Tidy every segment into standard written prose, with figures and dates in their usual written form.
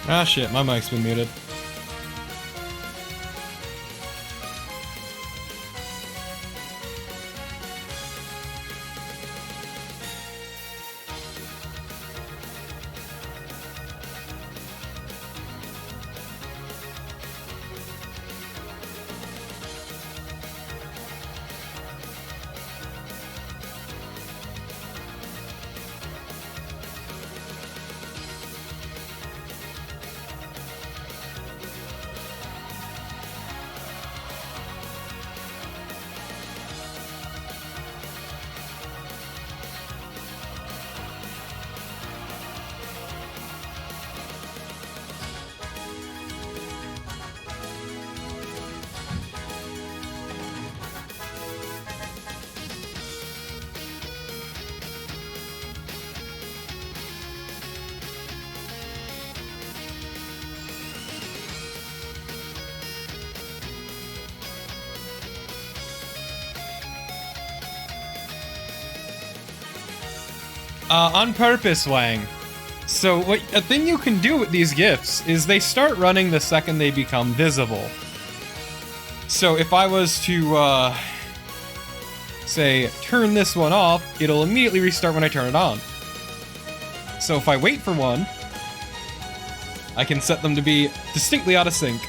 Ah shit, my mic's been muted. On purpose, Wang. So a thing you can do with these gifts is they start running the second they become visible. So if I was to, say, turn this one off, it'll immediately restart when I turn it on. So if I wait for one, I can set them to be distinctly out of sync.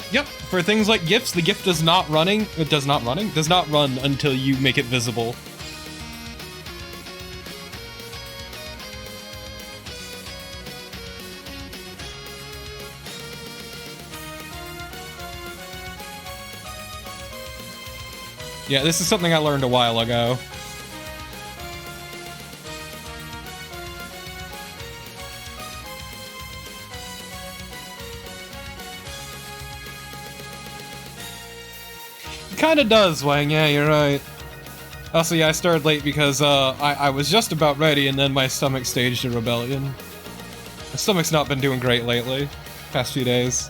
Yep, for things like gifts, the gift does not run until you make it visible. Yeah, this is something I learned a while ago. Kinda does, Wang, yeah, you're right. Also, yeah, I started late because, I was just about ready and then my stomach staged a rebellion. My stomach's not been doing great lately, past few days.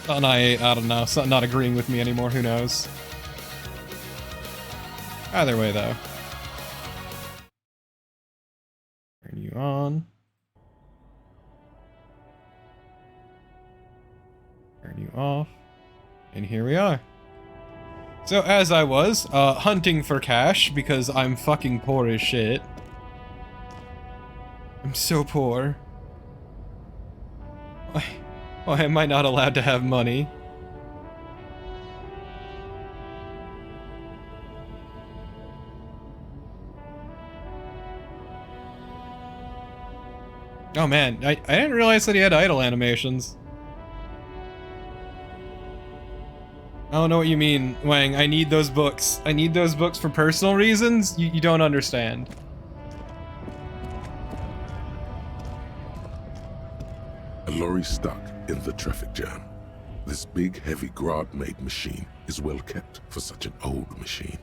And I don't know, something not agreeing with me anymore, who knows. Either way, though. Turn you on. Turn you off. And here we are. So, as I was, hunting for cash, because I'm fucking poor as shit. I'm so poor. Why am I not allowed to have money? Oh man, I didn't realize that he had idle animations. I don't know what you mean, Wang. I need those books. I need those books for personal reasons? You don't understand. A lorry stuck in the traffic jam. This big, heavy Grad-made machine is well kept for such an old machine.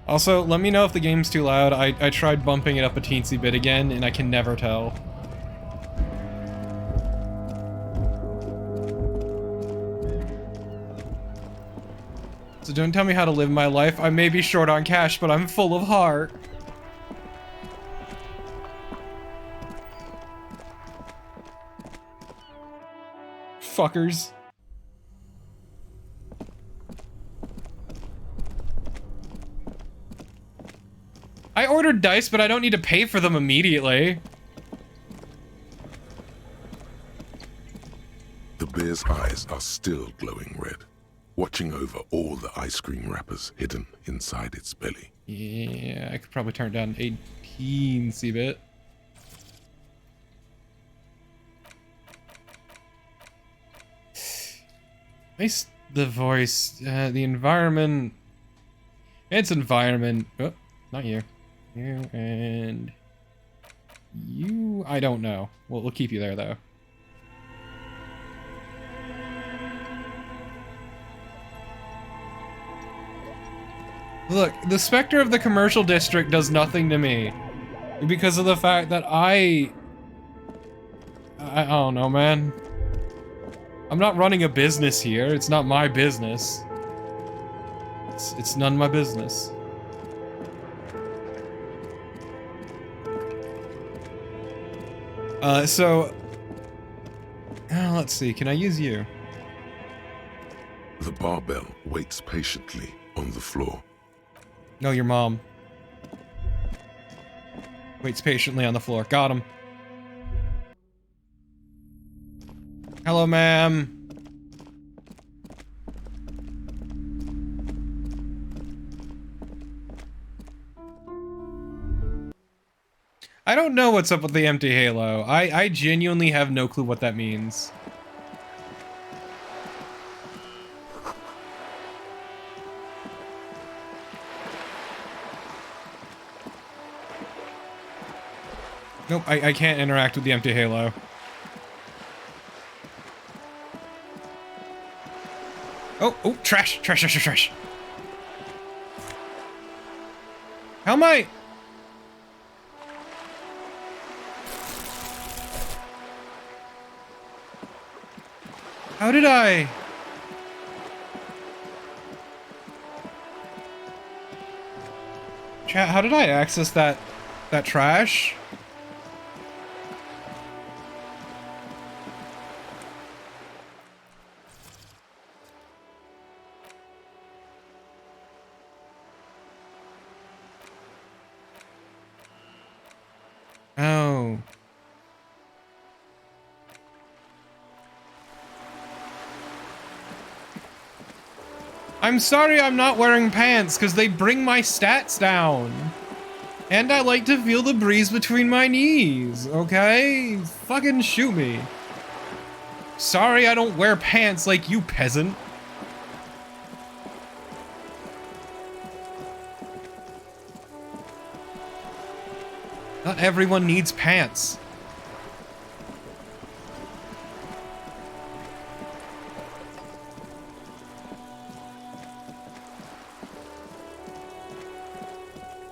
Also, let me know if the game's too loud. I tried bumping it up a teensy bit again, and I can never tell. So don't tell me how to live my life. I may be short on cash, but I'm full of heart. Fuckers. I ordered dice, but I don't need to pay for them immediately. The bear's eyes are still glowing red, watching over all the ice cream wrappers hidden inside its belly. Yeah, I could probably turn down a teensy bit. Nice, the voice, the environment. It's environment. Oh, not you. You and you. I don't know. We'll keep you there though. Look, the specter of the commercial district does nothing to me. Because of the fact that I don't know, man. I'm not running a business here. It's not my business. It's none of my business. Let's see. Can I use you? The barbell waits patiently on the floor. No, your mom. Waits patiently on the floor. Got him. Hello, ma'am. I don't know what's up with the empty halo. I genuinely have no clue what that means. Nope, I can't interact with the empty halo. Oh, trash. How am I? How did I? Chat, how did I access that trash? Oh. I'm sorry I'm not wearing pants, because they bring my stats down. And I like to feel the breeze between my knees, okay? Fucking shoot me. Sorry I don't wear pants like you, peasant. Not everyone needs pants.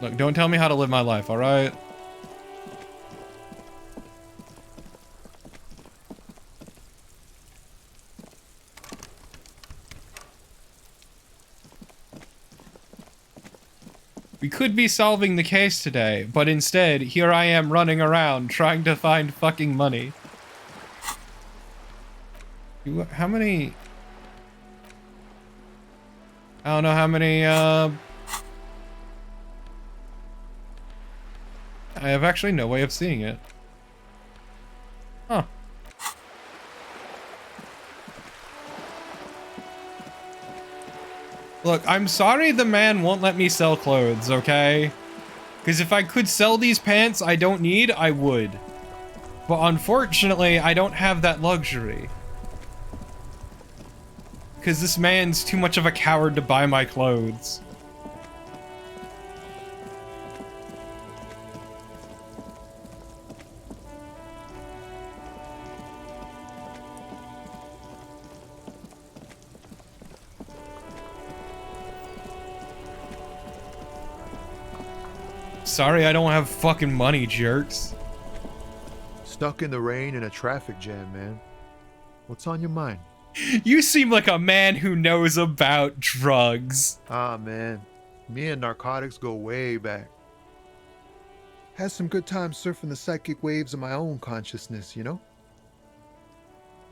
Look, don't tell me how to live my life, alright? We could be solving the case today, but instead, here I am running around trying to find fucking money. How many... I don't know how many, I have actually no way of seeing it. Huh. Look, I'm sorry the man won't let me sell clothes, okay? Because if I could sell these pants I don't need, I would. But unfortunately, I don't have that luxury. Because this man's too much of a coward to buy my clothes. Sorry I don't have fucking money, jerks. Stuck in the rain in a traffic jam, man. What's on your mind? You seem like a man who knows about drugs. Ah, man. Me and narcotics go way back. Had some good times surfing the psychic waves of my own consciousness, you know?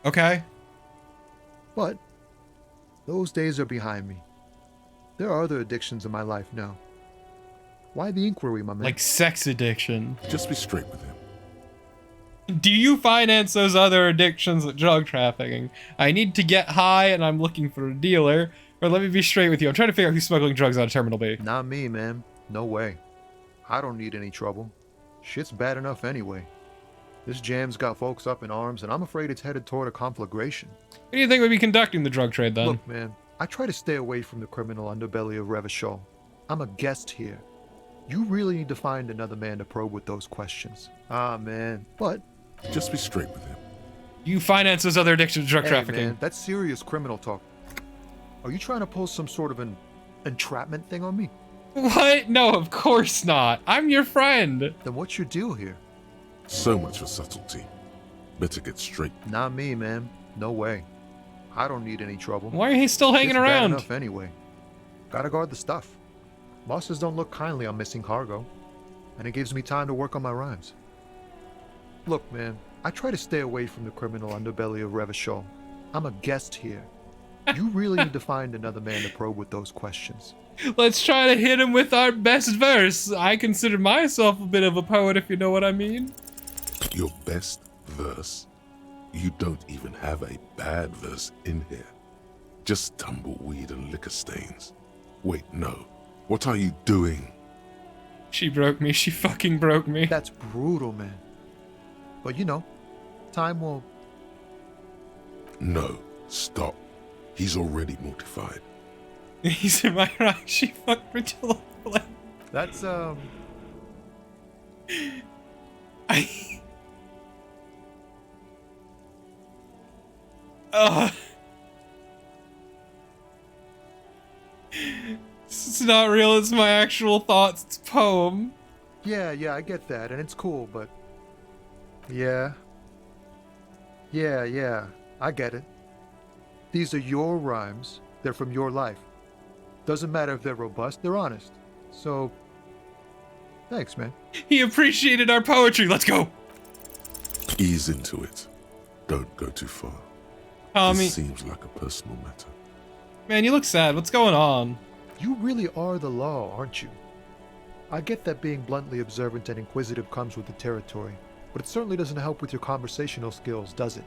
Okay. But those days are behind me. There are other addictions in my life now. Why the inquiry, my man? Like sex addiction. Just be straight with him. Do you finance those other addictions with drug trafficking? I need to get high and I'm looking for a dealer. Or let me be straight with you. I'm trying to figure out who's smuggling drugs out of Terminal B. Not me, man. No way. I don't need any trouble. Shit's bad enough anyway. This jam's got folks up in arms, and I'm afraid it's headed toward a conflagration. Who do you think would be conducting the drug trade then? Look, man, I try to stay away from the criminal underbelly of Revachol. I'm a guest here. You really need to find another man to probe with those questions. Ah, man. But just be straight with him. You finance those other addictions to drug trafficking. Man, that's serious criminal talk. Are you trying to pull some sort of an entrapment thing on me? What? No, of course not. I'm your friend. Then what's your deal here? So much for subtlety. Better get straight. Not me, man. No way. I don't need any trouble. Why are you still hanging It's bad around? enough anyway. Gotta guard the stuff. Bosses don't look kindly on missing cargo, and it gives me time to work on my rhymes. Look, man, I try to stay away from the criminal underbelly of Revachol. I'm a guest here. You really need to find another man to probe with those questions. Let's try to hit him with our best verse. I consider myself a bit of a poet, if you know what I mean. Your best verse? You don't even have a bad verse in here. Just tumbleweed and liquor stains. Wait, no. What are you doing? She broke me. She fucking broke me. That's brutal, man. But you know, time will... No, stop. He's already mortified. He's in my right. She fucked me till the play. That's, It's not real. It's my actual thoughts. It's a poem. Yeah, I get that, and it's cool, but... Yeah, I get it. These are your rhymes. They're from your life. Doesn't matter if they're robust, they're honest. So, thanks, man. He appreciated our poetry. Let's go. Ease into it. Don't go too far. Tommy. This seems like a personal matter. Man, you look sad. What's going on? You really are the law, aren't you? I get that being bluntly observant and inquisitive comes with the territory, but it certainly doesn't help with your conversational skills, does it?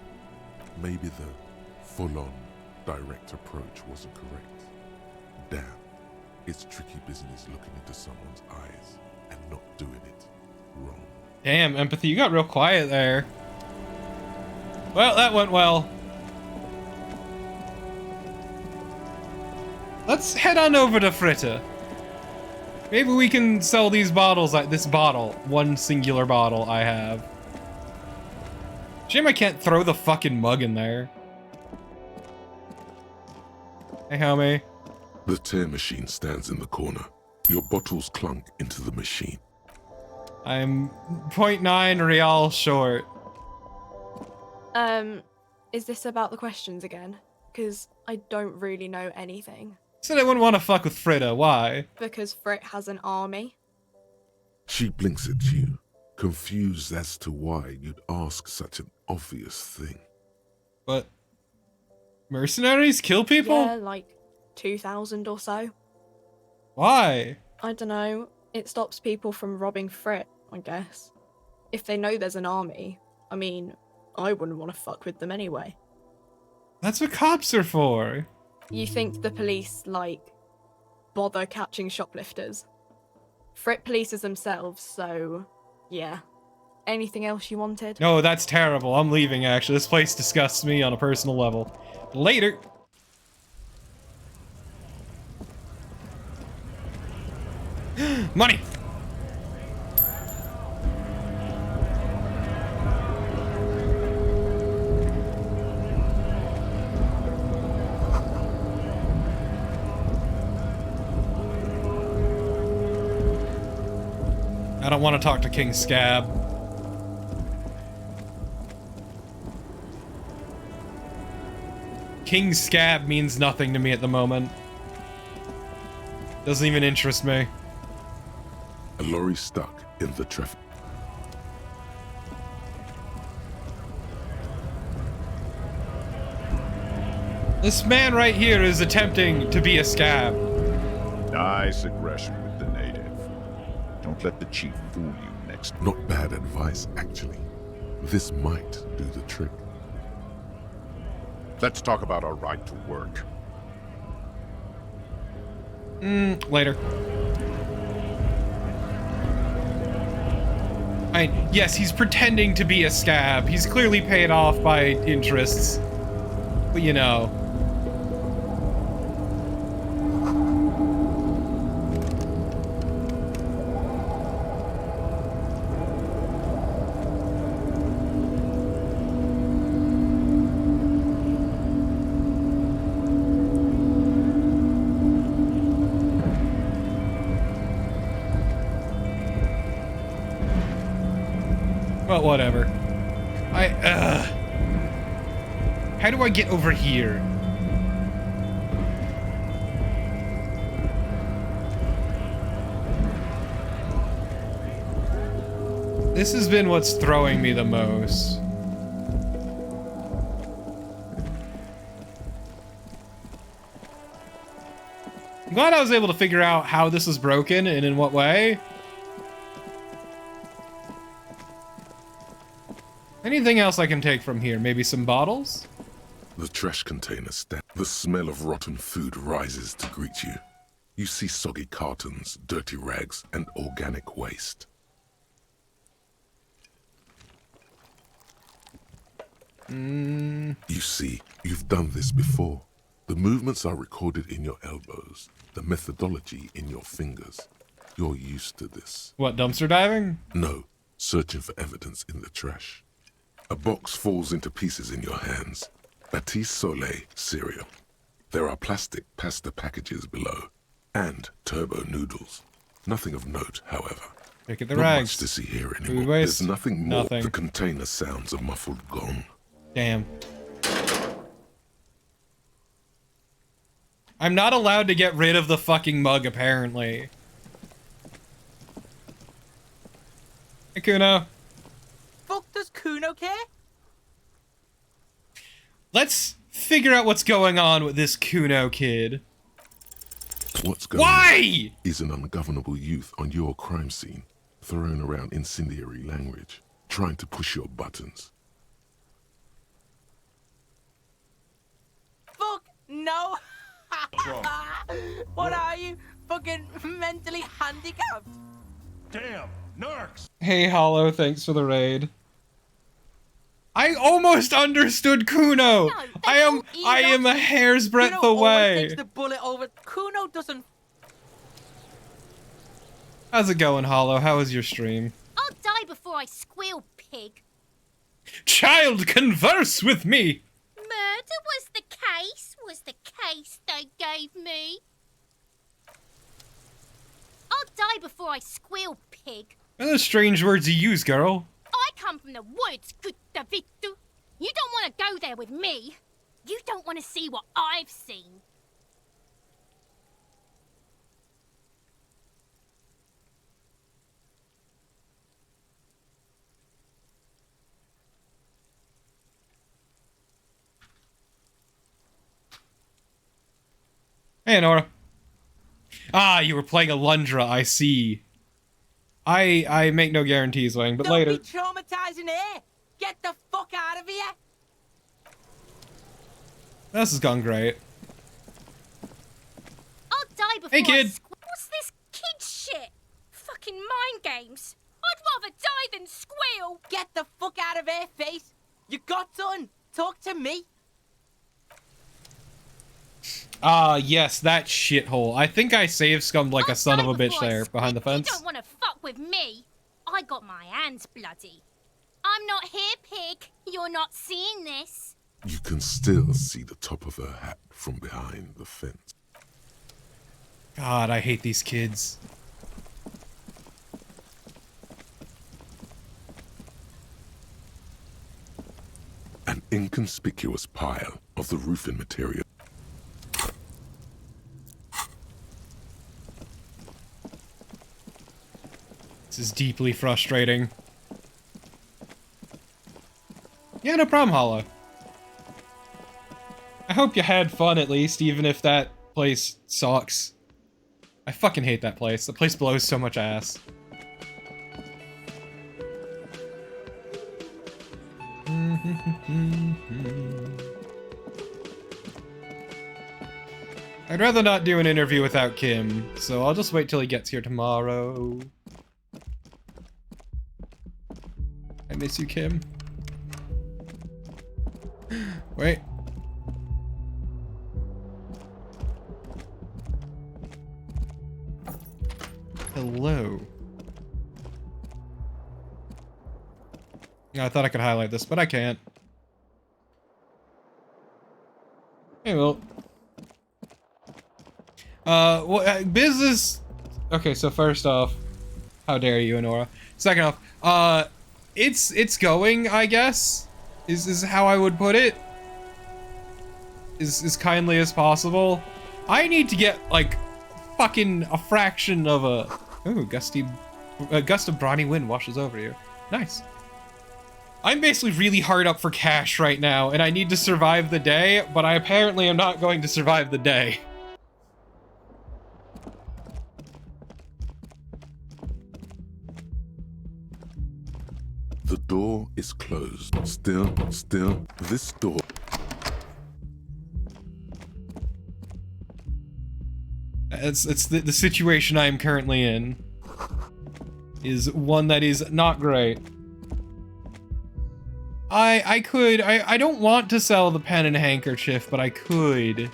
Maybe the full-on direct approach wasn't correct. Damn, it's tricky business looking into someone's eyes and not doing it wrong. Damn, Empathy, you got real quiet there. Well, that went well. Let's head on over to Fritta. Maybe we can sell these bottles, like this bottle. One singular bottle I have. Shame I can't throw the fucking mug in there. Hey, homie. The tear machine stands in the corner. Your bottles clunk into the machine. I'm 0.9 real short. Is this about the questions again? Because I don't really know anything. Said I wouldn't want to fuck with Fritta. Why? Because Frit has an army. She blinks at you, confused as to why you'd ask such an obvious thing. But mercenaries kill people? Yeah, like 2,000 or so. Why? I don't know. It stops people from robbing Frit, I guess. If they know there's an army, I mean, I wouldn't want to fuck with them anyway. That's what cops are for. You think the police, like, bother catching shoplifters? Frit polices themselves, so, yeah. Anything else you wanted? No, that's terrible. I'm leaving, actually. This place disgusts me on a personal level. Later. Money! I don't want to talk to King Scab. King Scab means nothing to me at the moment. Doesn't even interest me. A lorry stuck in the traffic. This man right here is attempting to be a scab. Nice aggression with the native. Don't let the chief fool you next. Not bad advice, actually. This might do the trick. Let's talk about our right to work. Later. Yes, he's pretending to be a scab. He's clearly paid off by interests. But you know. Well, whatever. How do I get over here? This has been what's throwing me the most. I'm glad I was able to figure out how this is broken and in what way. Anything else I can take from here? Maybe some bottles? The trash container stand. The smell of rotten food rises to greet you. You see soggy cartons, dirty rags, and organic waste. You see, you've done this before. The movements are recorded in your elbows, the methodology in your fingers. You're used to this. What, dumpster diving? No, searching for evidence in the trash. A box falls into pieces in your hands. Batiste Soleil cereal. There are plastic pasta packages below, and turbo noodles. Nothing of note, however. Look at the Not rags. much to see here Food anymore. waste? There's nothing more. Nothing. The container sounds a muffled gong. Damn. I'm not allowed to get rid of the fucking mug, apparently. Hey, Kuno. Fuck does Kuno care? Let's figure out what's going on with this Kuno kid. What's going on Why? is an ungovernable youth on your crime scene, throwing around incendiary language, trying to push your buttons. Fuck no! What are you? Fucking mentally handicapped? Damn, narcs! Hey, Hollow, thanks for the raid. I almost understood Kuno. I am a hair's breadth Kuno always away. takes the bullet over. Kuno doesn't. How's it going, Hollow? How was your stream? I'll die before I squeal, pig. Child, converse with me. Murder was the case they gave me. I'll die before I squeal, pig. What are the strange words you use, girl? I come from the woods, good Davidu. You don't want to go there with me. You don't want to see what I've seen. Hey, Nora. Ah, you were playing Alundra, I see. I make no guarantees, Wang, but Don't later. be traumatizing here. Get the fuck out of here. This has gone great. I'll die before Hey, kid. What's this kid shit? Fucking mind games. I'd rather die than squeal. Get the fuck out of here, face. You got done. Talk to me. Ah, yes, that shithole. I think I save scummed like I'll a son die of a bitch before I there, behind the squeal. fence. You don't want to fuck with me. I got my hands bloody. I'm not here, pig. You're not seeing this. You can still see the top of her hat from behind the fence. God, I hate these kids. An inconspicuous pile of the roofing material. This is deeply frustrating. Yeah, no problem, Hollow. I hope you had fun at least, even if that place sucks. I fucking hate that place. The place blows so much ass. I'd rather not do an interview without Kim, so I'll just wait till he gets here tomorrow. I miss you, Kim. Wait. Hello. Yeah, I thought I could highlight this, but I can't. Hey, well. Business. Okay, so first off, how dare you, Honora? Second off, it's going, I guess, is how I would put it. As kindly as possible. I need to get, like, fucking a fraction of a... Ooh, a gust of brawny wind washes over you. Nice. I'm basically really hard up for cash right now, and I need to survive the day, but I apparently am not going to survive the day. The door is closed. Still, this door... It's the situation I am currently in. Is one that is not great. I don't want to sell the pen and handkerchief, but I could.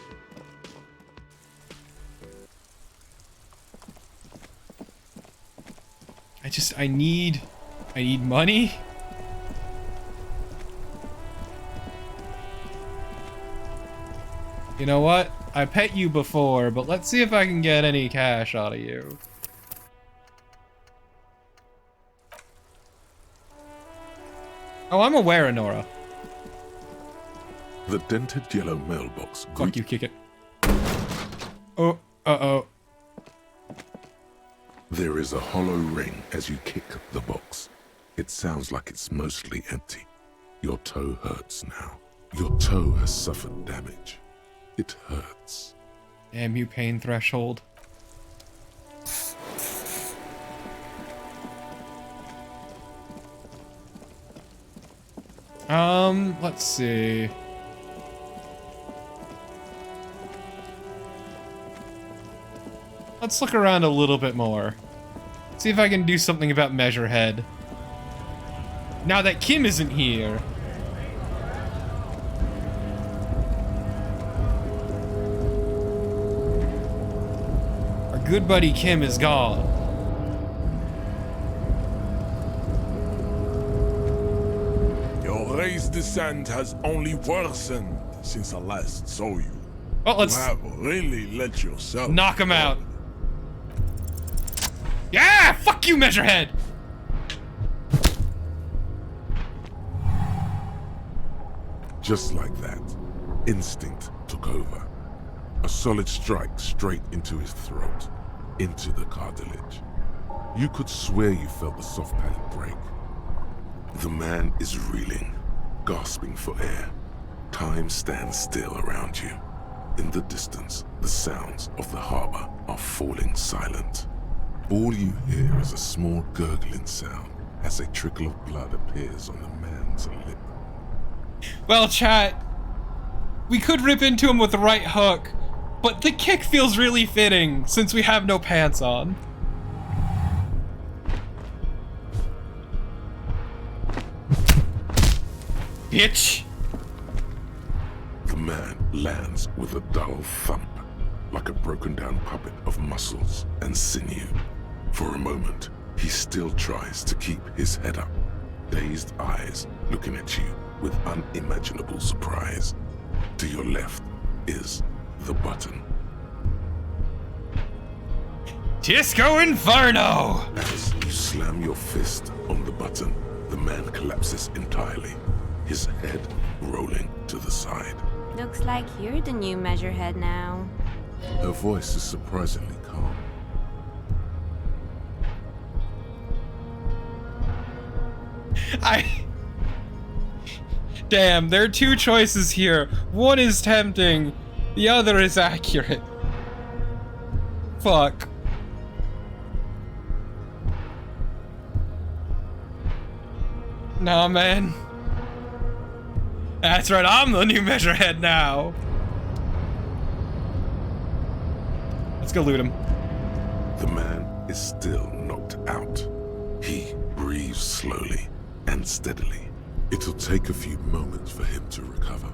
I need money. You know what? I pet you before, but let's see if I can get any cash out of you. Oh, I'm aware, Honora. The dented yellow mailbox. Fuck you, kick it. Oh, uh-oh. There is a hollow ring as you kick the box. It sounds like it's mostly empty. Your toe hurts now. Your toe has suffered damage. It hurts. Damn you, pain threshold. Let's see. Let's look around a little bit more. See if I can do something about Measurehead. Now that Kim isn't here. Our good buddy Kim is gone. Your raised descent has only worsened since I last saw you. Oh, let's You have really let yourself knock him out. Yeah! Fuck you, Measurehead! Just like that, instinct took over. A solid strike straight into his throat, into the cartilage. You could swear you felt the soft palate break. The man is reeling, gasping for air. Time stands still around you. In the distance, the sounds of the harbor are falling silent. All you hear is a small gurgling sound as a trickle of blood appears on the man's lip. Well, chat, we could rip into him with the right hook, but the kick feels really fitting since we have no pants on. Bitch! The man lands with a dull thump, like a broken down puppet of muscles and sinew. For a moment, he still tries to keep his head up, dazed eyes looking at you with unimaginable surprise. To your left is the button. Disco Inferno! As you slam your fist on the button, the man collapses entirely, his head rolling to the side. Looks like you're the new Measurehead now. Her voice is surprisingly calm. Damn, there are two choices here. One is tempting, the other is accurate. Fuck. Nah, man. That's right, I'm the new Measurehead now. Let's go loot him. The man is still knocked out. He breathes slowly and steadily. It'll take a few moments for him to recover.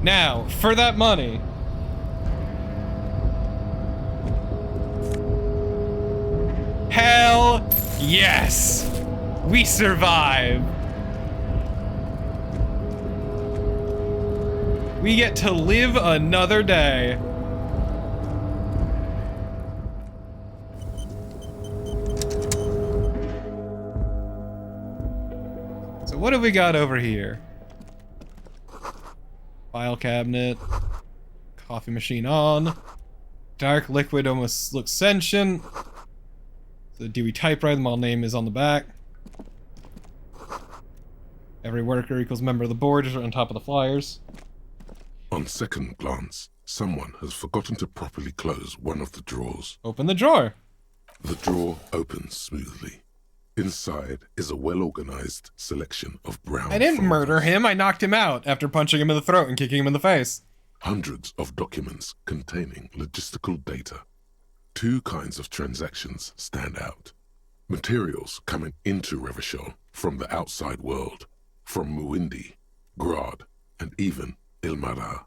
Now, for that money. Hell yes! We survive. We get to live another day. What have we got over here? File cabinet. Coffee machine on. Dark liquid almost looks sentient. The Dewey typewriter, the model name is on the back. Every worker equals member of the board is on top of the flyers. On second glance, someone has forgotten to properly close one of the drawers. Open the drawer. The drawer opens smoothly. Inside is a well-organized selection of brown I didn't murder folders. him, I knocked him out after punching him in the throat and kicking him in the face. Hundreds of documents containing logistical data. Two kinds of transactions stand out. Materials coming into Revachol from the outside world, from Muindi, Grad, and even Ilmara.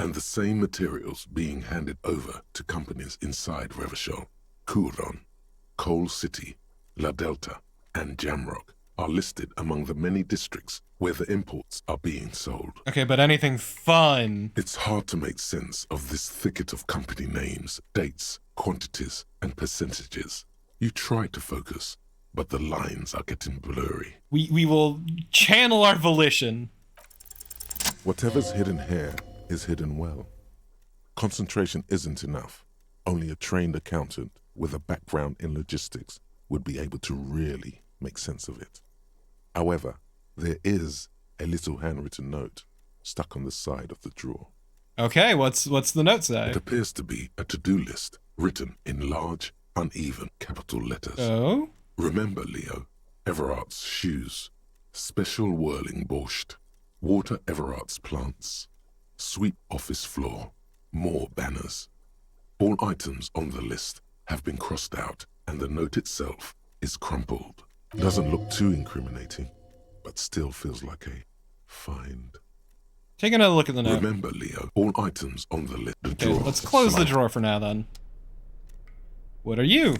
And the same materials being handed over to companies inside Revachol. Kuron, Coal City, La Delta, and Jamrock are listed among the many districts where the imports are being sold. Okay, but anything fun? It's hard to make sense of this thicket of company names, dates, quantities, and percentages. You try to focus, but the lines are getting blurry. We will channel our volition. Whatever's hidden here is hidden well. Concentration isn't enough. Only a trained accountant with a background in logistics would be able to really make sense of it. However, there is a little handwritten note stuck on the side of the drawer. Okay, what's the note say? It appears to be a to-do list written in large, uneven capital letters. Oh? Remember, Leo, Everard's shoes, special whirling borscht, water Everard's plants, sweep office floor, more banners. All items on the list have been crossed out, and the note itself is crumpled. Doesn't look too incriminating, but still feels like a find. Take another look at the note. Remember, Leo, all items on the list. Okay, let's close the drawer for now then. What are you?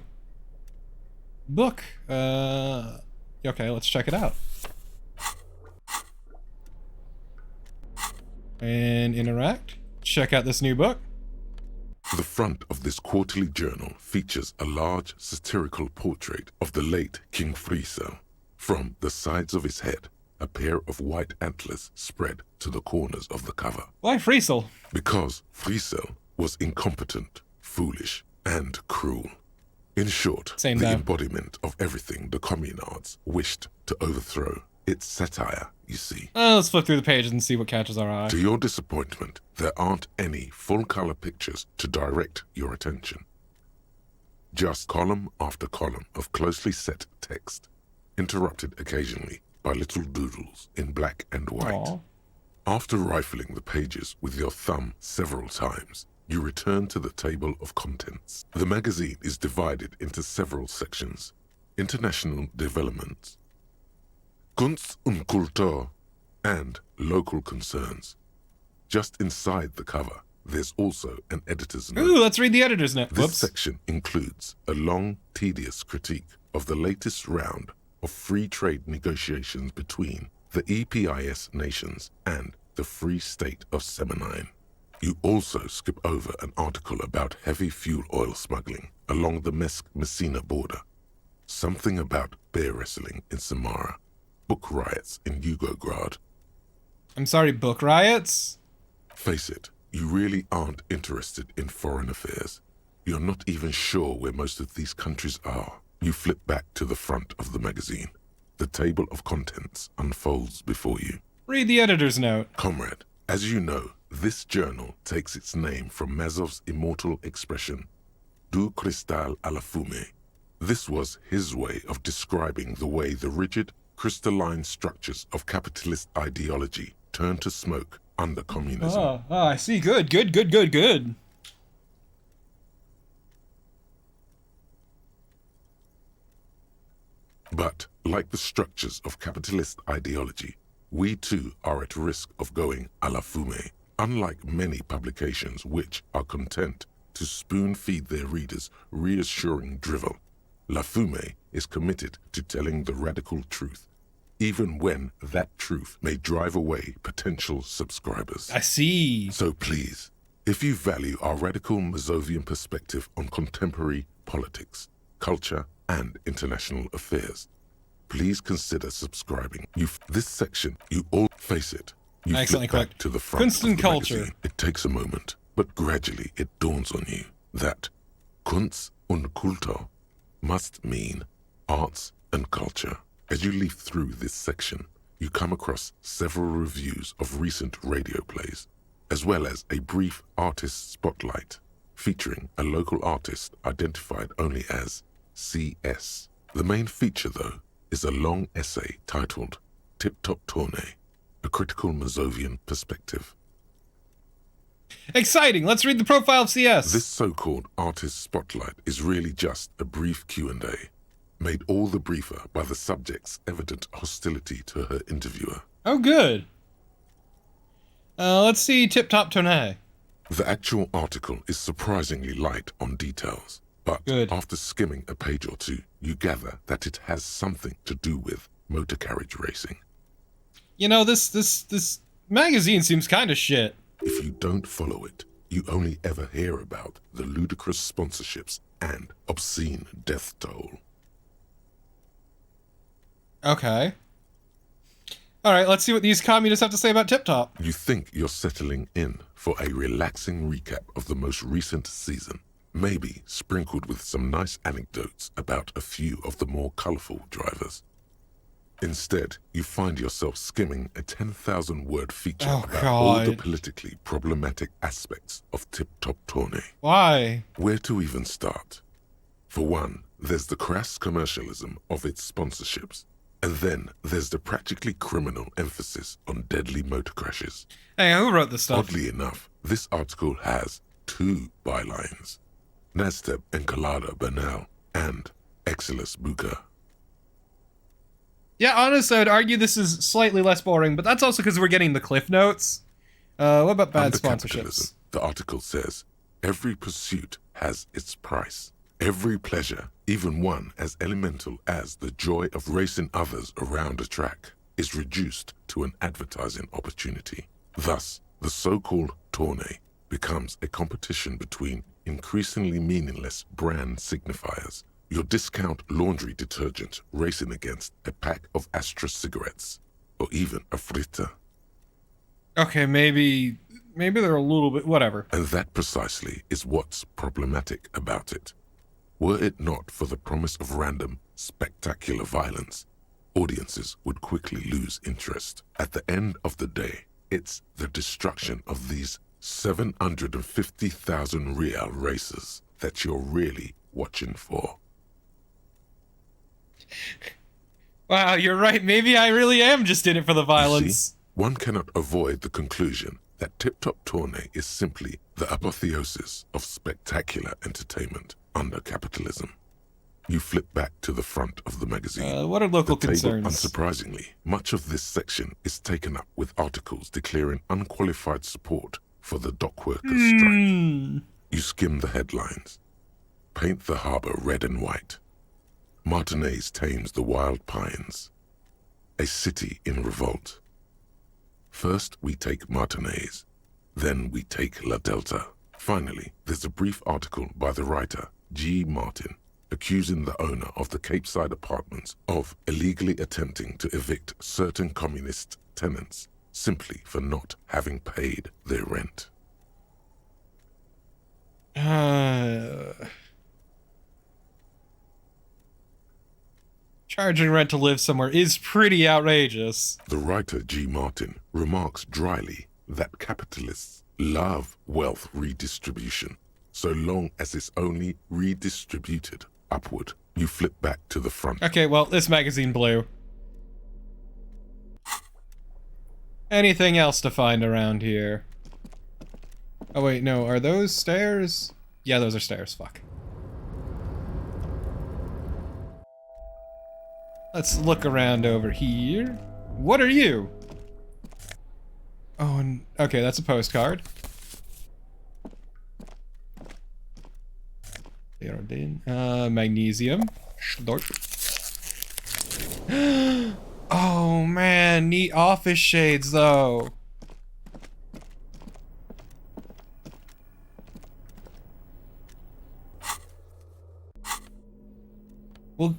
Book. Okay, let's check it out. And interact. Check out this new book. The front of this quarterly journal features a large satirical portrait of the late King Friesel. From the sides of his head, a pair of white antlers spread to the corners of the cover. Why Friesel? Because Friesel was incompetent, foolish, and cruel. In short, Same the though. embodiment of everything the communards wished to overthrow. It's satire, you see. Let's flip through the pages and see what catches our eye. To your disappointment, there aren't any full-color pictures to direct your attention. Just column after column of closely set text, interrupted occasionally by little doodles in black and white. Aw. After rifling the pages with your thumb several times, you return to the table of contents. The magazine is divided into several sections. International developments, Kunst und Kultur, and local concerns. Just inside the cover, there's also an editor's note. Ooh, let's read the editor's note. This Whoops. section includes a long, tedious critique of the latest round of free trade negotiations between the EPIS nations and the Free State of Semenine. You also skip over an article about heavy fuel oil smuggling along the Mesk-Messina border, something about bear wrestling in Samara, book riots in Yugograd. I'm sorry, book riots? Face it, you really aren't interested in foreign affairs. You're not even sure where most of these countries are. You flip back to the front of the magazine. The table of contents unfolds before you. Read the editor's note. Comrade, as you know, this journal takes its name from Mazov's immortal expression, du cristal à la fumée. This was his way of describing the way the rigid, crystalline structures of capitalist ideology turn to smoke under communism. I see. Good. But, like the structures of capitalist ideology, we too are at risk of going à la fumée, unlike many publications which are content to spoon-feed their readers reassuring drivel. La Fumée is committed to telling the radical truth, even when that truth may drive away potential subscribers. I see. So please, if you value our radical Mazovian perspective on contemporary politics, culture, and international affairs, please consider subscribing. This section, you all face it. You Excellent, flip back correct. to the front Kunst of and the culture. magazine. It takes a moment, but gradually it dawns on you that Kunst und Kultur must mean arts and culture. As you leaf through this section, you come across several reviews of recent radio plays, as well as a brief artist spotlight featuring a local artist identified only as CS. The main feature, though, is a long essay titled Tip Top Tournée, a critical Mazovian perspective. Exciting! Let's read the profile of CS. This so-called artist spotlight is really just a brief Q&A, made all the briefer by the subject's evident hostility to her interviewer. Oh, good. Let's see Tip Top Tournée. The actual article is surprisingly light on details, but Good. after skimming a page or two, you gather that it has something to do with motor carriage racing. You know, this magazine seems kind of shit. If you don't follow it, you only ever hear about the ludicrous sponsorships and obscene death toll. Okay. Alright, let's see what these communists have to say about Tip Top. You think you're settling in for a relaxing recap of the most recent season, maybe sprinkled with some nice anecdotes about a few of the more colorful drivers. Instead, you find yourself skimming a 10,000-word feature about all the politically problematic aspects of Tip Top Tournée. Why? Where to even start? For one, there's the crass commercialism of its sponsorships. And then there's the practically criminal emphasis on deadly motor crashes. Hey, who wrote this stuff? Oddly enough, this article has 2 bylines. Nasteb Encolada Bernal and Exilus Buka. Yeah, honestly, I would argue this is slightly less boring, but that's also because we're getting the cliff notes. What about bad Under sponsorships? capitalism, the article says, every pursuit has its price. Every pleasure, even one as elemental as the joy of racing others around a track, is reduced to an advertising opportunity. Thus, the so-called tournée becomes a competition between increasingly meaningless brand signifiers. Your discount laundry detergent racing against a pack of Astra cigarettes, or even a fritter. Okay, maybe they're a little bit, whatever. And that precisely is what's problematic about it. Were it not for the promise of random, spectacular violence, audiences would quickly lose interest. At the end of the day, it's the destruction of these 750,000 real racers that you're really watching for. Wow, you're right. Maybe I really am just in it for the You violence. see, one cannot avoid the conclusion that Tip Top Tournée is simply the apotheosis of spectacular entertainment under capitalism. You flip back to the front of the magazine. What are local The table, concerns? unsurprisingly, much of this section is taken up with articles declaring unqualified support for the dock workers' strike. You skim the headlines. Paint the harbor red and white. Martinez tames the wild pines. A city in revolt. First we take Martinez, then we take La Delta. Finally, there's a brief article by the writer, G. Martin, accusing the owner of the Capeside Apartments of illegally attempting to evict certain communist tenants simply for not having paid their rent. Charging rent to live somewhere is pretty outrageous. The writer G. Martin remarks dryly that capitalists love wealth redistribution, so long as it's only redistributed upward. You flip back to the front. Okay, well, this magazine blew. Anything else to find around here? Oh wait, no, are those stairs? Yeah, those are stairs, fuck. Let's look around over here. What are you? Oh, and okay, that's a postcard. Magnesium. Oh man, neat office shades though.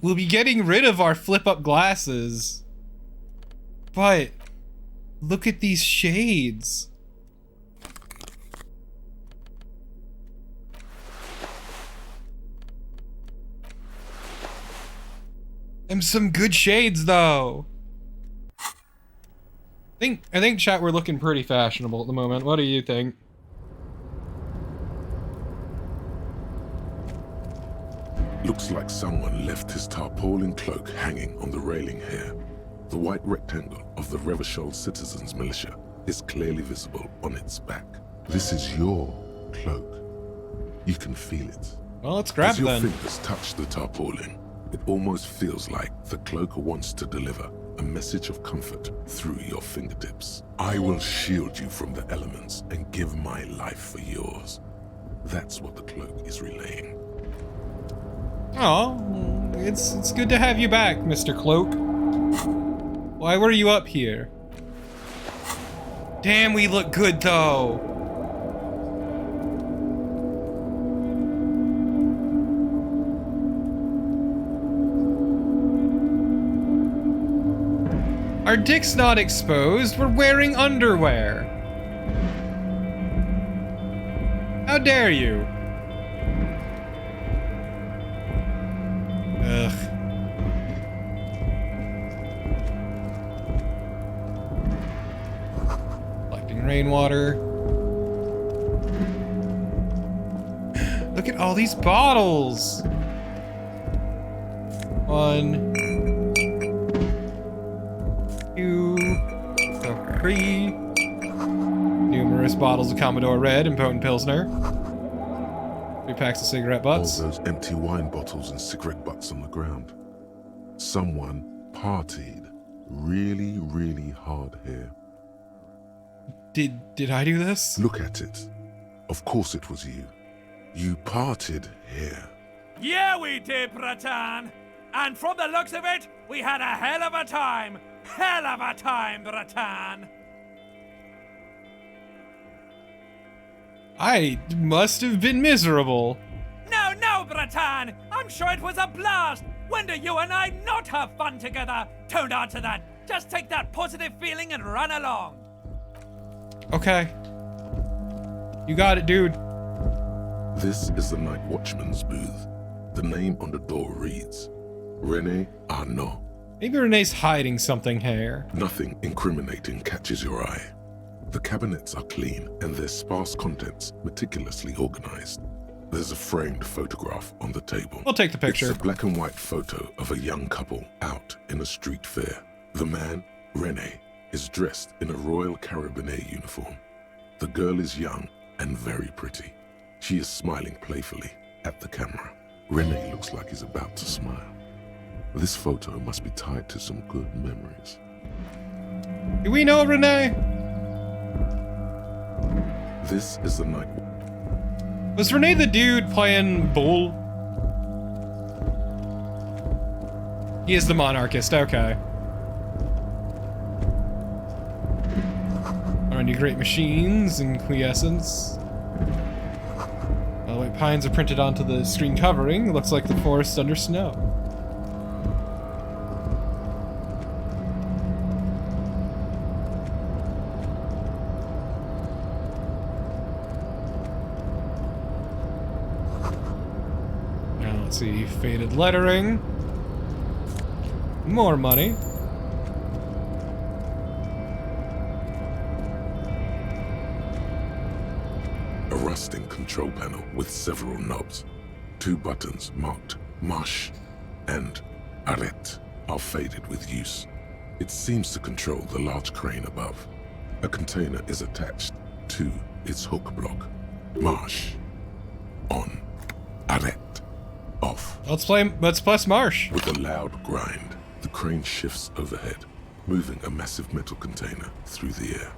We'll be getting rid of our flip-up glasses. But look at these shades. Them some good shades though. I think chat, we're looking pretty fashionable at the moment. What do you think? Looks like someone left his tarpaulin cloak hanging on the railing here. The white rectangle of the Revachol Citizens Militia is clearly visible on its back. This is your cloak. You can feel it. Well, let's grab As your then. fingers touch the tarpaulin, it almost feels like the cloak wants to deliver a message of comfort through your fingertips. I will shield you from the elements and give my life for yours. That's what the cloak is relaying. Oh, it's good to have you back, Mr. Cloak. Why were you up here? Damn, we look good though. Our dick's not exposed, we're wearing underwear. How dare you? Ugh. Collecting rainwater. Look at all these bottles! 1, 2, 3. Numerous bottles of Commodore Red and Potent Pilsner. 3 packs of cigarette butts. All those empty wine bottles and cigarette butts on the ground. Someone partied really, really hard here. Did I do this? Look at it. Of course it was you. You partied here. Yeah, we did, Bratan. And from the looks of it, we had a hell of a time. Hell of a time, Bratan. I must have been miserable. No, Bratan. I'm sure it was a blast. When do you and I not have fun together? Don't answer that. Just take that positive feeling and run along. Okay. You got it, dude. This is the Night Watchman's booth. The name on the door reads, René Arnaud. Maybe Renee's hiding something here. Nothing incriminating catches your eye. The cabinets are clean and their sparse contents meticulously organized. There's a framed photograph on the table. We'll take the picture. It's a black and white photo of a young couple out in a street fair. The man, René, is dressed in a Royal Carabinier uniform. The girl is young and very pretty. She is smiling playfully at the camera. René looks like he's about to smile. This photo must be tied to some good memories. Do we know Renee? This is the night. Was Renee the dude playing Bull? He is the monarchist, okay. Around you great machines and quiescence. White pines are printed onto the screen covering. It looks like the forest under snow. Now let's see, faded lettering. More money. A rusting control panel with several knobs. 2 buttons marked Marche and Arrête are faded with use. It seems to control the large crane above. A container is attached to its hook block. Marche. On. Arrête. Off. Let's press Marsh. With a loud grind, the crane shifts overhead, moving a massive metal container through the air.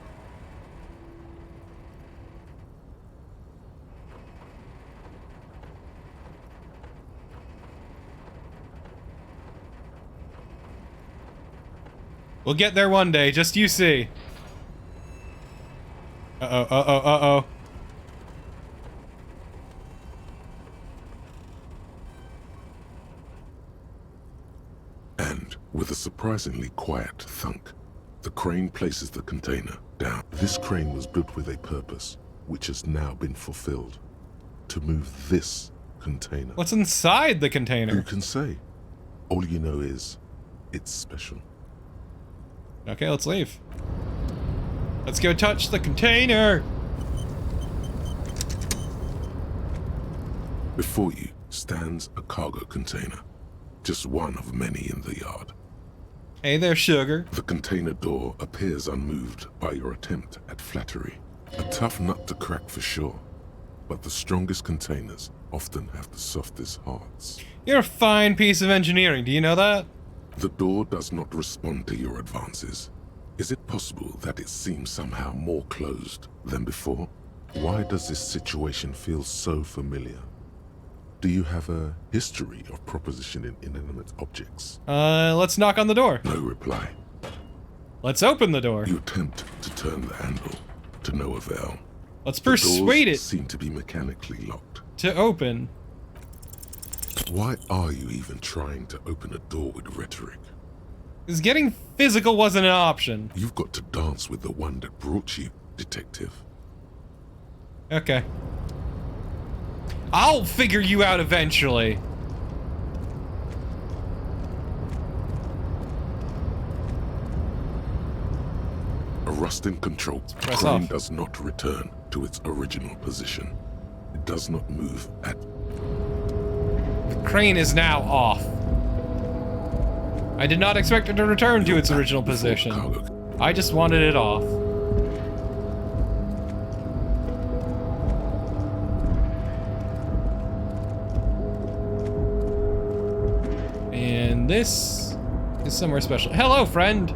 We'll get there one day, just you see. Uh-oh. With a surprisingly quiet thunk, the crane places the container down. This crane was built with a purpose, which has now been fulfilled. To move this container. What's inside the Who container? can say? All you know is, it's special. Okay, let's leave. Let's go touch the container. Before you stands a cargo container, just one of many in the yard. Hey there, sugar. The container door appears unmoved by your attempt at flattery. A tough nut to crack for sure, but the strongest containers often have the softest hearts. You're a fine piece of engineering, do you know that? The door does not respond to your advances. Is it possible that it seems somehow more closed than before? Why does this situation feel so familiar? Do you have a history of propositioning inanimate objects? Let's knock on the door. No reply. Let's open the door. You attempt to turn the handle, to no avail. Let's The persuade doors it seem to be mechanically locked. to open. Why are you even trying to open a door with rhetoric? Because getting physical wasn't an option. You've got to dance with the one that brought you, detective. Okay. I'll figure you out eventually. A rusting control. The press crane off. does not return to its original position. It does not move at... The crane is now off. I did not expect it to return to its original position. Cargo. I just wanted it off. And this is somewhere special. Hello, friend.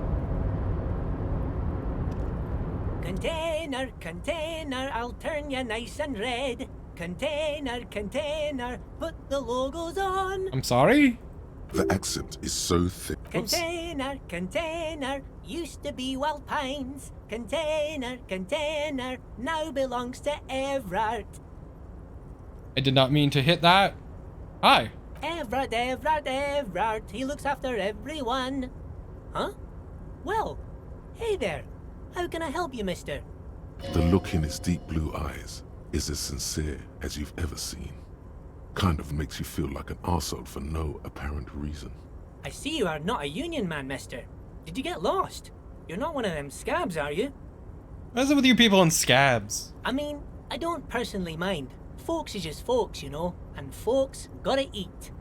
Container, container, I'll turn you nice and red. Container, container, put the logos on. I'm sorry? The accent is so thick. Oops. Container, container, used to be Wild Pines. Container, container, now belongs to Everard. I did not mean to hit that. Hi. Everard, Everard, Everard, he looks after everyone. Huh? Well, hey there. How can I help you, mister? The look in his deep blue eyes is as sincere as you've ever seen. Kind of makes you feel like an arsehole for no apparent reason. I see you are not a union man, mister. Did you get lost? You're not one of them scabs, are you? What is it with you people in scabs? I mean, I don't personally mind. Folks is just folks, you know, and folks gotta eat.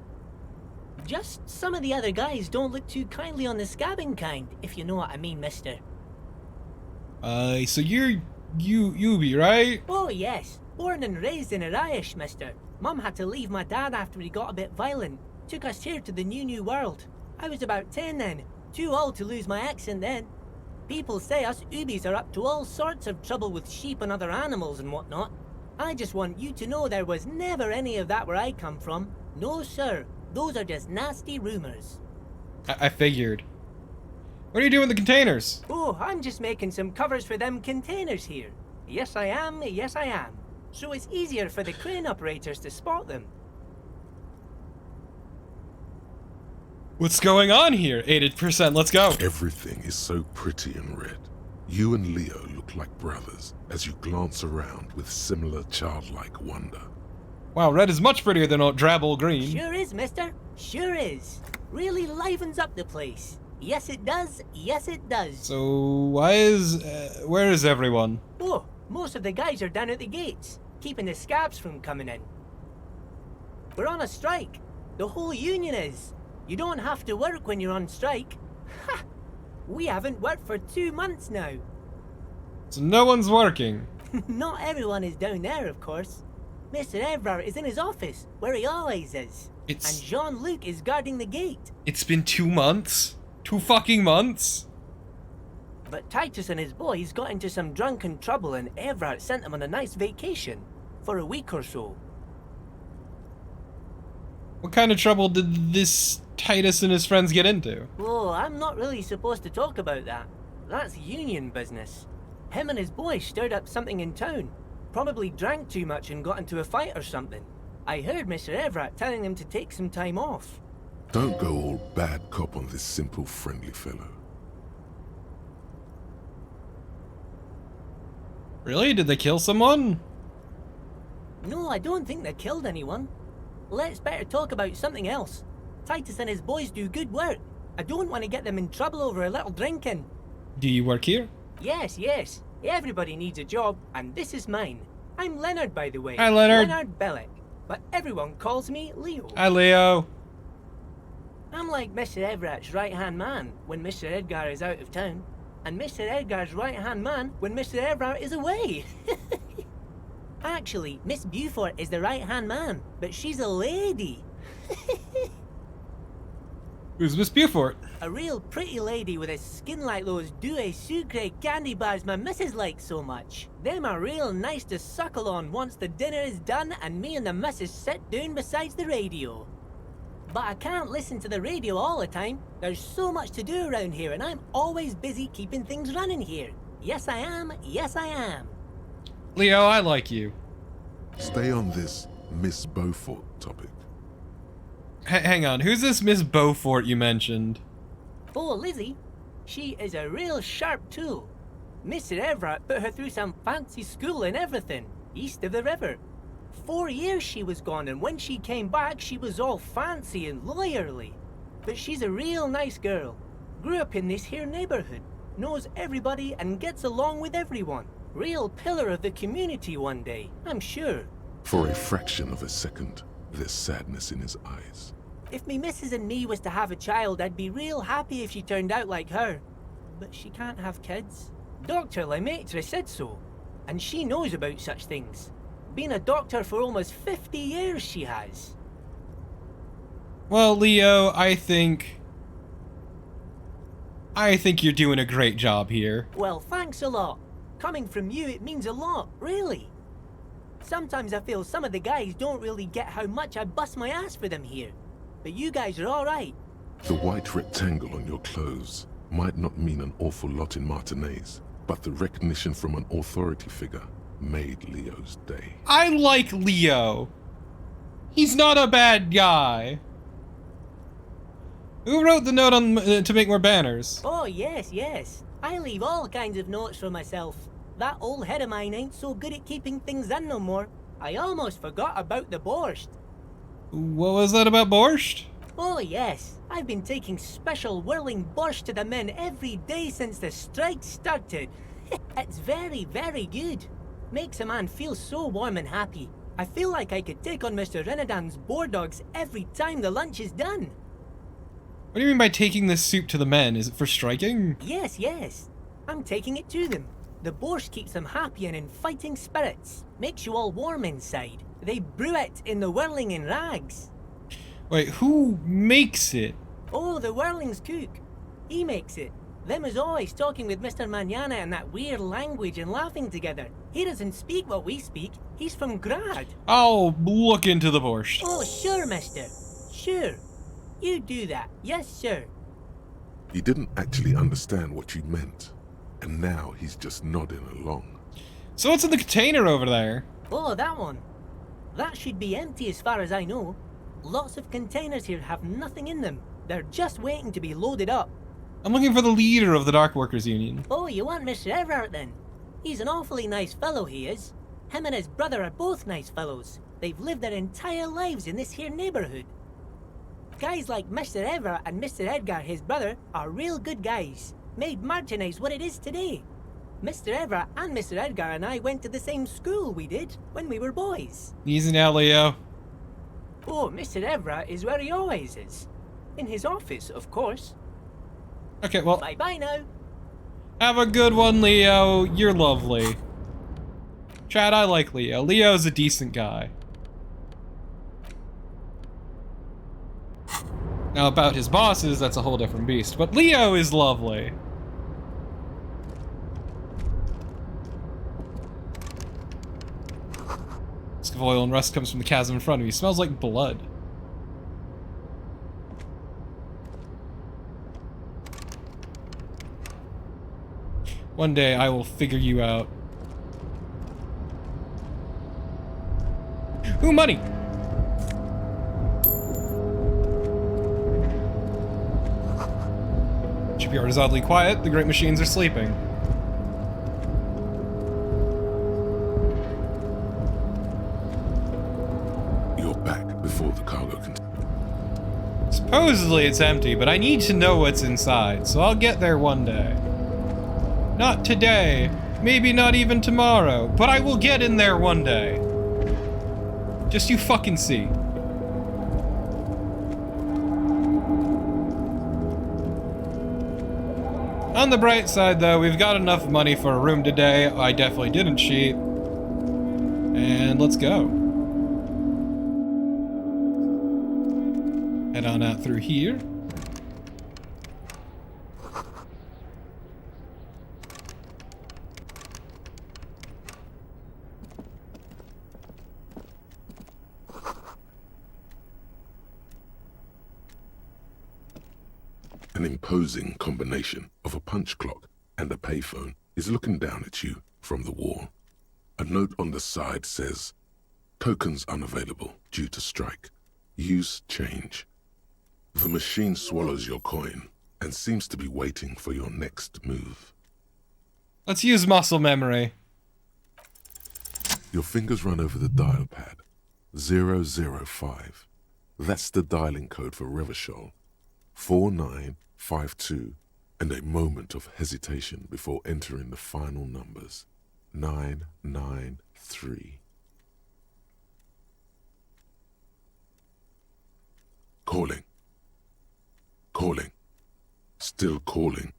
Just some of the other guys don't look too kindly on the scabbing kind, if you know what I mean, mister. So you're Ubi, right? Oh yes, born and raised in Irish, mister. Mum had to leave my dad after he got a bit violent. Took us here to the new world. I was about 10 then, too old to lose my accent then. People say us Ubis are up to all sorts of trouble with sheep and other animals and whatnot. I just want you to know there was never any of that where I come from. No sir, those are just nasty rumors. I figured. What are you doing with the containers? Oh, I'm just making some covers for them containers here. Yes I am, yes I am. So it's easier for the crane operators to spot them. What's going on here? 80%, let's go. Everything is so pretty and red. You and Leo look like brothers as you glance around with similar childlike wonder. Wow, red is much prettier than drabble green. Sure is, mister. Sure is. Really livens up the place. Yes it does, yes it does. So, where is everyone? Oh, most of the guys are down at the gates, keeping the scabs from coming in. We're on a strike. The whole union is. You don't have to work when you're on strike. Ha! We haven't worked for 2 months now. So no one's working. Not everyone is down there, of course. Mr. Everard is in his office, where he always is. And Jean-Luc is guarding the gate. It's been 2 months? 2 fucking months? But Titus and his boys got into some drunken trouble and Everard sent them on a nice vacation. For a week or so. What kind of trouble did this Titus and his friends get into? Oh, I'm not really supposed to talk about that. That's union business. Him and his boys stirred up something in town. Probably drank too much and got into a fight or something. I heard Mr. Everett telling them to take some time off. Don't go all bad cop on this simple, friendly fellow. Really? Did they kill someone? No, I don't think they killed anyone. Let's better talk about something else. Titus and his boys do good work. I don't want to get them in trouble over a little drinking. Do you work here? Yes, yes. Everybody needs a job, and this is mine. I'm Leonard, by the way. Hi, Leonard. Leonard Bellick. But everyone calls me Leo. Hi, Leo. I'm like Mr. Everett's right-hand man when Mr. Edgar is out of town, and Mr. Edgar's right-hand man when Mr. Everett is away. Actually, Miss Beaufort is the right-hand man, but she's a lady. Who's Miss Beaufort? A real pretty lady with a skin like those Douai Sucre candy bars my missus likes so much. Them are real nice to suckle on once the dinner is done and me and the missus sit down beside the radio. But I can't listen to the radio all the time. There's so much to do around here and I'm always busy keeping things running here. Yes I am, yes I am. Leo, I like you. Stay on this Miss Beaufort topic. Hang on, who's this Miss Beaufort you mentioned? Oh, Lizzie. She is a real sharp tool. Mr. Everett put her through some fancy school and everything, east of the river. 4 years she was gone, and when she came back, she was all fancy and lawyerly. But she's a real nice girl. Grew up in this here neighborhood, knows everybody and gets along with everyone. Real pillar of the community one day, I'm sure. For a fraction of a second, there's sadness in his eyes. If me missus and me was to have a child, I'd be real happy if she turned out like her. But she can't have kids. Dr. Lemaitre said so, and she knows about such things. Been a doctor for almost 50 years, she has. Well, Leo, I think you're doing a great job here. Well, thanks a lot. Coming from you, it means a lot, really. Sometimes I feel some of the guys don't really get how much I bust my ass for them here. But you guys are alright. The white rectangle on your clothes might not mean an awful lot in Martinaise, but the recognition from an authority figure made Leo's day. I like Leo. He's not a bad guy. Who wrote the note on to make more banners? Oh, yes, yes. I leave all kinds of notes for myself. That old head of mine ain't so good at keeping things in no more. I almost forgot about the borscht. What was that about borscht? Oh, yes. I've been taking special whirling borscht to the men every day since the strike started. It's very, very good. Makes a man feel so warm and happy. I feel like I could take on Mr. Renadan's boar dogs every time the lunch is done. What do you mean by taking this soup to the men? Is it for striking? Yes, yes. I'm taking it to them. The borscht keeps them happy and in fighting spirits. Makes you all warm inside. They brew it in the whirling in rags. Wait, who makes it? Oh, the whirling's cook. He makes it. Them is always talking with Mr. Manana in that weird language and laughing together. He doesn't speak what we speak. He's from Grad. I'll look into the borscht. Oh, sure, mister. Sure. You do that. Yes, sir. He didn't actually understand what you meant, and now he's just nodding along. So what's in the container over there? Oh, that one. That should be empty as far as I know. Lots of containers here have nothing in them. They're just waiting to be loaded up. I'm looking for the leader of the Dark Workers Union. Oh, you want Mr. Everett then? He's an awfully nice fellow, he is. Him and his brother are both nice fellows. They've lived their entire lives in this here neighborhood. Guys like Mr. Everett and Mr. Edgar, his brother, are real good guys. Made Martinaise what it is today. Mr. Everett and Mr. Edgar and I went to the same school we did when we were boys. Easy now, Leo. Oh, Mr. Everett is where he always is. In his office, of course. Okay, well, Bye-bye now. have a good one, Leo. You're lovely. Chad, I like Leo. Leo's a decent guy. Now, about his bosses, that's a whole different beast. But Leo is lovely. This of oil and rust comes from the chasm in front of me. Smells like blood. One day I will figure you out. Ooh, money! Shipyard is oddly quiet. The great machines are sleeping. You're back before the cargo container. Supposedly it's empty, but I need to know what's inside, so I'll get there one day. Not today, maybe not even tomorrow, but I will get in there one day. Just you fucking see. On the bright side though, we've got enough money for a room today. I definitely didn't cheat. And let's go. Head on out through here. An imposing combination of a punch clock and a payphone is looking down at you from the wall. A note on the side says, "Tokens unavailable due to strike. Use change." The machine swallows your coin and seems to be waiting for your next move. Let's use muscle memory. Your fingers run over the dial pad. 005. That's the dialing code for Revachol. 4952, and a moment of hesitation before entering the final numbers. 993. Calling. Calling. Still calling.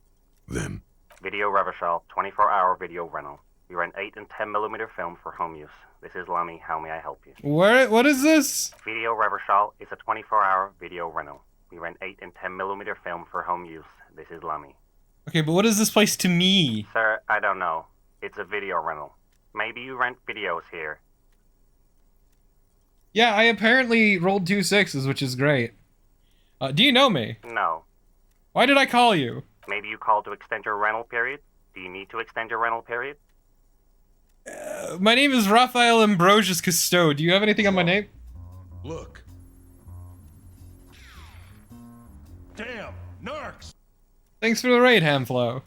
Then. Video Revachol, 24-hour video rental. We rent 8 and 10mm film for home use. This is Lummy. How may I help you? What is this? Video Revachol is a 24-hour video rental. We rent 8 and 10mm film for home use. This is Lummy. Okay, but what is this place to me? Sir, I don't know. It's a video rental. Maybe you rent videos here. Yeah, I apparently rolled 2 6s, which is great. Do you know me? No. Why did I call you? Maybe you called to extend your rental period? Do you need to extend your rental period? My name is Raphael Ambrosius Cousteau. Do you have anything on my name? Look. Damn, narcs! Thanks for the raid, Hamflow.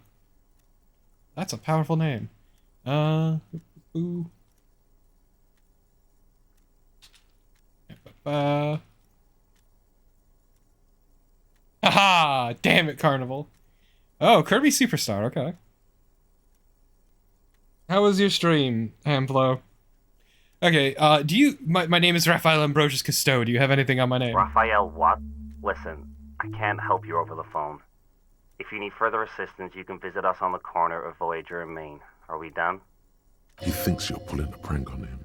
That's a powerful name. Ooh. Haha! Damn it, Carnival. Oh, Kirby Superstar, okay. How was your stream, Hamflow? Okay, do you... My name is Raphael Ambrosius Cousteau. Do you have anything on my name? Raphael what? Listen, I can't help you over the phone. If you need further assistance, you can visit us on the corner of Voyager and Main. Are we done? He thinks you're pulling a prank on him.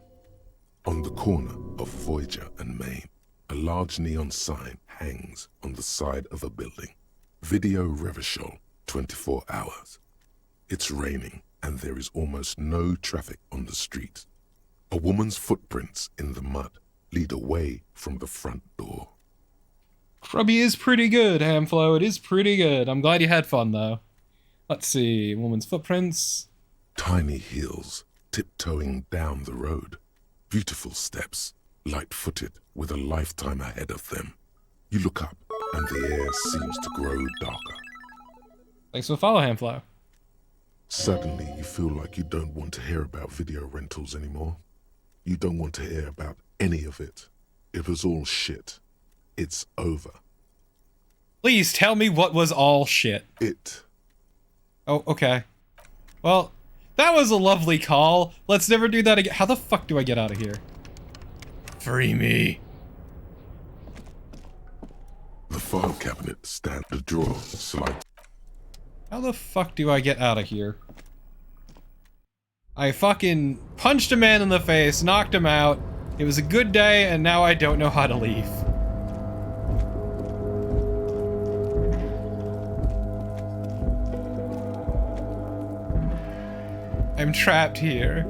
On the corner of Voyager and Main, a large neon sign hangs on the side of a building. Video Revachol, 24 hours. It's raining and there is almost no traffic on the street. A woman's footprints in the mud lead away from the front door. Grubby is pretty good, Hamflow. It is pretty good. I'm glad you had fun, though. Let's see. Woman's footprints. Tiny heels tiptoeing down the road. Beautiful steps, light-footed with a lifetime ahead of them. You look up and the air seems to grow darker. Thanks for the follow, Hamflow. Suddenly, you feel like you don't want to hear about video rentals anymore. You don't want to hear about any of it. It was all shit. It's over. Please tell me what was all shit. Oh, okay. Well, that was a lovely call. Let's never do that again. How the fuck do I get out of here? Free me. The file cabinet stands the drawer slide. How the fuck do I get out of here? I fucking punched a man in the face, knocked him out. It was a good day, and now I don't know how to leave. I'm trapped here.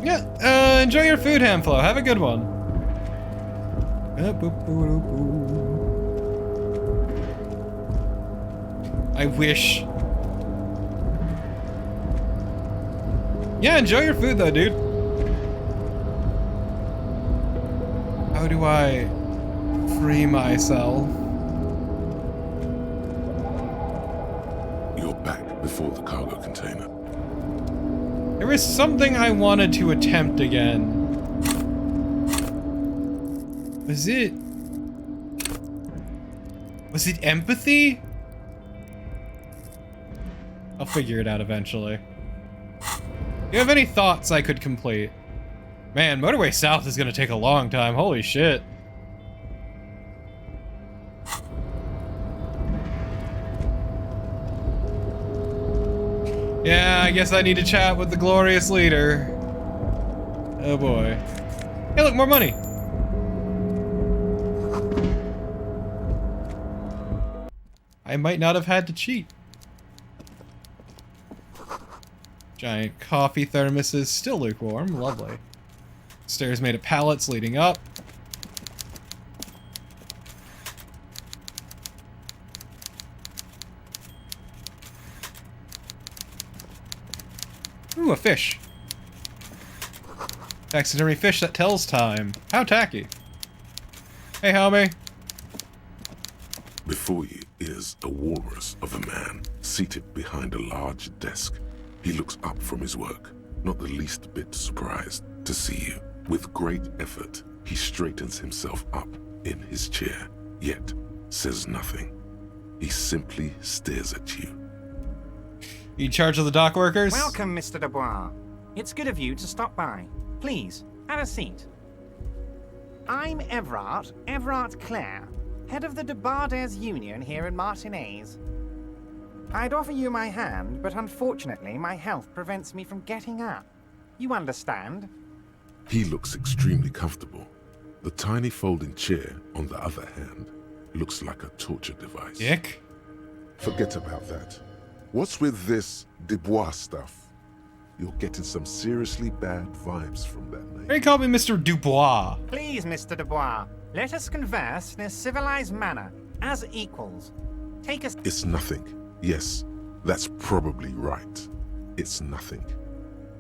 Yeah, enjoy your food, Hamflow. Have a good one. I wish. Yeah, enjoy your food though, dude. How do I free myself? before the cargo container. There was something I wanted to attempt again. Was it empathy? I'll figure it out eventually. Do you have any thoughts I could complete? Man, Motorway South is gonna take a long time. Holy shit. Yeah, I guess I need to chat with the glorious leader. Oh boy. Hey, look, more money. I might not have had to cheat. Giant coffee thermoses, still lukewarm, lovely. Stairs made of pallets leading up. Ooh, a fish. Taxidermy fish that tells time. How tacky. Hey, homie. Before you is a walrus of a man seated behind a large desk. He looks up from his work, not the least bit surprised to see you. With great effort, he straightens himself up in his chair, yet says nothing. He simply stares at you. You in charge of the dock workers? Welcome, Mr. Dubois. It's good of you to stop by. Please, have a seat. I'm Everard Clare, head of the Debarders Union here in Martinez. I'd offer you my hand, but unfortunately my health prevents me from getting up. You understand? He looks extremely comfortable. The tiny folding chair, on the other hand, looks like a torture device. Dick? Forget about that. What's with this Dubois stuff? You're getting some seriously bad vibes from that name. They call me Mr. Dubois. Please, Mr. Dubois, let us converse in a civilized manner, as equals. Take us— It's nothing. Yes, that's probably right. It's nothing.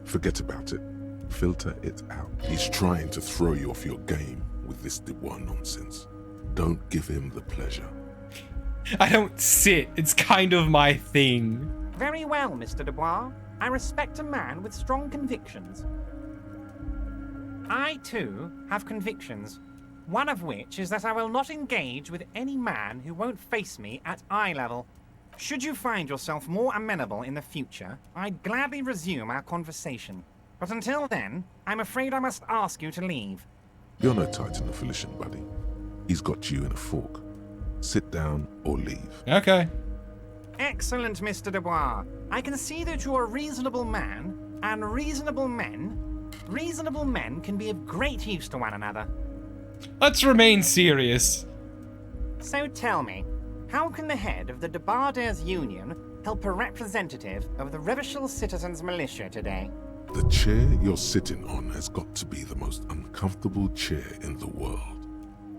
Forget about it. Filter it out. He's trying to throw you off your game with this Dubois nonsense. Don't give him the pleasure. I don't sit. It's kind of my thing. Very well, Mr. Dubois. I respect a man with strong convictions. I, too, have convictions. One of which is that I will not engage with any man who won't face me at eye level. Should you find yourself more amenable in the future, I'd gladly resume our conversation. But until then, I'm afraid I must ask you to leave. You're no Titan affiliation, buddy. He's got you in a fork. Sit down or leave. Okay. Excellent, Mr. Dubois. I can see that you're a reasonable man, and reasonable men can be of great use to one another. Let's remain serious. So tell me, how can the head of the Debarders Union help a representative of the Revachol Citizens Militia today? The chair you're sitting on has got to be the most uncomfortable chair in the world.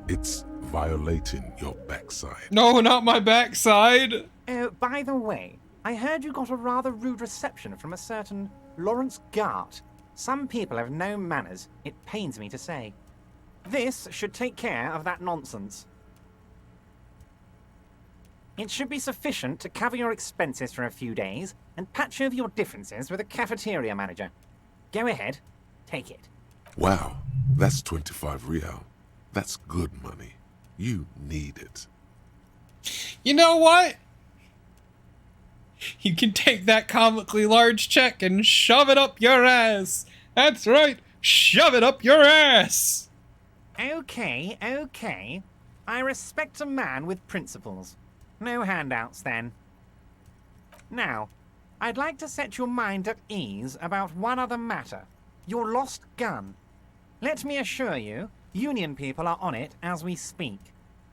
It's violating your backside. No, not my backside. Oh, by the way, I heard you got a rather rude reception from a certain Lawrence Gart. Some people have no manners, it pains me to say. This should take care of that nonsense. It should be sufficient to cover your expenses for a few days and patch over your differences with a cafeteria manager. Go ahead, take it. Wow, that's 25 real. That's good money. You need it. You know what? You can take that comically large check and shove it up your ass. That's right, shove it up your ass. Okay. I respect a man with principles. No handouts, then. Now, I'd like to set your mind at ease about one other matter. Your lost gun. Let me assure you, Union people are on it as we speak.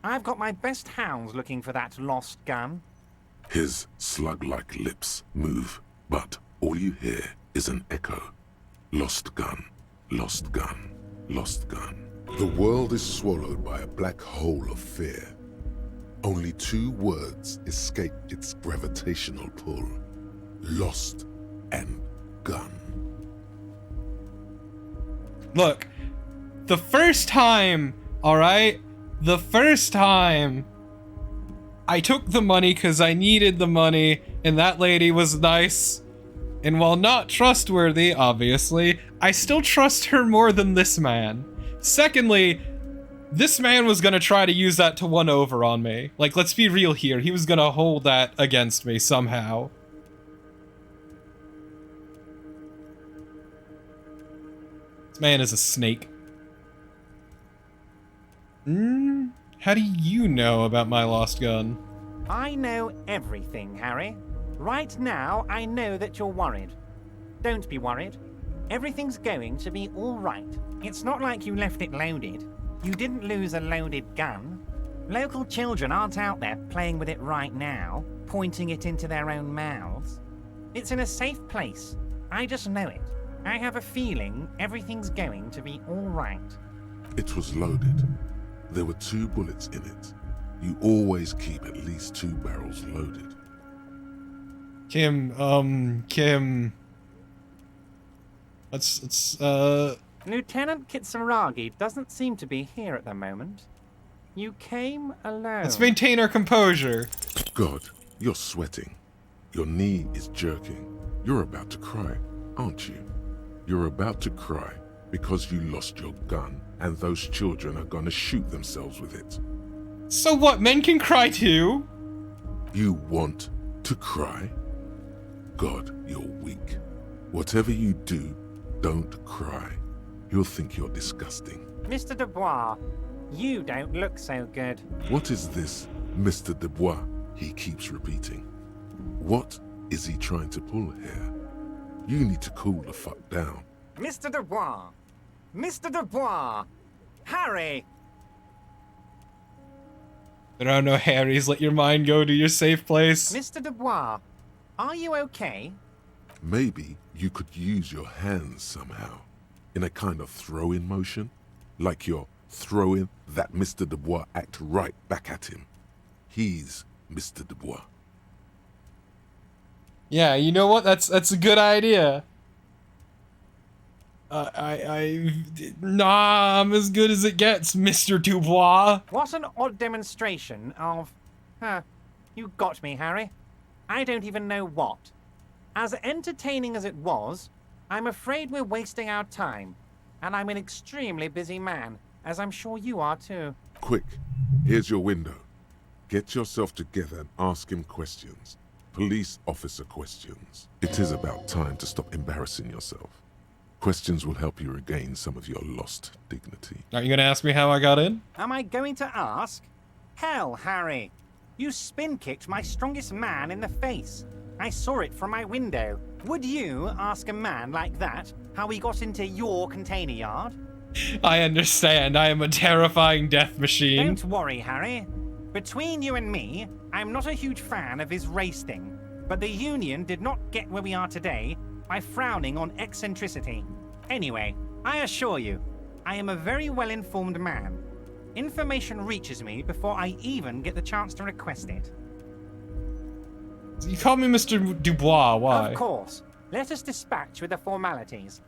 I've got my best hounds looking for that lost gun. His slug-like lips move, but all you hear is an echo. Lost gun, lost gun, lost gun. The world is swallowed by a black hole of fear. Only two words escape its gravitational pull. Lost and gun. Look, the first time, alright? The first time I took the money because I needed the money, and that lady was nice. And while not trustworthy, obviously, I still trust her more than this man. Secondly, this man was gonna try to use that to one over on me. Like, let's be real here. He was gonna hold that against me somehow. This man is a snake. How do you know about my lost gun? I know everything, Harry. Right now, I know that you're worried. Don't be worried. Everything's going to be all right. It's not like you left it loaded. You didn't lose a loaded gun. Local children aren't out there playing with it right now, pointing it into their own mouths. It's in a safe place. I just know it. I have a feeling everything's going to be all right. It was loaded. There were 2 bullets in it. You always keep at least 2 barrels loaded. Kim. Let's Lieutenant Kitsuragi doesn't seem to be here at the moment. You came alone. Let's maintain our composure. God, you're sweating. Your knee is jerking. You're about to cry, aren't you? You're about to cry because you lost your gun and those children are gonna shoot themselves with it. So what, men can cry too? You want to cry? God, you're weak. Whatever you do, don't cry. He'll think you're disgusting. Mr. Dubois, you don't look so good. What is this, Mr. Dubois? He keeps repeating. What is he trying to pull here? You need to cool the fuck down. Mr. Dubois! Mr. Dubois! Harry! There are no Harrys. Let your mind go to your safe place. Mr. Dubois, are you okay? Maybe you could use your hands somehow, in a kind of throw-in motion, like you're throwing that Mr. Dubois act right back at him. He's Mr. Dubois. Yeah, you know what? That's a good idea. Nah, I'm as good as it gets, Mr. Dubois. What an odd demonstration of... you got me, Harry. I don't even know what. As entertaining as it was, I'm afraid we're wasting our time. And I'm an extremely busy man, as I'm sure you are too. Quick, here's your window. Get yourself together and ask him questions. Police officer questions. It is about time to stop embarrassing yourself. Questions will help you regain some of your lost dignity. Aren't you gonna ask me how I got in? Am I going to ask? Hell, Harry. You spin-kicked my strongest man in the face. I saw it from my window. Would you ask a man like that how he got into your container yard? I understand. I am a terrifying death machine. Don't worry, Harry. Between you and me, I'm not a huge fan of his race thing, but the Union did not get where we are today by frowning on eccentricity. Anyway, I assure you, I am a very well-informed man. Information reaches me before I even get the chance to request it. You call me Mr. Dubois, why? Of course. Let us dispatch with the formalities.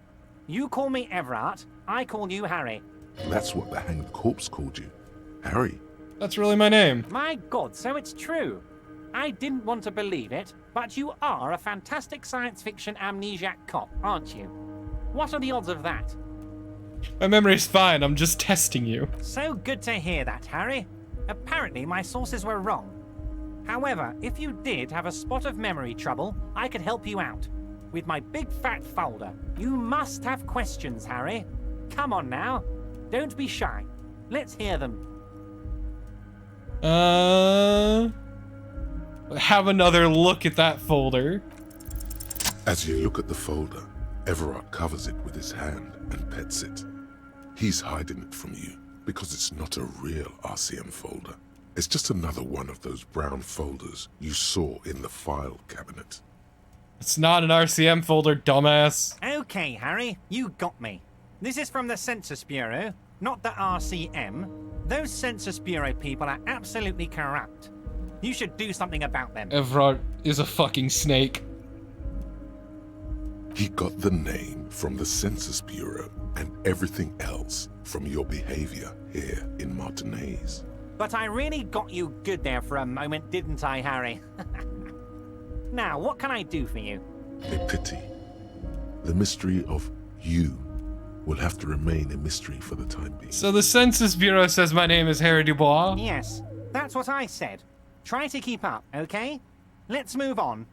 You call me Everard, I call you Harry. That's what the hanged corpse called you. Harry. That's really my name. My God, so it's true. I didn't want to believe it, but you are a fantastic science fiction amnesiac cop, aren't you? What are the odds of that? My memory's fine, I'm just testing you. So good to hear that, Harry. Apparently my sources were wrong. However, if you did have a spot of memory trouble, I could help you out. With my big fat folder. You must have questions, Harry. Come on now. Don't be shy. Let's hear them. Have another look at that folder. As you look at the folder, Everard covers it with his hand and pets it. He's hiding it from you because it's not a real RCM folder. It's just another one of those brown folders you saw in the file cabinet. It's not an RCM folder, dumbass. Okay, Harry, you got me. This is from the Census Bureau, not the RCM. Those Census Bureau people are absolutely corrupt. You should do something about them. Everard is a fucking snake. He got the name from the Census Bureau and everything else from your behavior here in Martinez. But I really got you good there for a moment, didn't I, Harry? Now, what can I do for you? A pity. The mystery of you will have to remain a mystery for the time being. So the Census Bureau says my name is Harry Dubois? Yes, that's what I said. Try to keep up, okay? Let's move on.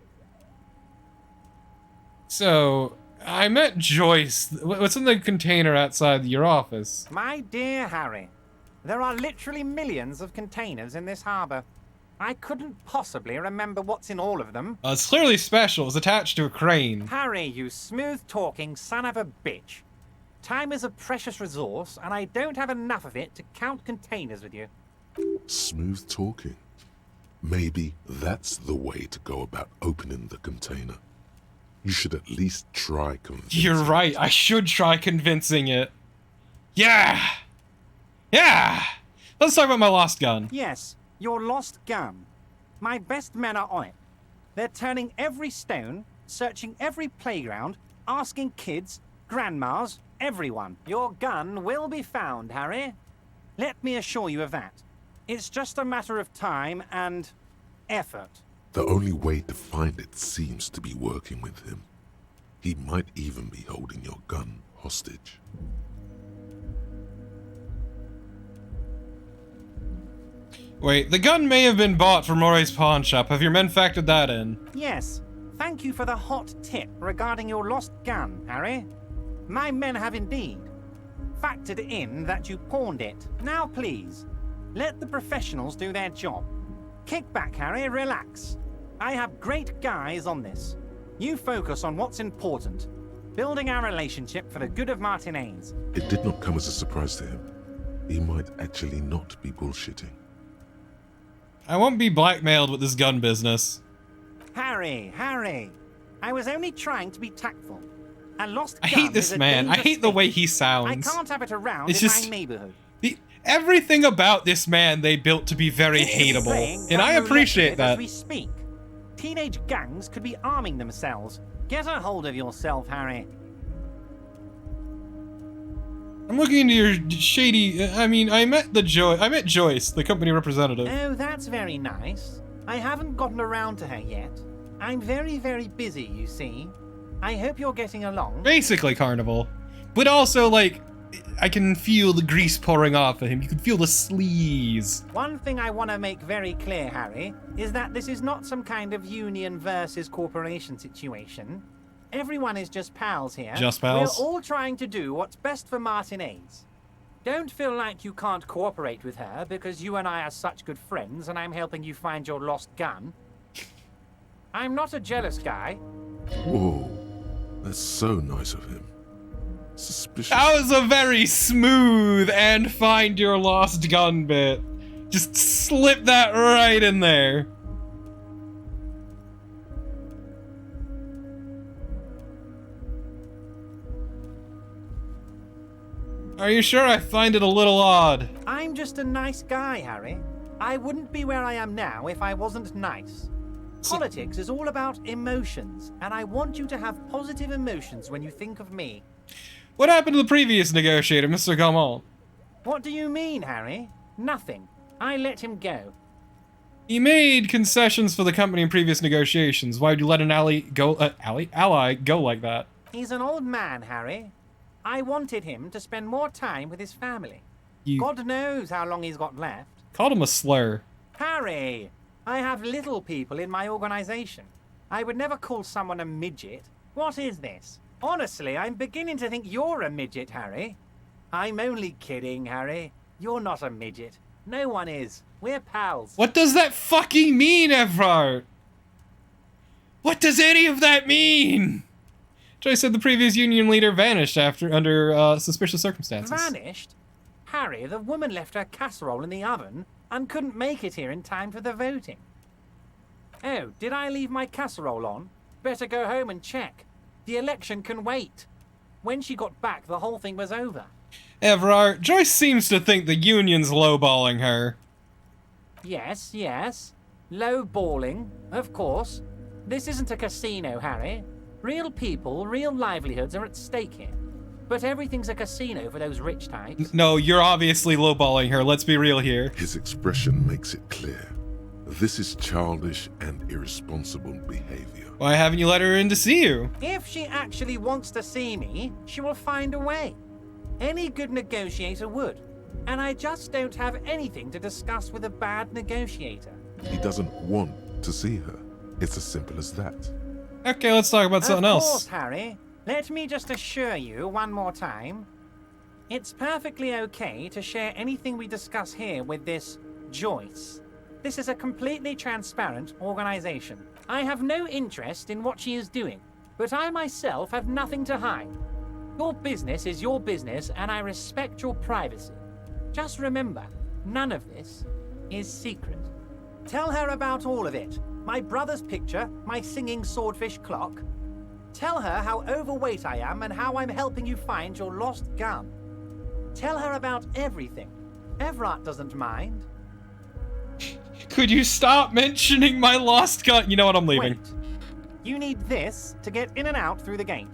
So, I met Joyce. What's in the container outside your office? My dear Harry, there are literally millions of containers in this harbor. I couldn't possibly remember what's in all of them. It's clearly special. It's attached to a crane. Harry, you smooth-talking son of a bitch. Time is a precious resource, and I don't have enough of it to count containers with you. Smooth talking. Maybe that's the way to go about opening the container. You should at least try convincing. You're right. I should try convincing it. Yeah! Yeah! Let's talk about my lost gun. Yes, your lost gun. My best men are on it. They're turning every stone, searching every playground, asking kids, grandmas, everyone. Your gun will be found, Harry. Let me assure you of that. It's just a matter of time and effort. The only way to find it seems to be working with him. He might even be holding your gun hostage. Wait, the gun may have been bought from Mori's pawn shop. Have your men factored that in? Yes. Thank you for the hot tip regarding your lost gun, Harry. My men have indeed factored in that you pawned it. Now, please, let the professionals do their job. Kick back, Harry, relax. I have great guys on this. You focus on what's important, building our relationship for the good of Martinez. It did not come as a surprise to him. He might actually not be bullshitting. I won't be blackmailed with this gun business. Harry, I was only trying to be tactful. A lost gun I hate this man. I hate the way he sounds. I can't have it around It's in just- my neighborhood. Everything about this man they built to be very hateable. And I appreciate that. As we speak, teenage gangs could be arming themselves. Get a hold of yourself, Harry. I'm looking into your shady... I met Joyce, the company representative. Oh, that's very nice. I haven't gotten around to her yet. I'm very, very busy, you see. I hope you're getting along. Basically Carnival. But also, like, I can feel the grease pouring off of him. You can feel the sleaze. One thing I want to make very clear, Harry, is that this is not some kind of union versus corporation situation. Everyone is just pals here. Just pals? We're all trying to do what's best for Martinez. Don't feel like you can't cooperate with her because you and I are such good friends and I'm helping you find your lost gun. I'm not a jealous guy. Whoa, that's so nice of him. Suspicious. That was a very smooth and find your lost gun bit. Just slip that right in there. Are you sure? I find it a little odd. I'm just a nice guy, Harry. I wouldn't be where I am now if I wasn't nice. Politics is all about emotions, and I want you to have positive emotions when you think of me. What happened to the previous negotiator, Mr. Gaumont? What do you mean, Harry? Nothing. I let him go. He made concessions for the company in previous negotiations. Why would you let an ally go like that? He's an old man, Harry. I wanted him to spend more time with his family. You God knows how long he's got left. called him a slur. Harry, I have little people in my organization. I would never call someone a midget. What is this? Honestly, I'm beginning to think you're a midget, Harry. I'm only kidding, Harry. You're not a midget. No one is. We're pals. What does that fucking mean, Everard? What does any of that mean? Joyce said the previous union leader vanished under suspicious circumstances. Vanished? Harry, the woman left her casserole in the oven and couldn't make it here in time for the voting. Oh, did I leave my casserole on? Better go home and check. The election can wait. When she got back, the whole thing was over. Everard, Joyce seems to think the union's lowballing her. Yes, yes. Low balling, of course. This isn't a casino, Harry. Real people, real livelihoods are at stake here. but everything's a casino for those rich types. No, you're obviously lowballing her. Let's be real here. His expression makes it clear. This is childish and irresponsible behavior. Why haven't you let her in to see you? If she actually wants to see me, she will find a way. Any good negotiator would. And I just don't have anything to discuss with a bad negotiator. He doesn't want to see her. It's as simple as that. Okay, let's talk about something Of else. course, Harry. Let me just assure you one more time. It's perfectly okay to share anything we discuss here with this Joyce. This is a completely transparent organization. I have no interest in what she is doing, but I myself have nothing to hide. Your business is your business, and I respect your privacy. Just remember, none of this is secret. Tell her about all of it. My brother's picture, my singing swordfish clock. Tell her how overweight I am and how I'm helping you find your lost gun. Tell her about everything. Everard doesn't mind. Could you stop mentioning my lost gun? You know what, I'm leaving. Wait. You need this to get in and out through the gate.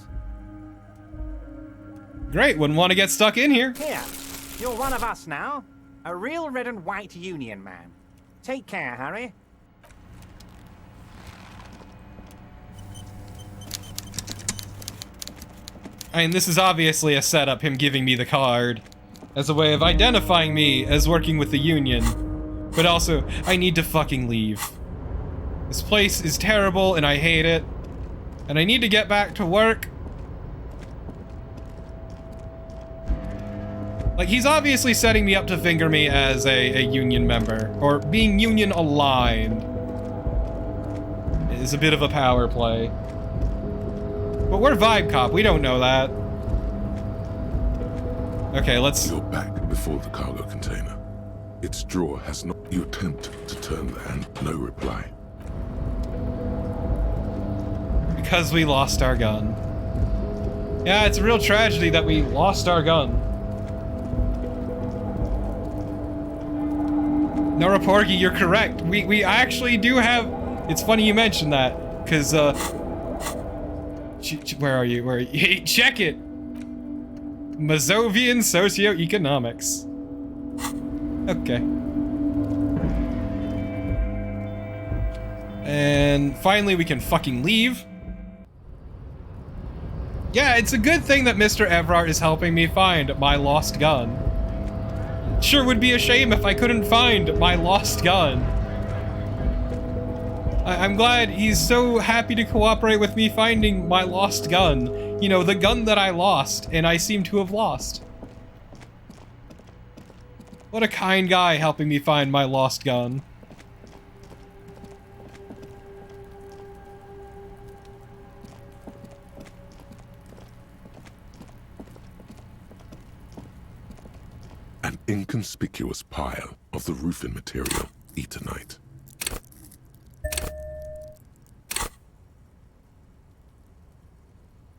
Great, wouldn't want to get stuck in here. Here, you're one of us now. A real red and white union man. Take care, Harry. I mean, this is obviously a setup, him giving me the card, as a way of identifying me as working with the Union. But also, I need to fucking leave. This place is terrible and I hate it. And I need to get back to work. Like, he's obviously setting me up to finger me as a Union member, or being Union aligned. It is a bit of a power play. But we're Vibe Cop, we don't know that. Okay, let's... You're back before the cargo container. Its drawer has not... You attempt to turn the hand, no reply. Because we lost our gun. Yeah, it's a real tragedy that we lost our gun. Nora Porgy, you're correct. We actually do have... It's funny you mentioned that, because, where are you? Where are you? Hey, check it! Mazovian socioeconomics. Okay. And finally we can fucking leave. Yeah, it's a good thing that Mr. Everard is helping me find my lost gun. Sure would be a shame if I couldn't find my lost gun. I'm glad he's so happy to cooperate with me finding my lost gun. You know, the gun that I lost, and I seem to have lost. What a kind guy helping me find my lost gun. An inconspicuous pile of the roofing material, Eternite.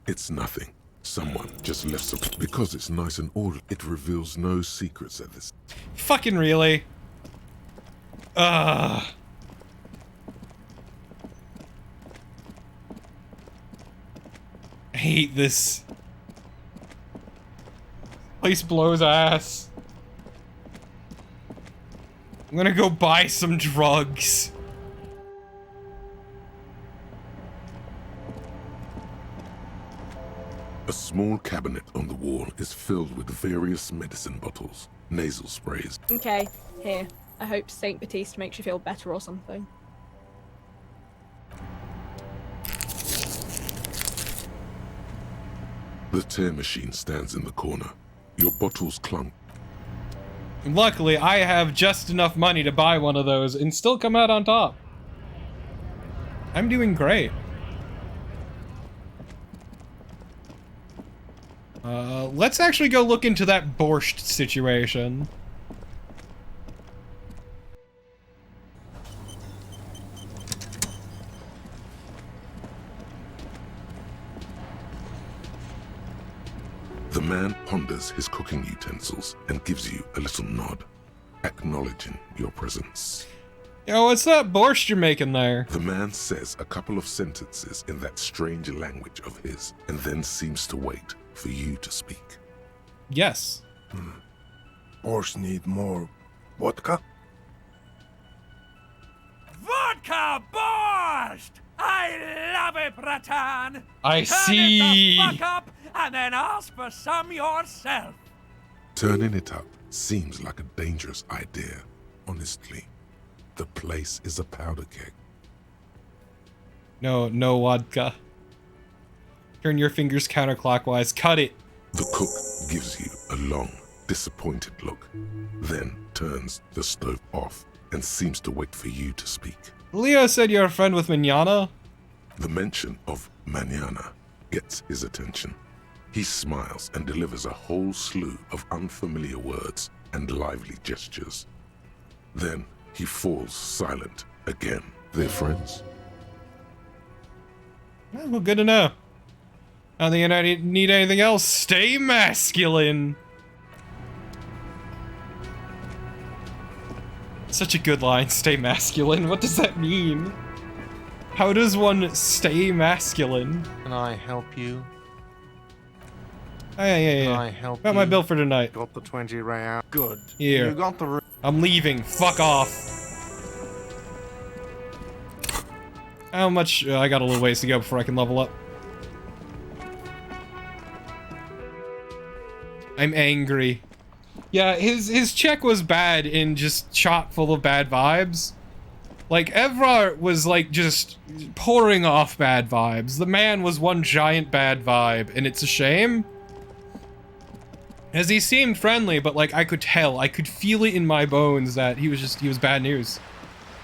It's nothing. Someone just left some... Because it's nice and ordered, it reveals no secrets at this... Fucking really? Ugh. I hate this. Place blows ass. I'm gonna go buy some drugs. A small cabinet on the wall is filled with various medicine bottles, nasal sprays. Okay, here. I hope Saint Baptiste makes you feel better or something. The tear machine stands in the corner. Your bottles clunk. Luckily, I have just enough money to buy one of those and still come out on top. I'm doing great. Let's actually go look into that borscht situation. The man ponders his cooking utensils and gives you a little nod, acknowledging your presence. Yo, what's that borscht you're making there? The man says a couple of sentences in that strange language of his, and then seems to wait, for you to speak. Yes. Borscht need more vodka? Vodka borscht! I love it, Bratan! I Turn see. it the fuck up and then ask for some yourself. Turning it up seems like a dangerous idea, honestly. The place is a powder keg. No vodka. Turn your fingers counterclockwise. Cut it. The cook gives you a long, disappointed look, then turns the stove off and seems to wait for you to speak. Leo said you're a friend with Manana. The mention of Manana gets his attention. He smiles and delivers a whole slew of unfamiliar words and lively gestures. Then he falls silent again. They're friends. Well, good to know. I don't think I need anything else. Stay masculine. Such a good line, stay masculine. What does that mean? How does one stay masculine? Can I help you? Oh, yeah. Can I help Got my bill for tonight. Got the 20 real. Good. Here. You got the room. I'm leaving. Fuck off. How much? I got a little ways to go before I can level up. I'm angry. Yeah, his check was bad and just chock full of bad vibes. Like, Evrart was, like, just pouring off bad vibes. The man was one giant bad vibe, and it's a shame. As he seemed friendly, but, like, I could tell, I could feel it in my bones that he was bad news.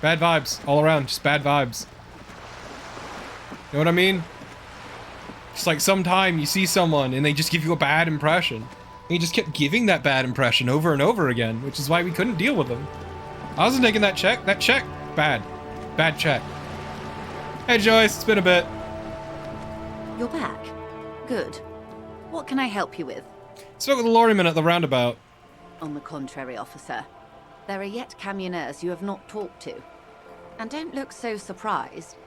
Bad vibes, all around, just bad vibes. You know what I mean? Just like, sometime you see someone, and they just give you a bad impression. And he just kept giving that bad impression over and over again, which is why we couldn't deal with him. I wasn't taking that check. That check, bad. Bad check. Hey Joyce, it's been a bit. You're back. Good. What can I help you with? Spoke with the lorryman at the roundabout. On the contrary, officer. There are yet camionneurs you have not talked to. And don't look so surprised.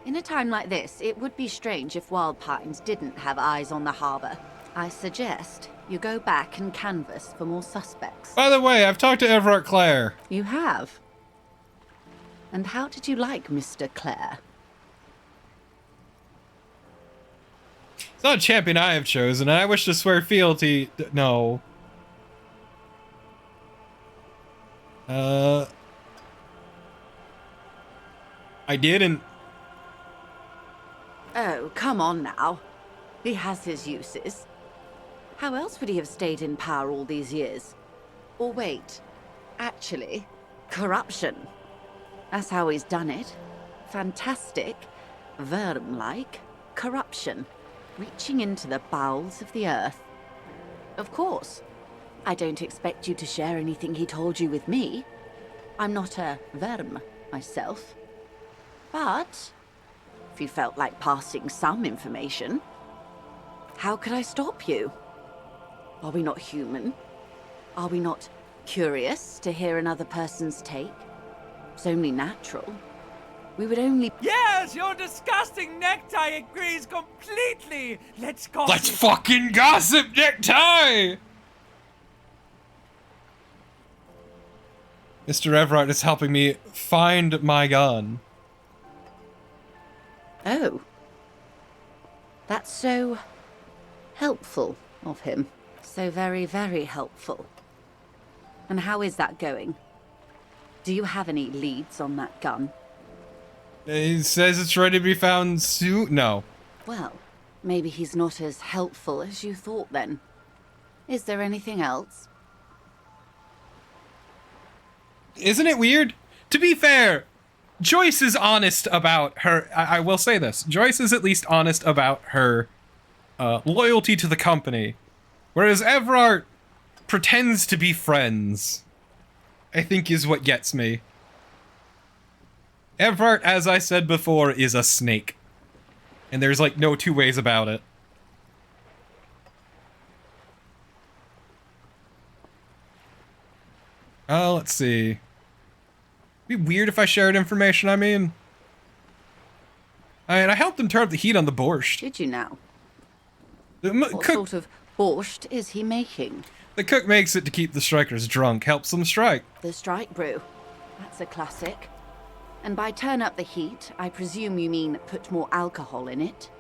In a time like this, it would be strange if Wild Pines didn't have eyes on the harbour. I suggest you go back and canvass for more suspects. By the way, I've talked to Everett Clare. You have? And how did you like Mr. Clare? It's not a champion I have chosen, and I wish to swear fealty. No. I didn't. Oh, come on now. He has his uses. How else would he have stayed in power all these years? Or wait, actually, corruption. That's how he's done it. Fantastic, Verm-like corruption, reaching into the bowels of the earth. Of course, I don't expect you to share anything he told you with me. I'm not a Verm myself. But if you felt like passing some information, how could I stop you? Are we not human? Are we not curious to hear another person's take? It's only natural. We would only... Yes, your disgusting necktie agrees completely. Let's gossip. Let's fucking gossip, necktie! Mr. Everett is helping me find my gun. Oh. That's so helpful of him. So very, very helpful. And how is that going? Do you have any leads on that gun? He says it's ready to be found soon. No. Well, maybe he's not as helpful as you thought then. Is there anything else? Isn't it weird? To be fair, Joyce is honest about her. I will say this. Joyce is at least honest about her loyalty to the company. Whereas Everard pretends to be friends. I think is what gets me. Everard, as I said before, is a snake. And there's like no two ways about it. Let's see. It'd be weird if I shared information, I mean. I helped them turn up the heat on the borscht. Did you now? What sort of Borscht is he making? The cook makes it to keep the strikers drunk, helps them strike. The strike brew. That's a classic. And by turn up the heat, I presume you mean put more alcohol in it?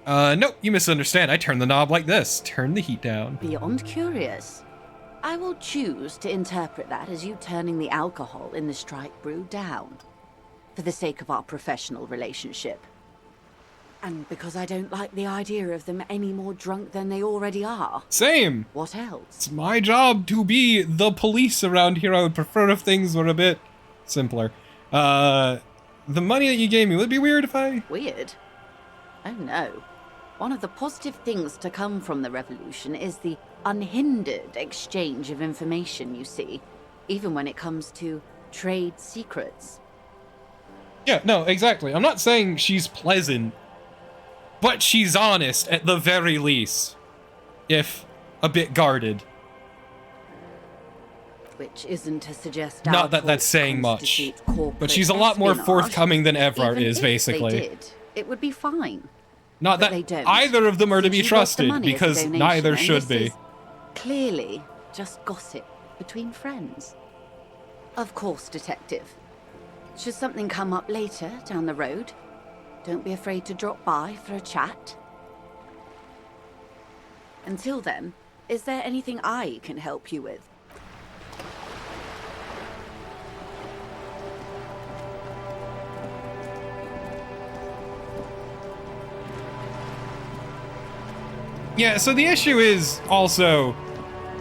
Nope, you misunderstand. I turn the knob like this. Turn the heat down. Beyond curious. I will choose to interpret that as you turning the alcohol in the strike brew down. For the sake of our professional relationship. And because I don't like the idea of them any more drunk than they already are. Same. What else? It's my job to be the police around here. I would prefer if things were a bit simpler. The money that you gave me, would it be weird if I... Weird? Oh no. One of the positive things to come from the revolution is the unhindered exchange of information, you see. Even when it comes to trade secrets. Yeah, no, exactly. I'm not saying she's pleasant. But she's honest, at the very least. If a bit guarded. Which isn't to suggest... Not that that's saying much. But she's a lot more forthcoming than Evrart is, basically. If they did, it would be fine. Not that either of them are to be trusted, because neither should be. Clearly just gossip between friends. Of course, Detective. Should something come up later down the road, don't be afraid to drop by for a chat. Until then, is there anything I can help you with? Yeah, so the issue is also,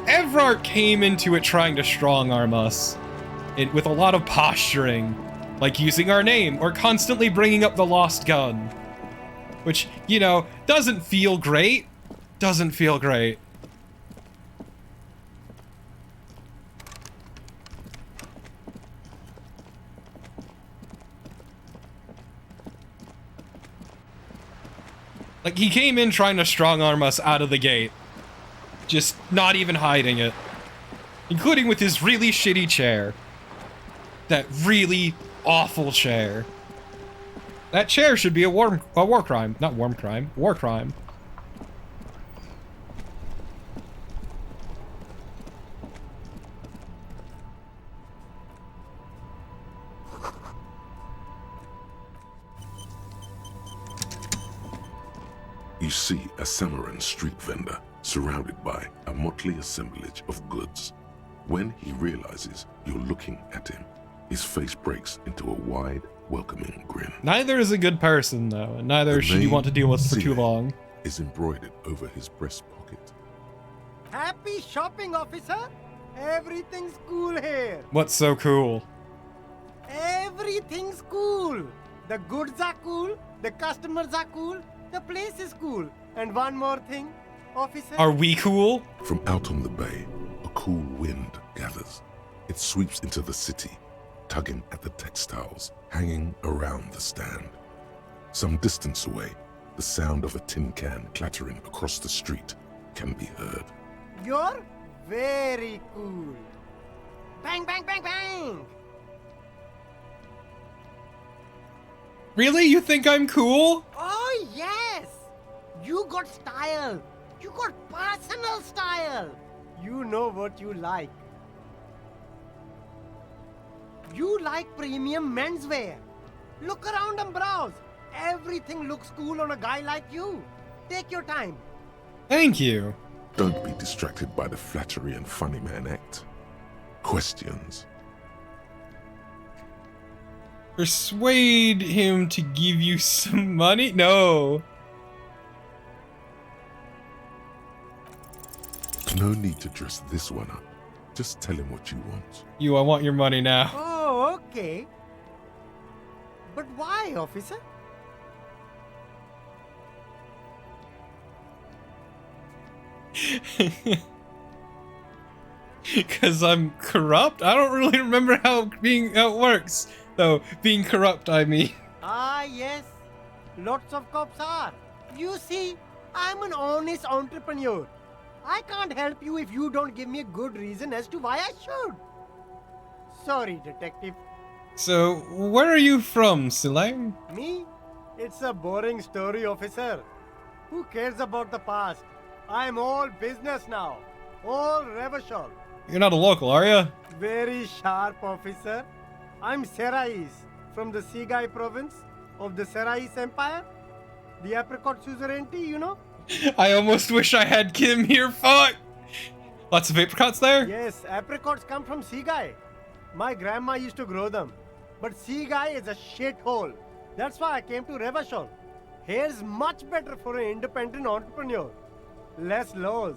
Evrart came into it trying to strong-arm us. With a lot of posturing. Like using our name, or constantly bringing up the lost gun. Which, you know, doesn't feel great. Doesn't feel great. Like, he came in trying to strong-arm us out of the gate. Just not even hiding it. Including with his really shitty chair. That really awful chair. That chair should be a war crime. Not war crime. War crime. You see a Samaran street vendor surrounded by a motley assemblage of goods. When he realizes you're looking at him, his face breaks into a wide, welcoming grin. Neither is a good person, though, and neither should you want to deal with for too long. Is embroidered over his breast pocket. Happy shopping, officer! Everything's cool here. What's so cool? Everything's cool. The goods are cool, the customers are cool, the place is cool. And one more thing, officer. Are we cool? From out on the bay, a cool wind gathers. It sweeps into the city, tugging at the textiles hanging around the stand. Some distance away, the sound of a tin can clattering across the street can be heard. You're very cool. Bang, bang, bang, bang! Really? You think I'm cool? Oh, yes! You got style. You got personal style. You know what you like. You like premium menswear. Look around and browse. Everything looks cool on a guy like you. Take your time. Thank you. Don't be distracted by the flattery and funny man act. Questions. Persuade him to give you some money? No. No need to dress this one up. Just tell him what you want. I want your money now. Oh, okay. But why, officer? Because I'm corrupt? I don't really remember how it works. Though, being corrupt, I mean. Ah, yes. Lots of cops are. You see, I'm an honest entrepreneur. I can't help you if you don't give me a good reason as to why I should. Sorry, detective. So, where are you from, Silay? Me? It's a boring story, officer. Who cares about the past? I'm all business now. All Revachol. You're not a local, are you? Very sharp, officer. I'm Serais from the Sigai province of the Serais Empire. The apricot suzerainty, you know? I almost wish I had Kim here. Fuck! Lots of apricots there? Yes, apricots come from Sigai. My grandma used to grow them. But Sigai is a shithole. That's why I came to Revachol. Here's much better for an independent entrepreneur. Less laws.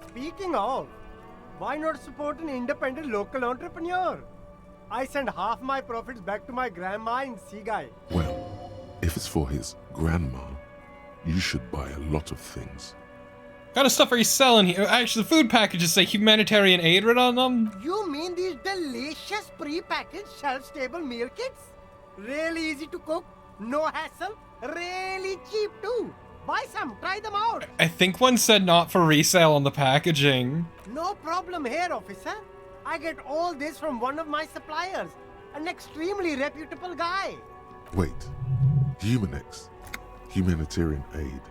Speaking of, why not support an independent local entrepreneur? I send half my profits back to my grandma in Sigai. Well, if it's for his grandma, you should buy a lot of things. What kind of stuff are you selling here? Actually, the food packages say humanitarian aid written on them. You mean these delicious pre-packaged shelf-stable meal kits? Really easy to cook, no hassle, really cheap too. Buy some, try them out. I think one said not for resale on the packaging. No problem here, officer. I get all this from one of my suppliers, an extremely reputable guy. Wait, Humanex, humanitarian aid.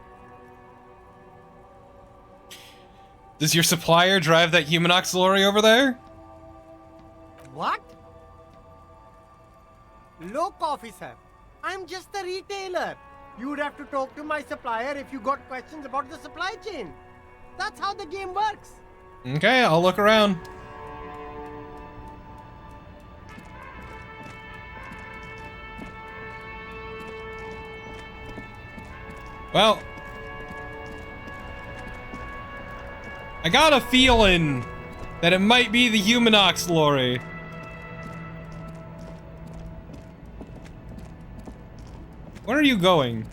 Does your supplier drive that Humanox lorry over there? What? Look, officer, I'm just a retailer. You'd have to talk to my supplier if you got questions about the supply chain. That's how the game works. Okay, I'll look around. Well, I got a feeling that it might be the Humanox lorry. Where are you going?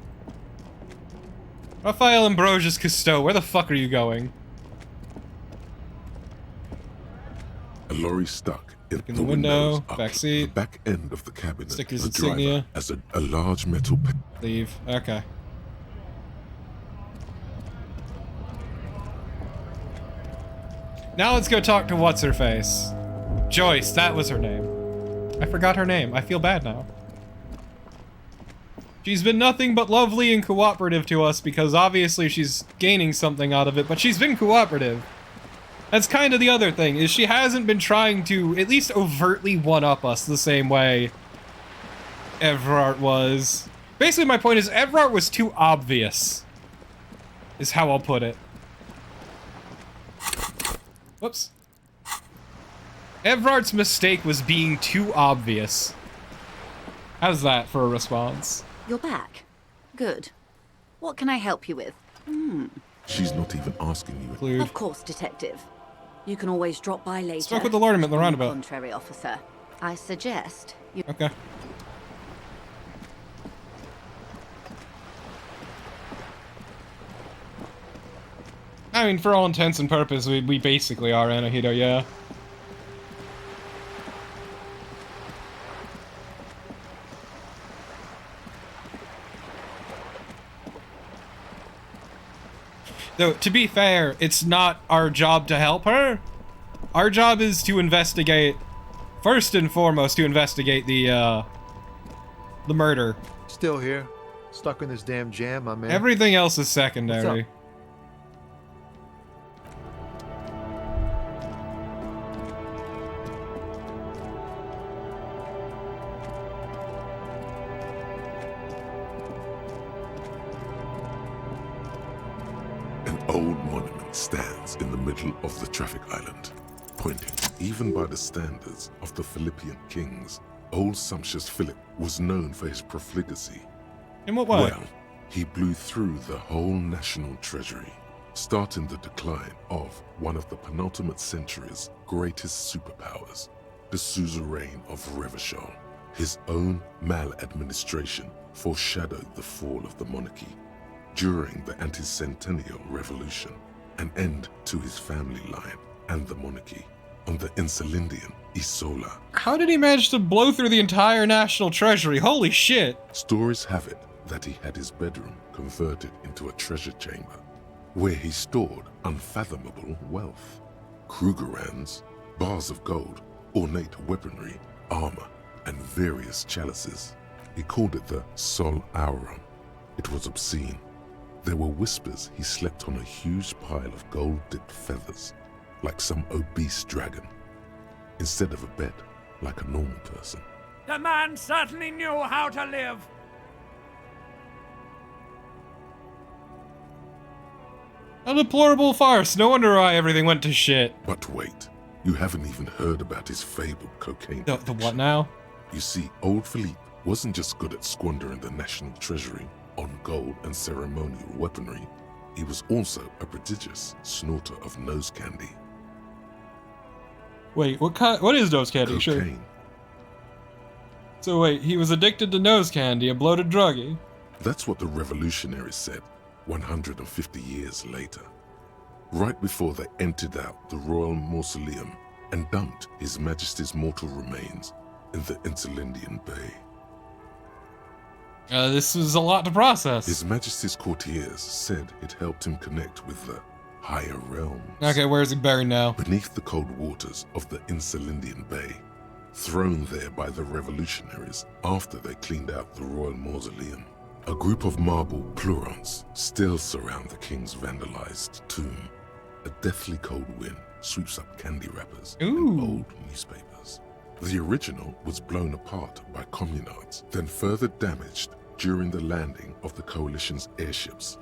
Raphael Ambrosius Cousteau, where the fuck are you going? A lorry stuck in the window, up, back seat, the back end of the cabinet. Stickers, the driver insignia. as a large metal pen. Leave. Okay. Now let's go talk to what's-her-face. Joyce, that was her name. I forgot her name. I feel bad now. She's been nothing but lovely and cooperative to us because obviously she's gaining something out of it, but she's been cooperative. That's kind of the other thing, is she hasn't been trying to at least overtly one-up us the same way Everard was. Basically, my point is Everard was too obvious, is how I'll put it. Whoops. Everard's mistake was being too obvious. How's that for a response? You're back. Good. What can I help you with? She's not even asking you. Cleared. Of course, detective. You can always drop by later. Spoke with the Lord at the roundabout. Contrary, officer. I suggest you... Okay. I mean, for all intents and purposes, we basically are Anahito, yeah. Though, to be fair, it's not our job to help her. Our job is to investigate, first and foremost, to investigate the murder. Still here. Stuck in this damn jam, my man. Everything else is secondary. Old monument stands in the middle of the traffic island, pointing. Even by the standards of the Philippian kings, old sumptuous Philip was known for his profligacy. In what way? Well, he blew through the whole national treasury, starting the decline of one of the penultimate century's greatest superpowers, the suzerain of Revachol. His own maladministration foreshadowed the fall of the monarchy. During the anti-centennial revolution, an end to his family line and the monarchy on the Insulindian Isola. How did he manage to blow through the entire national treasury? Holy shit! Stories have it that he had his bedroom converted into a treasure chamber, where he stored unfathomable wealth. Krugerrands, bars of gold, ornate weaponry, armor, and various chalices. He called it the Sol Aurum. It was obscene, There were whispers he slept on a huge pile of gold-dipped feathers, like some obese dragon, instead of a bed, like a normal person. The man certainly knew how to live. A deplorable farce. No wonder why everything went to shit. But wait, you haven't even heard about his fabled cocaine. The what now? You see, old Philippe wasn't just good at squandering the national treasury on gold and ceremonial weaponry. He was also a prodigious snorter of nose candy. Wait, what is nose candy? Cocaine. Sure. So wait, he was addicted to nose candy, a bloated druggie. That's what the revolutionaries said 150 years later, right before they emptied out the royal mausoleum and dumped His Majesty's mortal remains in the Elysium Bay. This was a lot to process. His Majesty's courtiers said it helped him connect with the higher realms. Okay, where's he buried now? Beneath the cold waters of the Elysium Bay, thrown there by the revolutionaries after they cleaned out the royal mausoleum. A group of marble pleurons still surround the king's vandalized tomb. A deathly cold wind sweeps up candy wrappers and old newspapers. The original was blown apart by communards, then further damaged during the landing of the coalition's airships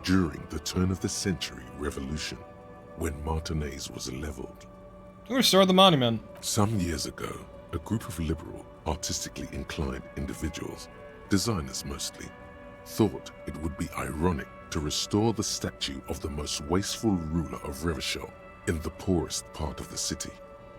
during the turn-of-the-century revolution, when Martinez was leveled. Who restored the monument? Some years ago, a group of liberal, artistically inclined individuals, designers mostly, thought it would be ironic to restore the statue of the most wasteful ruler of Revachol in the poorest part of the city.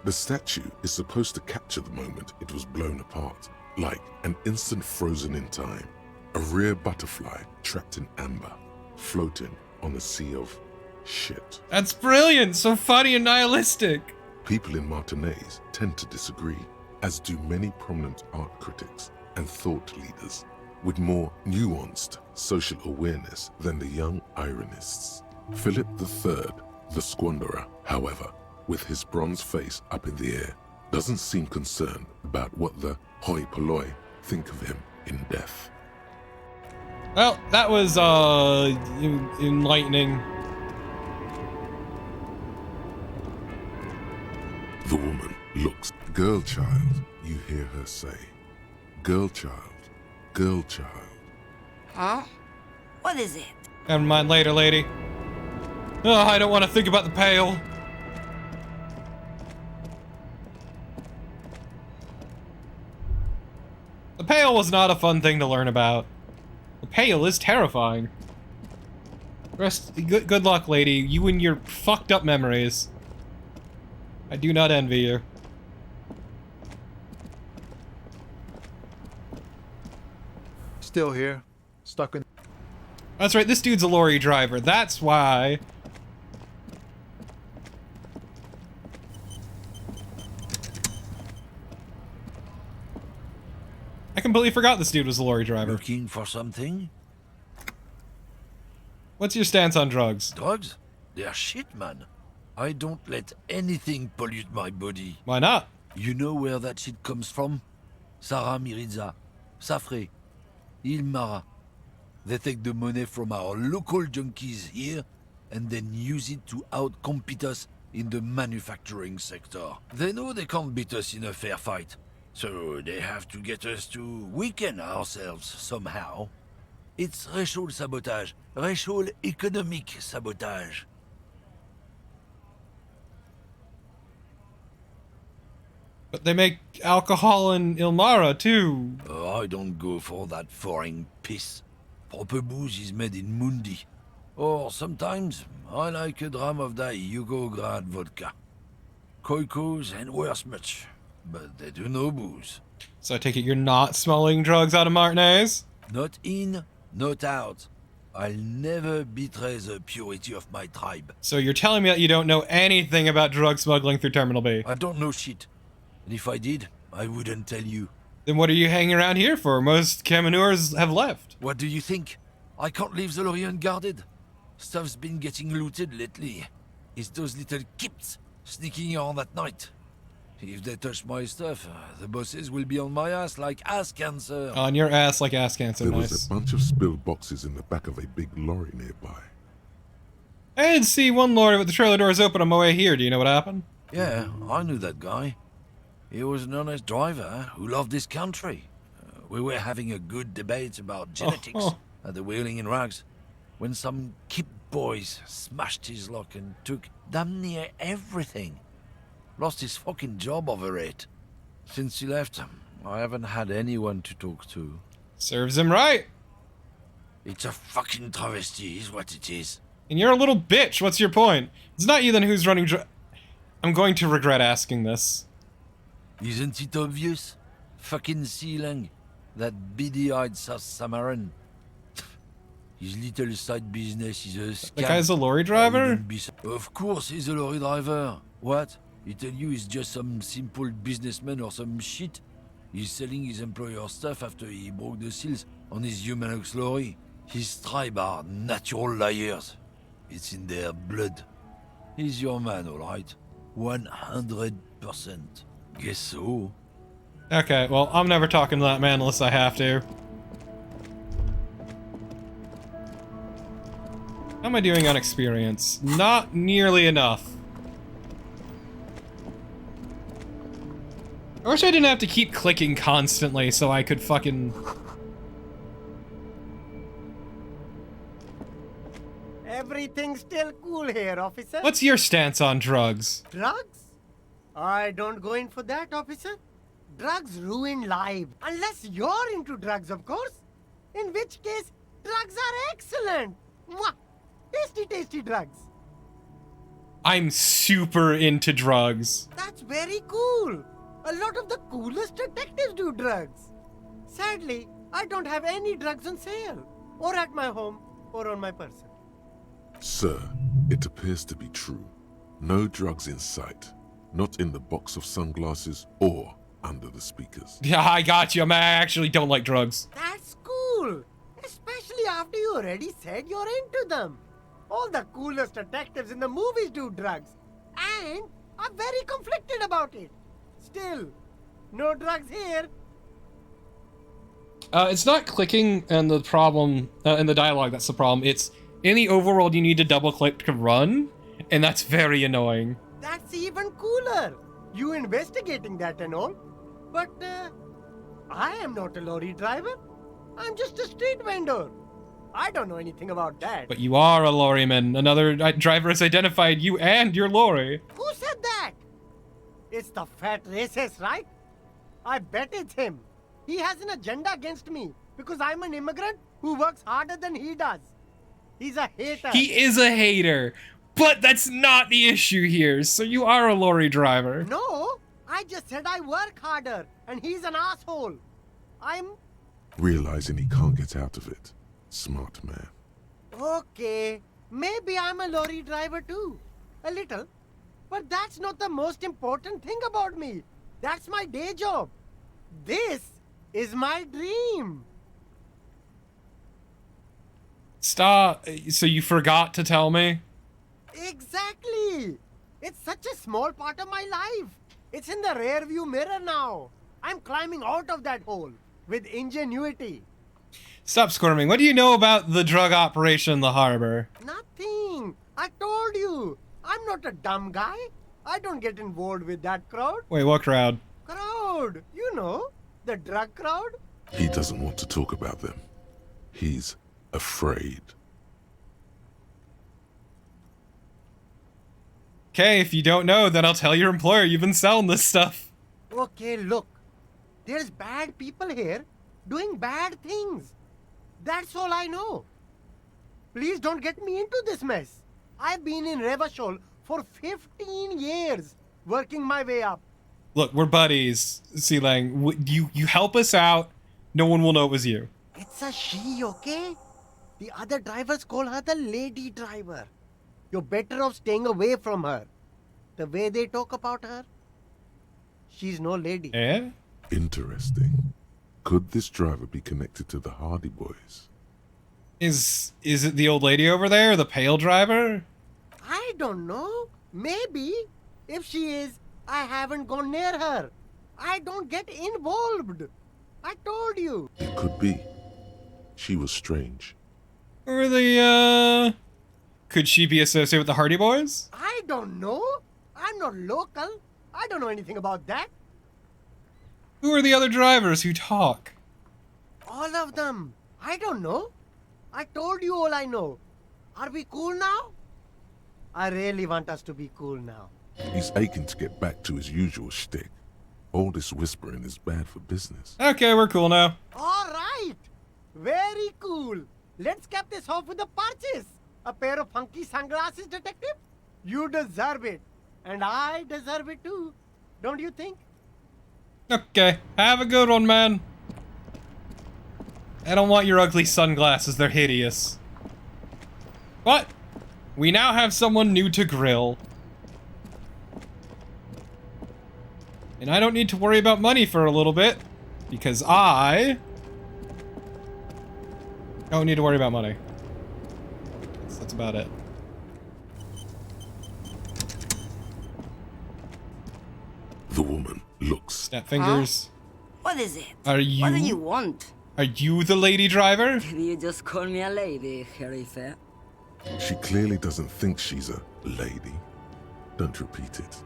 The statue is supposed to capture the moment it was blown apart, like an instant frozen in time, a rare butterfly trapped in amber, floating on a sea of shit. That's brilliant, so funny and nihilistic. People in Martinez tend to disagree, as do many prominent art critics and thought leaders with more nuanced social awareness than the young ironists. Philip III, the squanderer, however, with his bronze face up in the air, doesn't seem concerned about what the hoi polloi think of him in death. Well, that was enlightening. The woman looks, "Girl child," you hear her say. "Girl child, girl child." Huh? What is it? Never mind, later, lady. Oh, I don't want to think about the pail. The pail was not a fun thing to learn about. The pail is terrifying. Good luck, lady. You and your fucked up memories. I do not envy you. Still here, stuck in. That's right, this dude's a lorry driver. That's why. I completely forgot this dude was a lorry driver. Looking for something? What's your stance on drugs? Drugs? They're shit, man. I don't let anything pollute my body. Why not? You know where that shit comes from? Sarah Miriza, Safre, Ilmara. They take the money from our local junkies here and then use it to outcompete us in the manufacturing sector. They know they can't beat us in a fair fight, so they have to get us to weaken ourselves somehow. It's racial sabotage, racial economic sabotage. But they make alcohol in Ilmara, too. I don't go for that foreign piss. Proper booze is made in Mundi. Or sometimes, I like a dram of that Yugograd vodka. Koikos and worse much, but they do no booze. So I take it you're not smuggling drugs out of Martinez? Not in, not out. I'll never betray the purity of my tribe. So you're telling me that you don't know anything about drug smuggling through Terminal B? I don't know shit. And if I did, I wouldn't tell you. Then what are you hanging around here for? Most Kaminours have left. What do you think? I can't leave the lorry unguarded. Stuff's been getting looted lately. It's those little kips sneaking around at night. If they touch my stuff, the bosses will be on my ass like ass cancer. On your ass like ass cancer, There nice. was a bunch of spilled boxes in the back of a big lorry nearby. I did see one lorry with the trailer doors open on my way here. Do you know what happened? Yeah, I knew that guy. He was an honest driver who loved his country. We were having a good debate about genetics at the Wheeling in Rags when some kip boys smashed his luck and took damn near everything. Lost his fucking job over it. Since he left, I haven't had anyone to talk to. Serves him right. It's a fucking travesty is what it is. And you're a little bitch. What's your point? It's not you then who's running I'm going to regret asking this. Isn't it obvious? Fucking Sealang. That beady-eyed South Samaran. His little side business is a scam. The guy's a lorry driver? Of course he's a lorry driver. What? He tell you he's just some simple businessman or some shit? He's selling his employer's stuff after he broke the seals on his Humanox lorry. His tribe are natural liars. It's in their blood. He's your man, alright? 100%. Guess so. Okay, well, I'm never talking to that man unless I have to. How am I doing on experience? Not nearly enough. I wish I didn't have to keep clicking constantly so I could fucking... Everything's still cool here, officer. What's your stance on drugs? Drugs? I don't go in for that, officer. Drugs ruin lives. Unless you're into drugs, of course. In which case, drugs are excellent. Mwah! Tasty, tasty drugs. I'm super into drugs. That's very cool. A lot of the coolest detectives do drugs. Sadly, I don't have any drugs on sale. Or at my home, or on my person. Sir, it appears to be true. No drugs in sight. Not in the box of sunglasses or under the speakers. Yeah, I got you, man. I actually don't like drugs. That's cool. Especially after you already said you're into them. All the coolest detectives in the movies do drugs. And I'm very conflicted about it. Still, no drugs here. It's not clicking and the problem, in the dialogue that's the problem. It's, in the overworld you need to double click to run, and that's very annoying. That's even cooler. You investigating that and all. But, I am not a lorry driver. I'm just a street vendor. I don't know anything about that. But you are a lorryman. Another driver has identified you and your lorry. Who said that? It's the fat racist, right? I bet it's him. He has an agenda against me because I'm an immigrant who works harder than he does. He's a hater. He is a hater, but that's not the issue here. So you are a lorry driver. No, I just said I work harder and he's an asshole. I'm... Realizing he can't get out of it. Smart man. Okay, maybe I'm a lorry driver too. A little. But that's not the most important thing about me. That's my day job. This is my dream. Stop. So you forgot to tell me? Exactly. It's such a small part of my life. It's in the rear view mirror now. I'm climbing out of that hole with ingenuity. Stop squirming. What do you know about the drug operation in the harbor? Nothing. I told you. I'm not a dumb guy. I don't get involved with that crowd. Wait, what crowd? Crowd. You know, the drug crowd. He doesn't want to talk about them. He's afraid. Okay, if you don't know, then I'll tell your employer you've been selling this stuff. Okay, look. There's bad people here doing bad things. That's all I know. Please don't get me into this mess. I've been in Revachol for 15 years, working my way up. Look, we're buddies, Sealang. You help us out, no one will know it was you. It's a she, okay? The other drivers call her the lady driver. You're better off staying away from her. The way they talk about her, she's no lady. Eh? Interesting. Could this driver be connected to the Hardy Boys? Is it the old lady over there, the pale driver? I don't know. Maybe. If she is, I haven't gone near her. I don't get involved. I told you. It could be. She was strange. Or the, could she be associated with the Hardy Boys? I don't know. I'm not local. I don't know anything about that. Who are the other drivers who talk? All of them. I don't know. I told you all I know. Are we cool now? I really want us to be cool now. He's aching to get back to his usual shtick. All this whispering is bad for business. Okay, we're cool now. All right. Very cool. Let's cap this off with a purchase. A pair of funky sunglasses, detective? You deserve it. And I deserve it too. Don't you think? Okay, have a good one, man. I don't want your ugly sunglasses, they're hideous. But, we now have someone new to grill. And I don't need to worry about money for a little bit, because I don't need to worry about money. That's about it. The woman looks. Snap fingers. What is it? Are you? What do you want? Are you the lady driver? Did you just call me a lady, Herife? She clearly doesn't think she's a lady. Don't repeat it.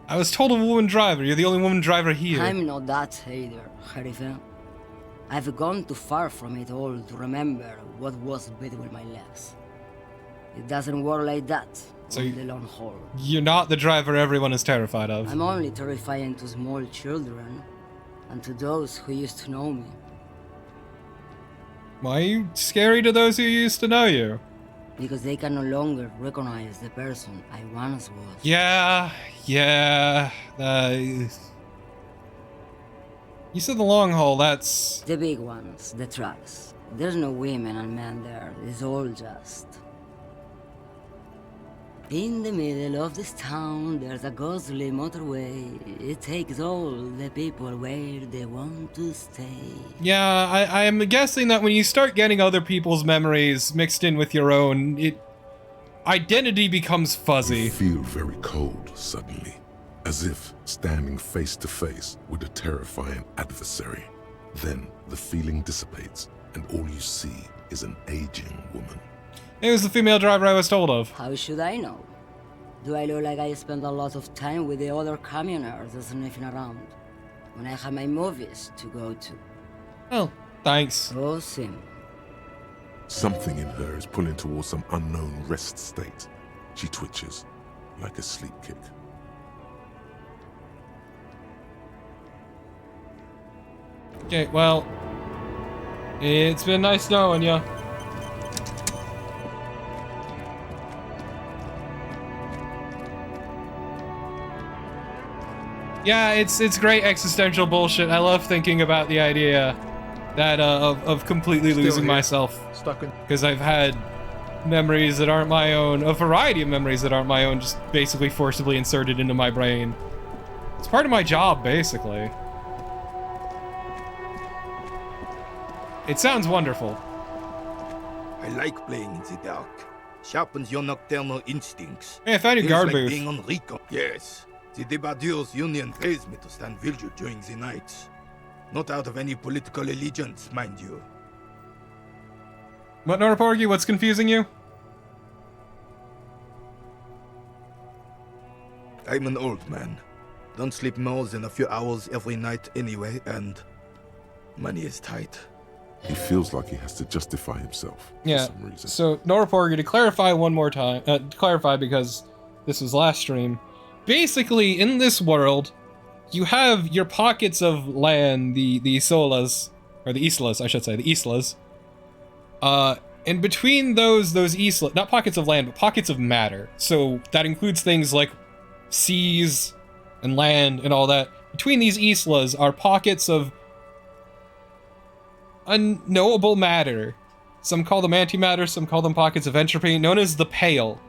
I was told a woman driver. You're the only woman driver here. I'm not that either, Herife. I've gone too far from it all to remember what was between my legs. It doesn't work like that So on the long haul. You're not the driver everyone is terrified of. I'm only terrifying to small children and to those who used to know me. Why are you scary to those who used to know you? Because they can no longer recognize the person I once was. Yeah. You said the long haul, that's... The big ones, the trucks. There's no women and men there, it's all just... In the middle of this town, there's a ghostly motorway. It takes all the people where they want to stay. Yeah, I am guessing that when you start getting other people's memories mixed in with your own, identity becomes fuzzy. You feel very cold suddenly, as if standing face to face with a terrifying adversary. Then the feeling dissipates, and all you see is an aging woman. It was the female driver I was told of. How should I know? Do I look like I spend a lot of time with the other communers sniffing around when I have my movies to go to? Oh, thanks. Oh, Sim. Something in her is pulling towards some unknown rest state. She twitches, like a sleep kick. Okay, well, it's been nice knowing ya. Yeah, it's great existential bullshit. I love thinking about the idea that of completely losing myself. Stuck in. Because I've had memories that aren't my own, a variety of memories that aren't my own, just basically forcibly inserted into my brain. It's part of my job, basically. It sounds wonderful. I like playing in the dark. Sharpens your nocturnal instincts. Hey, I found a Feels guard like booth. being on recon. Yes. The Debardeurs Union pays me to stand vigil during the nights. Not out of any political allegiance, mind you. What, Norporgy? What's confusing you? I'm an old man. Don't sleep more than a few hours every night anyway, and money is tight. He feels like he has to justify himself Yeah. for some reason. So, Norporgy, to clarify one more time, to clarify because this was last stream. Basically, in this world, you have your pockets of land, the Solas, or the Islas, I should say, the Islas. And between those Islas, not pockets of land, but pockets of matter. So that includes things like seas and land and all that. Between these Islas are pockets of unknowable matter. Some call them antimatter, some call them pockets of entropy, known as the Pale.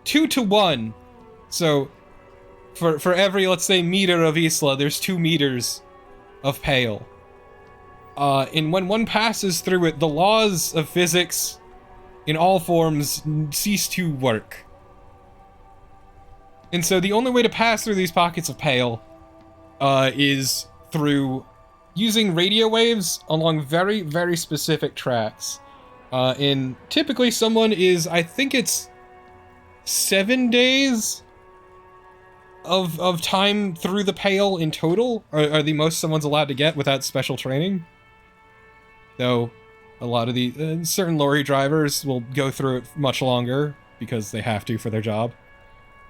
2 to 1. So, for every, let's say, meter of Isla, there's 2 meters of Pale. And when one passes through it, the laws of physics in all forms cease to work. And so the only way to pass through these pockets of pale is through using radio waves along very, very specific tracks. And typically someone is, I think it's 7 days of time through the pale in total, are the most someone's allowed to get without special training. Though a lot of the certain lorry drivers will go through it much longer because they have to for their job.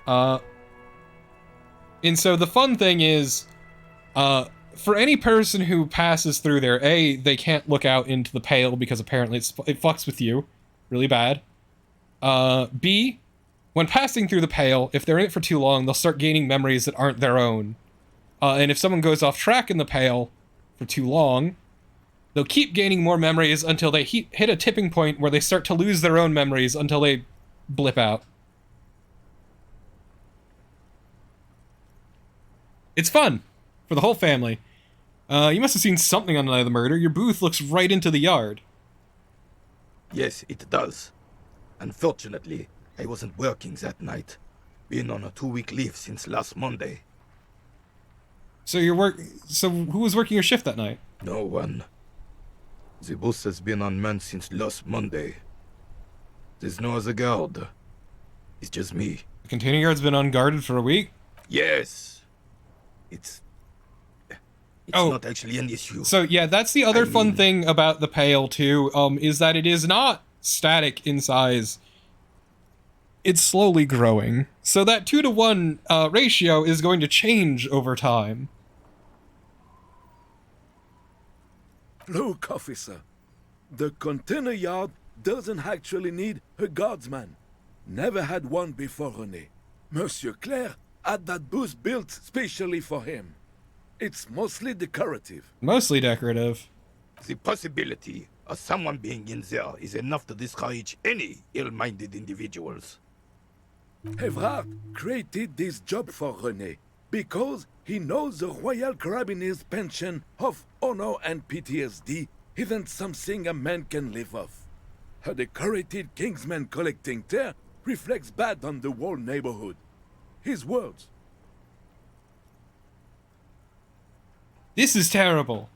And so the fun thing is, for any person who passes through there, A, they can't look out into the pale because apparently it fucks with you really bad. B, when passing through the pale, if they're in it for too long, they'll start gaining memories that aren't their own. And if someone goes off track in the pale for too long, they'll keep gaining more memories until they hit a tipping point where they start to lose their own memories until they blip out. It's fun for the whole family. You must have seen something on the night of the murder. Your booth looks right into the yard. Yes, it does. Unfortunately, I wasn't working that night. Been on a 2-week leave since last Monday. So who was working your shift that night? No one. The bus has been unmanned since last Monday. There's no other guard. It's just me. The container yard's been unguarded for a week? Yes. It's not actually an issue. So yeah, that's the other fun thing about the Pale too, is that it is not static in size. It's slowly growing. So that 2-to-1 ratio is going to change over time. Look, officer. The container yard doesn't actually need a guardsman. Never had one before, René. Monsieur Claire had that booth built specially for him. It's mostly decorative. Mostly decorative. The possibility of someone being in there is enough to discourage any ill-minded individuals. Evrard created this job for René because he knows the Royal Carabinier's pension of honor and PTSD isn't something a man can live off. A decorated Kingsman collecting tear reflects bad on the whole neighborhood. His words. This is terrible.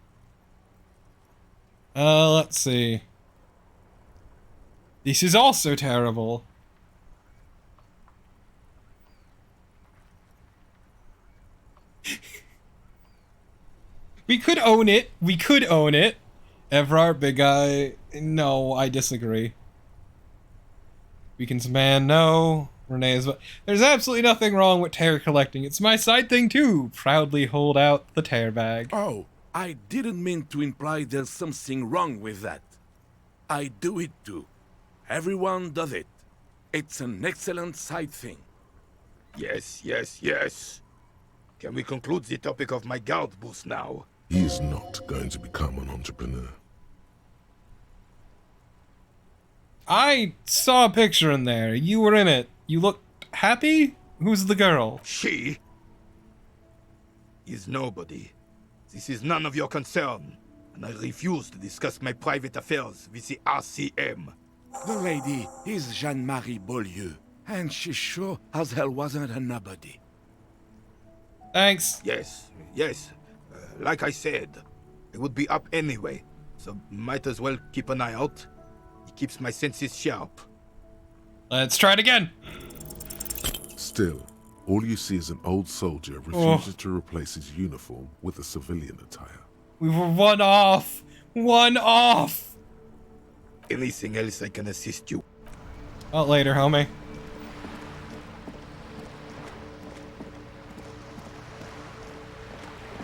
Let's see. This is also terrible. We could own it. We could own it. Evrard, big guy. No, I disagree. Weakens man, no. René is... There's absolutely nothing wrong with tear collecting. It's my side thing too. Proudly hold out the tear bag. Oh, I didn't mean to imply there's something wrong with that. I do it too. Everyone does it. It's an excellent side thing. Yes, yes, yes. Can we conclude the topic of my guard booth now? He is not going to become an entrepreneur. I saw a picture in there. You were in it. You look happy? Who's the girl? She is nobody. This is none of your concern, and I refuse to discuss my private affairs with the RCM. The lady is Jeanne-Marie Beaulieu, and she sure as hell wasn't a nobody. Thanks. Yes, yes. Like I said, it would be up anyway, so might as well keep an eye out. It keeps my senses sharp. Let's try it again. Still, all you see is an old soldier refusing to replace his uniform with a civilian attire. We were one off. One off. Anything else I can assist you? Well, later, homie.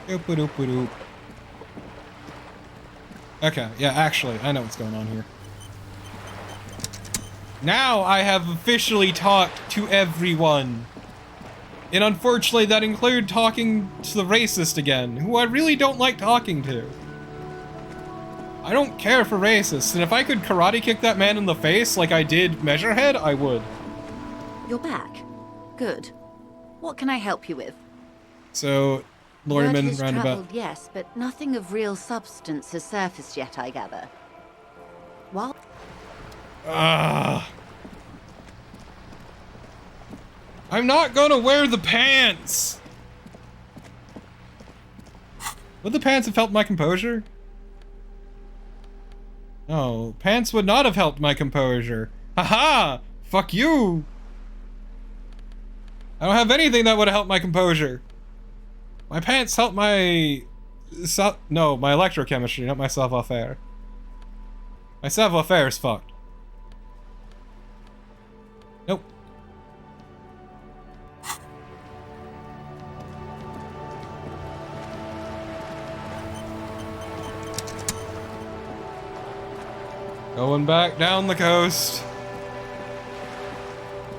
Doop-a-doop-a-doop. Okay, yeah, actually, I know what's going on here. Now I have officially talked to everyone. And unfortunately, that included talking to the racist again, who I really don't like talking to. I don't care for racists, and if I could karate kick that man in the face like I did Measurehead, I would. You're back. Good. What can I help you with? So, Word Lorryman has roundabout. travelled, yes, but nothing of real substance has surfaced yet, I gather. While... I'm not gonna wear the pants! Would the pants have helped my composure? No, pants would not have helped my composure. Haha! Fuck you! I don't have anything that would have helped my composure. My pants help my... No, my electrochemistry, not my savoir-faire. My savoir-faire is fucked. Nope. Going back down the coast.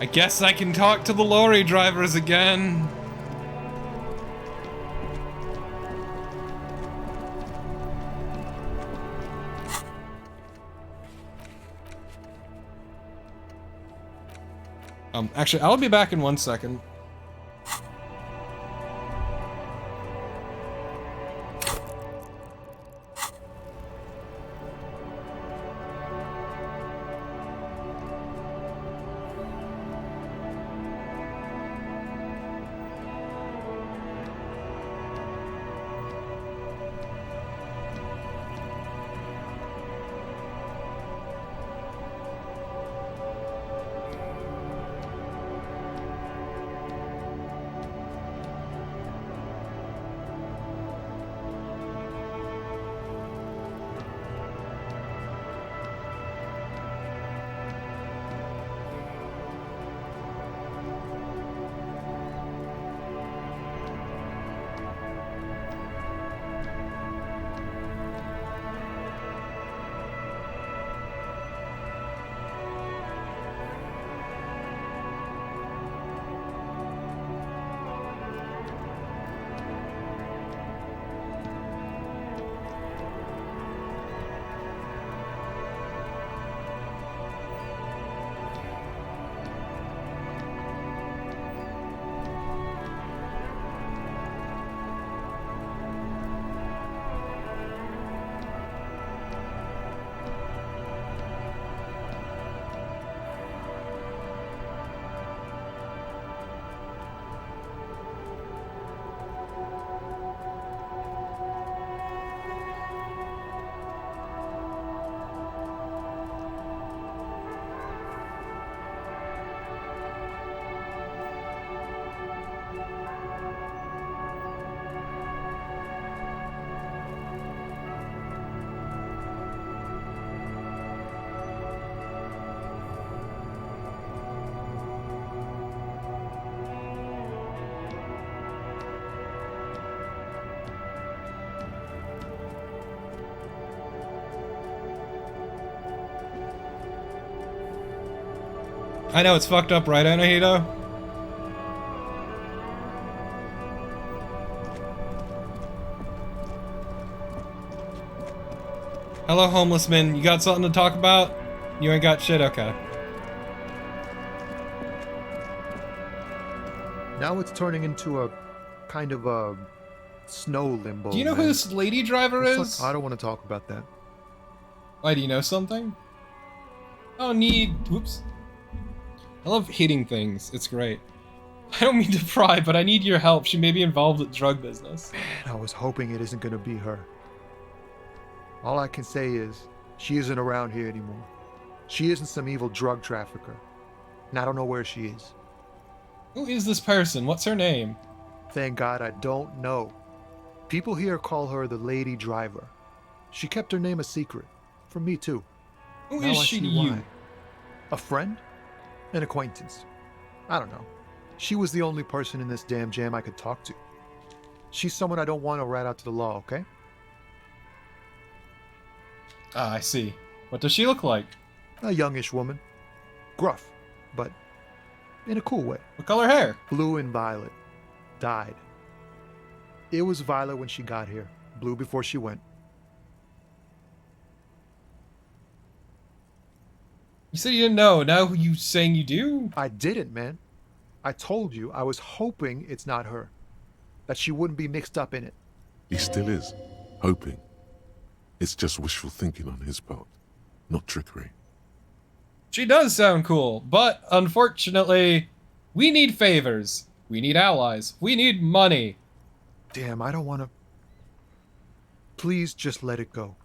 I guess I can talk to the lorry drivers again. Actually, I'll be back in 1 second. I know it's fucked up, right, Anahito? Hello, homeless man. You got something to talk about? You ain't got shit? Okay. Now it's turning into a kind of a snow limbo. Do you know who this lady driver is? I don't want to talk about that. Why, do you know something? I don't need... Whoops. I love hitting things. It's great. I don't mean to pry, but I need your help. She may be involved with drug business. Man, I was hoping it isn't going to be her. All I can say is, she isn't around here anymore. She isn't some evil drug trafficker. And I don't know where she is. Who is this person? What's her name? Thank God I don't know. People here call her the Lady Driver. She kept her name a secret. From me too. Who Now is I she to see you? why. A friend? An acquaintance. I don't know. She was the only person in this damn jam I could talk to. She's someone I don't want to rat out to the law, okay? Ah, I see. What does she look like? A youngish woman. Gruff, but in a cool way. What color hair? Blue and violet. Dyed. It was violet when she got here. Blue before she went. You said you didn't know. Now you saying you do? I didn't, man. I told you I was hoping it's not her. That she wouldn't be mixed up in it. He still is. Hoping. It's just wishful thinking on his part, not trickery. She does sound cool, but unfortunately, We need favors. We need allies. We need money. Damn, I don't want to... Please just let it go.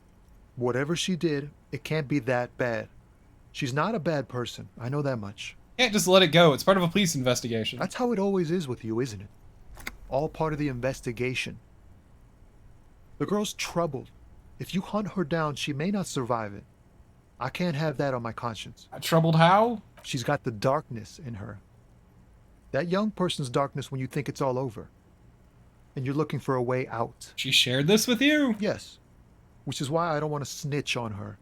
Whatever she did, it can't be that bad. She's not a bad person. I know that much. Can't just let it go. It's part of a police investigation. That's how it always is with you, isn't it? All part of the investigation. The girl's troubled. If you hunt her down, she may not survive it. I can't have that on my conscience. Troubled how? She's got the darkness in her. That young person's darkness when you think it's all over. And you're looking for a way out. She shared this with you? Yes. Which is why I don't want to snitch on her.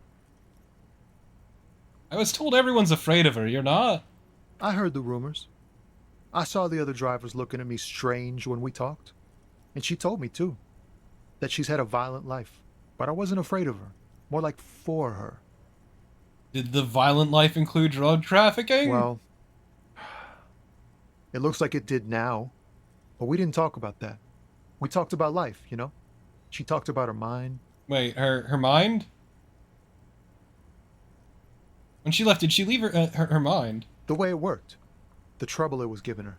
I was told everyone's afraid of her. You're not? I heard the rumors. I saw the other drivers looking at me strange when we talked. And she told me, too, that she's had a violent life. But I wasn't afraid of her. More like for her. Did the violent life include drug trafficking? Well, it looks like it did now. But we didn't talk about that. We talked about life, you know? She talked about her mind. Wait, her mind? When she left, did she leave her mind? The way it worked. The trouble it was giving her.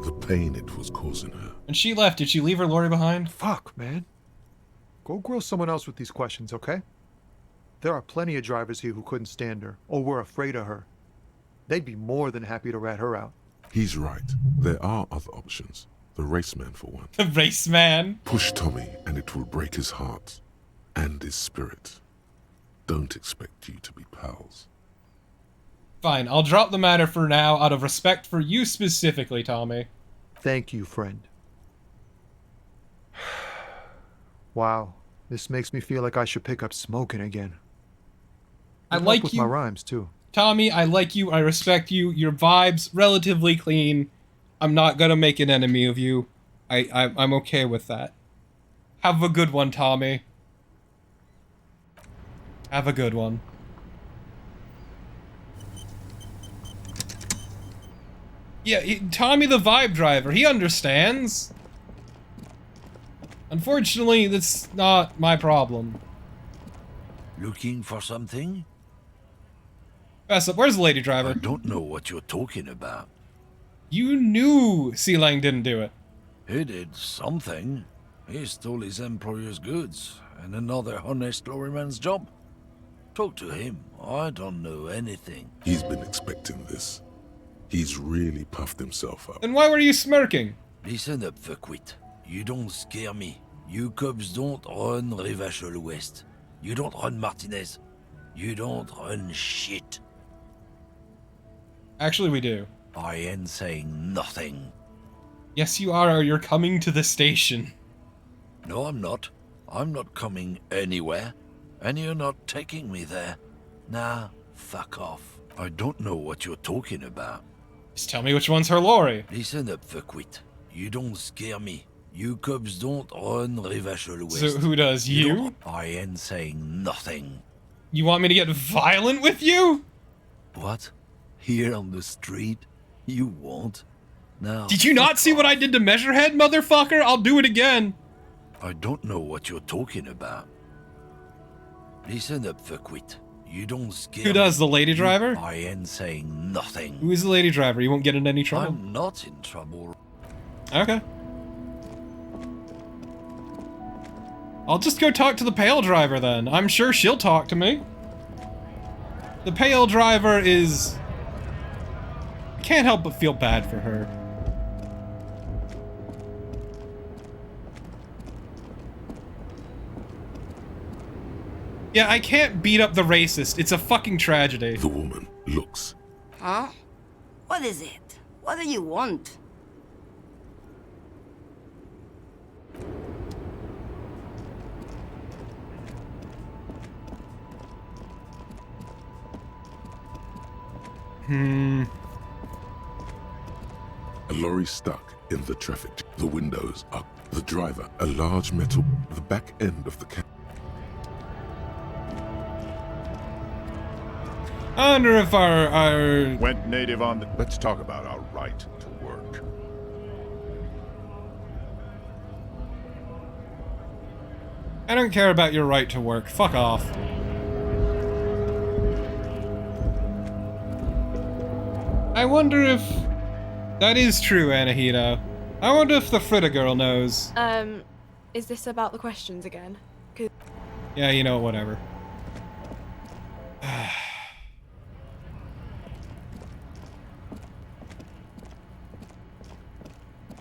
The pain it was causing her. When she left, did she leave her lorry behind? Fuck, man. Go grill someone else with these questions, okay? There are plenty of drivers here who couldn't stand her, or were afraid of her. They'd be more than happy to rat her out. He's right. There are other options. The raceman, for one. The raceman? Push Tommy, and it will break his heart. And his spirit. Don't expect you to be pals. Fine, I'll drop the matter for now out of respect for you specifically, Tommy. Thank you, friend. Wow, this makes me feel like I should pick up smoking again. I Good luck like with you, my rhymes too. Tommy. I like you. I respect you. Your vibe's relatively clean. I'm not gonna make an enemy of you. I'm okay with that. Have a good one, Tommy. Have a good one. Yeah, Tommy the vibe driver, he understands. Unfortunately, that's not my problem. Looking for something? Fess up, where's the lady driver? I don't know what you're talking about. You knew Sealang didn't do it. He did something. He stole his employer's goods and another honest lorryman's job. Talk to him. I don't know anything. He's been expecting this. He's really puffed himself up. Then why were you smirking? Listen up, fuckwit. You don't scare me. You cops don't run Rivachol West. You don't run Martinez. You don't run shit. Actually, we do. I ain't saying nothing. Yes, you are, or you're coming to the station. No, I'm not. I'm not coming anywhere. And you're not taking me there. Nah, fuck off. I don't know what you're talking about. Just tell me which one's her lorry. Listen up, fuckwit. You don't scare me. You cops don't run Rivachol West. So who does, you? I ain't saying nothing. You want me to get violent with you? What? Here on the street? You won't? Now. Did you not see what I did to Measurehead, motherfucker? I'll do it again. I don't know what you're talking about. Listen up, fuckwit. You don't scare Who does, the lady driver? I ain't saying nothing. Who is the lady driver? You won't get in any trouble? I'm not in trouble. Okay. I'll just go talk to the pale driver then. I'm sure she'll talk to me. The pale driver is... I can't help but feel bad for her. Yeah, I can't beat up the racist. It's a fucking tragedy. The woman looks. Huh? What is it? What do you want? A lorry stuck in the traffic. The windows up. The driver, a large metal, the back end of the cab. I wonder if our... Went native on the... Let's talk about our right to work. I don't care about your right to work. Fuck off. I wonder if That is true, Anahita. I wonder if the Fritta girl knows. Is this about the questions again? 'Cause Yeah, you know, whatever.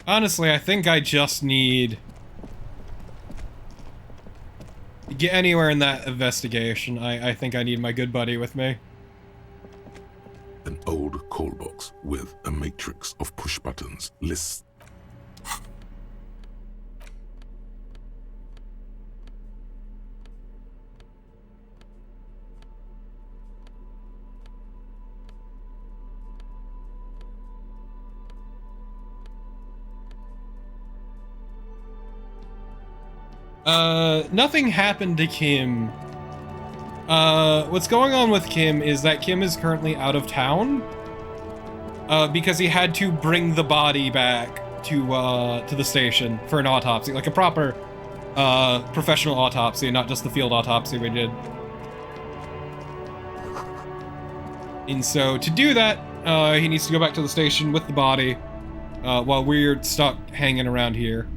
Honestly, I think I just need to get anywhere in that investigation. I think I need my good buddy with me. An old call box with a matrix of push buttons lists. Nothing happened to Kim. What's going on with Kim is that Kim is currently out of town. Because he had to bring the body back to the station for an autopsy, like a proper, professional autopsy, not just the field autopsy we did. And so, to do that, he needs to go back to the station with the body, while we're stuck hanging around here.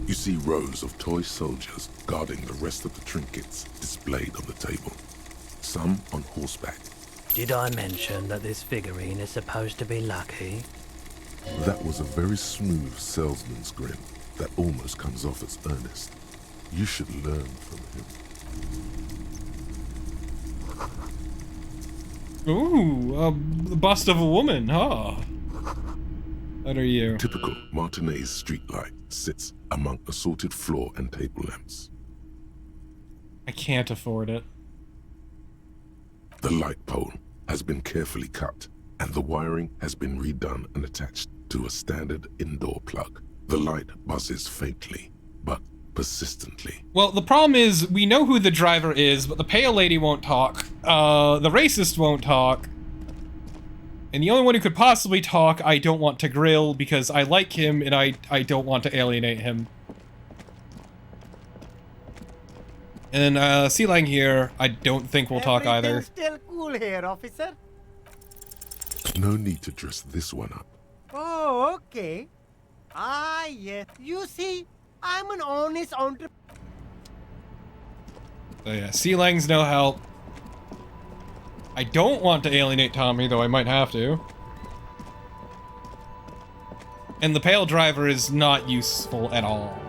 You see rows of toy soldiers guarding the rest of the trinkets displayed on the table. Some on horseback. Did I mention that this figurine is supposed to be lucky? That was a very smooth salesman's grin that almost comes off as earnest. You should learn from him. Ooh, the bust of a woman, huh? What are you? Typical Martinez streetlight sits among assorted floor and table lamps. I can't afford it. The light pole has been carefully cut, and the wiring has been redone and attached to a standard indoor plug. The light buzzes faintly, but persistently. Well, the problem is, we know who the driver is, but the pale lady won't talk. The racist won't talk. And the only one who could possibly talk, I don't want to grill, because I like him, and I don't want to alienate him. And, Sealang here, I don't think we'll talk either. Still cool here, officer. No need to dress this one up. Oh, okay. Ah, yes. You see, I'm an honest entrepreneur. So yeah, Sealang's no help. I don't want to alienate Tommy, though I might have to. And the pale driver is not useful at all.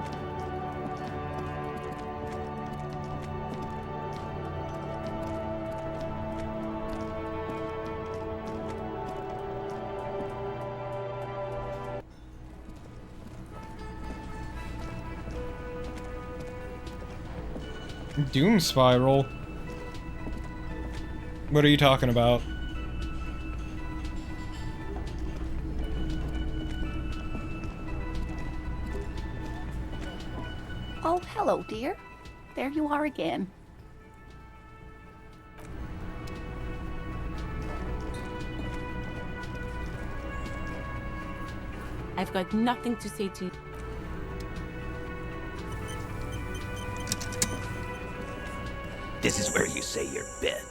Doom Spiral? What are you talking about? Oh, hello, dear. There you are again. I've got nothing to say to you. This is where you say your bid.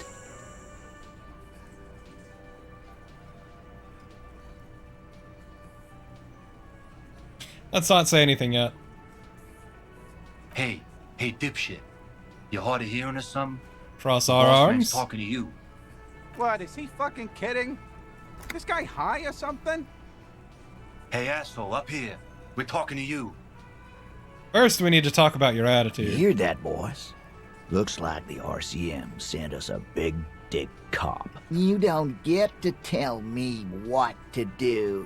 Let's not say anything yet. Hey, dipshit. You hard of hearing or something? Cross our Boss man's arms? talking to you. What, is he fucking kidding? This guy high or something? Hey, asshole, up here. We're talking to you. First, we need to talk about your attitude. You hear that, boys? Looks like the RCM sent us a big dick cop. You don't get to tell me what to do.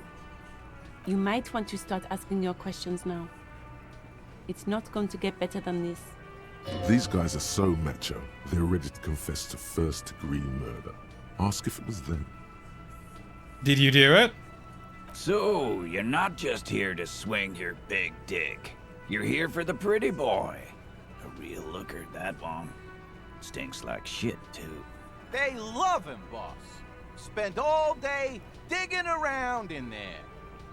You might want to start asking your questions now. It's not going to get better than this. These guys are so macho, they're ready to confess to first-degree murder. Ask if it was them. Did you do it? So, you're not just here to swing your big dick. You're here for the pretty boy. A real looker, that one. Stinks like shit, too. They love him, boss. Spend all day digging around in there.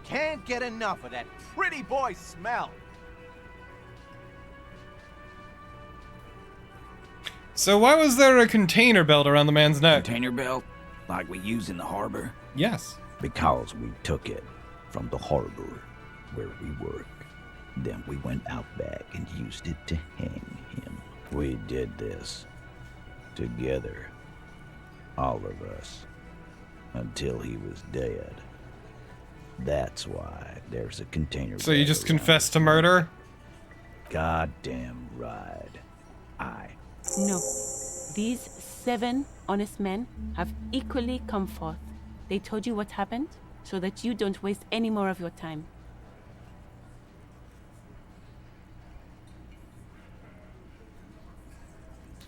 Can't get enough of that pretty boy smell. So why was there a container belt around the man's neck? Container belt? Like we use in the harbor? Yes. Because we took it from the harbor where we work. Then we went out back and used it to hang him. We did this together. All of us. Until he was dead. That's why there's a container. So you just confessed to murder? Goddamn right. No. These 7 honest men have equally come forth. They told you what happened so that you don't waste any more of your time.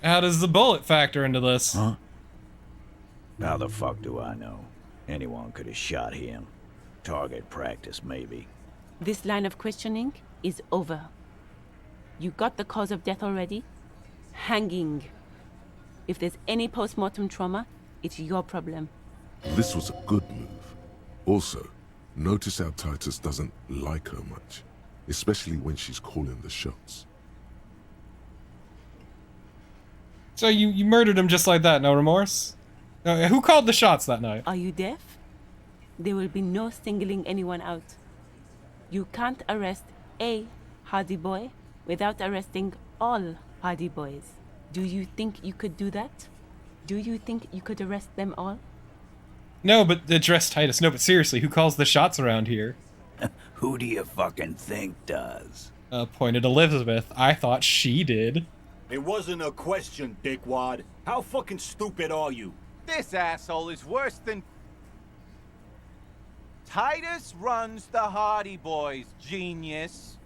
How does the bullet factor into this? Huh? How the fuck do I know? Anyone could have shot him. Target practice, maybe. This line of questioning is over. You got the cause of death already? Hanging. If there's any post-mortem trauma, it's your problem. This was a good move. Also, notice how Titus doesn't like her much, especially when she's calling the shots. So you murdered him just like that, no remorse? Who called the shots that night? Are you deaf? There will be no singling anyone out. You can't arrest a Hardy Boy without arresting all Hardy Boys. Do you think you could do that? Do you think you could arrest them all? No, but address Titus. No, but seriously, who calls the shots around here? Who do you fucking think does? Pointed Elizabeth. I thought she did. It wasn't a question, dickwad. How fucking stupid are you? This asshole is worse than... Titus runs the Hardy Boys, genius.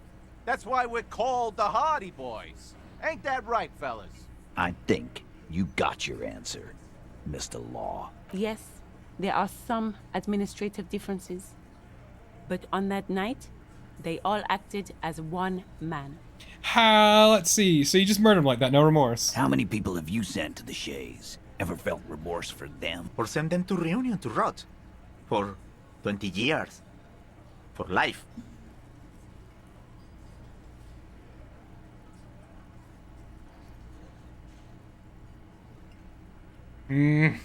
That's why we're called the Hardy Boys. Ain't that right, fellas? I think you got your answer, Mr. Law. Yes, there are some administrative differences. But on that night, they all acted as one man. Let's see. So you just murdered him like that, no remorse. How many people have you sent to the Shays? Ever felt remorse for them? Or send them to Reunion to rot. For 20 years. For life. I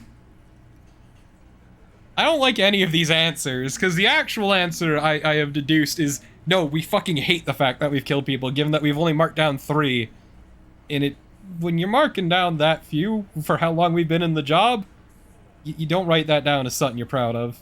don't like any of these answers, because the actual answer I have deduced is, no, we fucking hate the fact that we've killed people, given that we've only marked down 3. And when you're marking down that few for how long we've been in the job, you don't write that down as something you're proud of.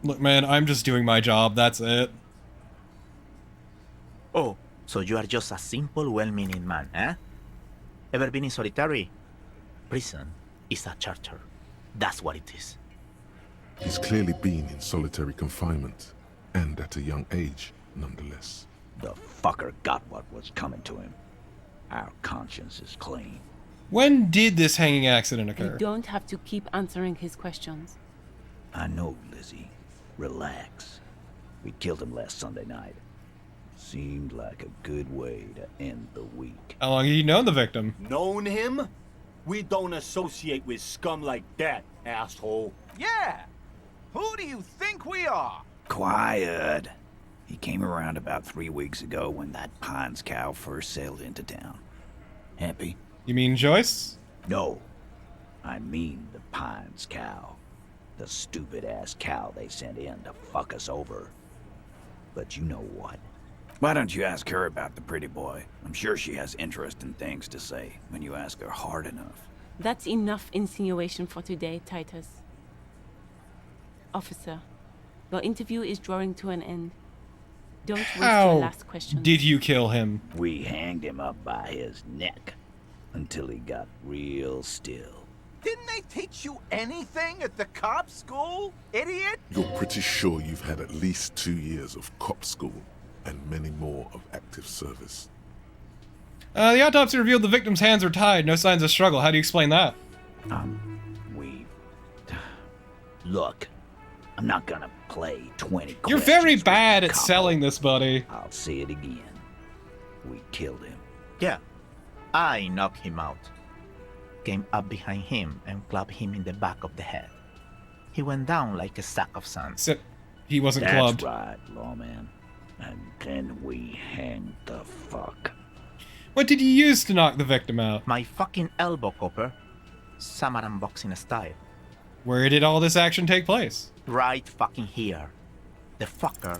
Look, man, I'm just doing my job, that's it. Oh, so you are just a simple, well-meaning man, eh? Ever been in solitary? Prison is a charter. That's what it is. He's clearly been in solitary confinement, and at a young age, nonetheless. The fucker got what was coming to him. Our conscience is clean. When did this hanging accident occur? You don't have to keep answering his questions. I know, Lizzie. Relax. We killed him last Sunday night. Seemed like a good way to end the week. How long have you known the victim? Known him? We don't associate with scum like that, asshole. Yeah! Who do you think we are? Quiet. He came around about 3 weeks ago when that Pines cow first sailed into town. Happy? You mean Joyce? No. I mean the Pines cow. The stupid-ass cow they sent in to fuck us over. But you know what? Why don't you ask her about the pretty boy? I'm sure she has interesting things to say when you ask her hard enough. That's enough insinuation for today, Titus. Officer, your interview is drawing to an end. Don't waste your last question. Did you kill him? We hanged him up by his neck until he got real still. Didn't they teach you anything at the cop school, idiot? You're pretty sure you've had at least 2 years of cop school and many more of active service. The autopsy revealed the victim's hands were tied, no signs of struggle. How do you explain that? Look, I'm not gonna play 20 You're very questions bad with at the cop. selling this, buddy. I'll say it again. We killed him. Yeah, I knocked him out. Came up behind him and clapped him in the back of the head. He went down like a sack of sand. Except he wasn't That's clubbed. right, lawman. And then we hanged the fuck. What did you use to knock the victim out? My fucking elbow, Copper. Samurai boxing style. Where did all this action take place? Right fucking here. The fucker.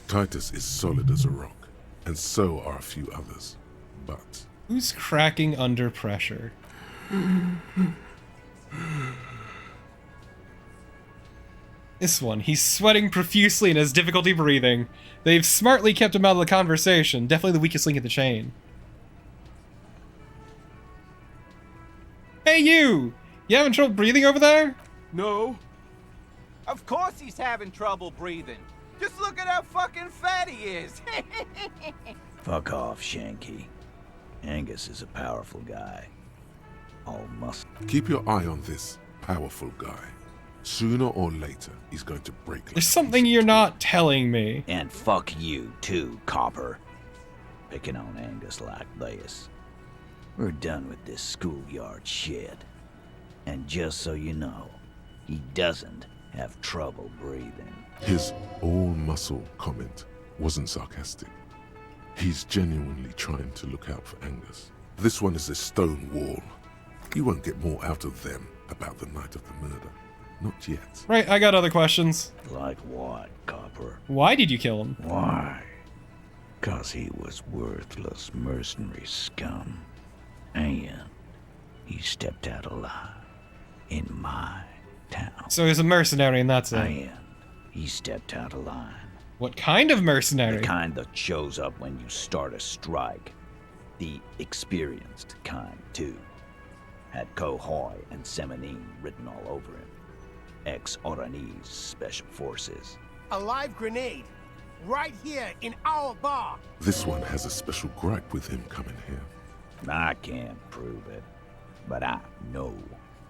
Titus is solid as a rock, and so are a few others. But who's cracking under pressure? This one. He's sweating profusely and has difficulty breathing. They've smartly kept him out of the conversation. Definitely the weakest link in the chain. Hey, you! You having trouble breathing over there? No. Of course he's having trouble breathing. Just look at how fucking fat he is. Fuck off, Shanky. Angus is a powerful guy. All muscle. keep your eye on this powerful guy. Sooner or later, he's going to break. There's something you're not telling me. And fuck you too, Copper. Picking on Angus like this. We're done with this schoolyard shit. And just so you know, he doesn't have trouble breathing. His all-muscle comment wasn't sarcastic. He's genuinely trying to look out for Angus. This one is a stone wall. You won't get more out of them about the night of the murder. Not yet. Right, I got other questions. Like what, Copper? Why did you kill him? Why? 'Cause he was worthless mercenary scum. And he stepped out alive in my town. So he's a mercenary and that's it. And he stepped out of line. What kind of mercenary? The kind that shows up when you start a strike. The experienced kind, too. Had Cohoy and Semenine written all over him. Ex-Oranese Special Forces. A live grenade. Right here in our bar. This one has a special gripe with him coming here. I can't prove it, but I know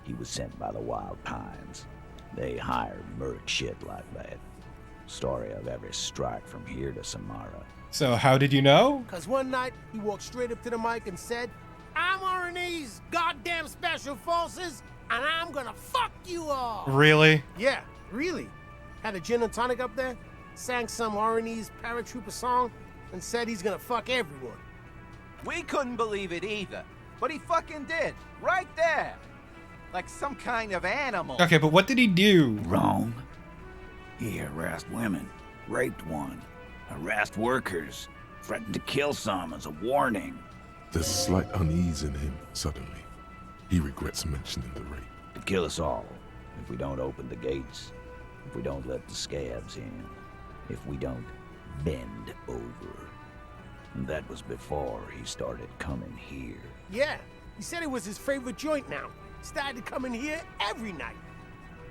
he was sent by the Wild Pines. They hire merc shit like that. Story of every strike from here to Samara. So how did you know? Cause one night he walked straight up to the mic and said, "I'm Oranese goddamn Special Forces, and I'm gonna fuck you all." Really? Yeah, really. Had a gin and tonic up there, sang some Oranese paratrooper song, and said he's gonna fuck everyone. We couldn't believe it either, but he fucking did, right there. Like some kind of animal. Okay, but what did he do? Wrong. He harassed women, raped one, harassed workers, threatened to kill some as a warning. There's slight unease in him suddenly. He regrets mentioning the rape. To kill us all, if we don't open the gates, if we don't let the scabs in, if we don't bend over. And that was before he started coming here. Yeah, he said it was his favorite joint now. Started to come in here every night.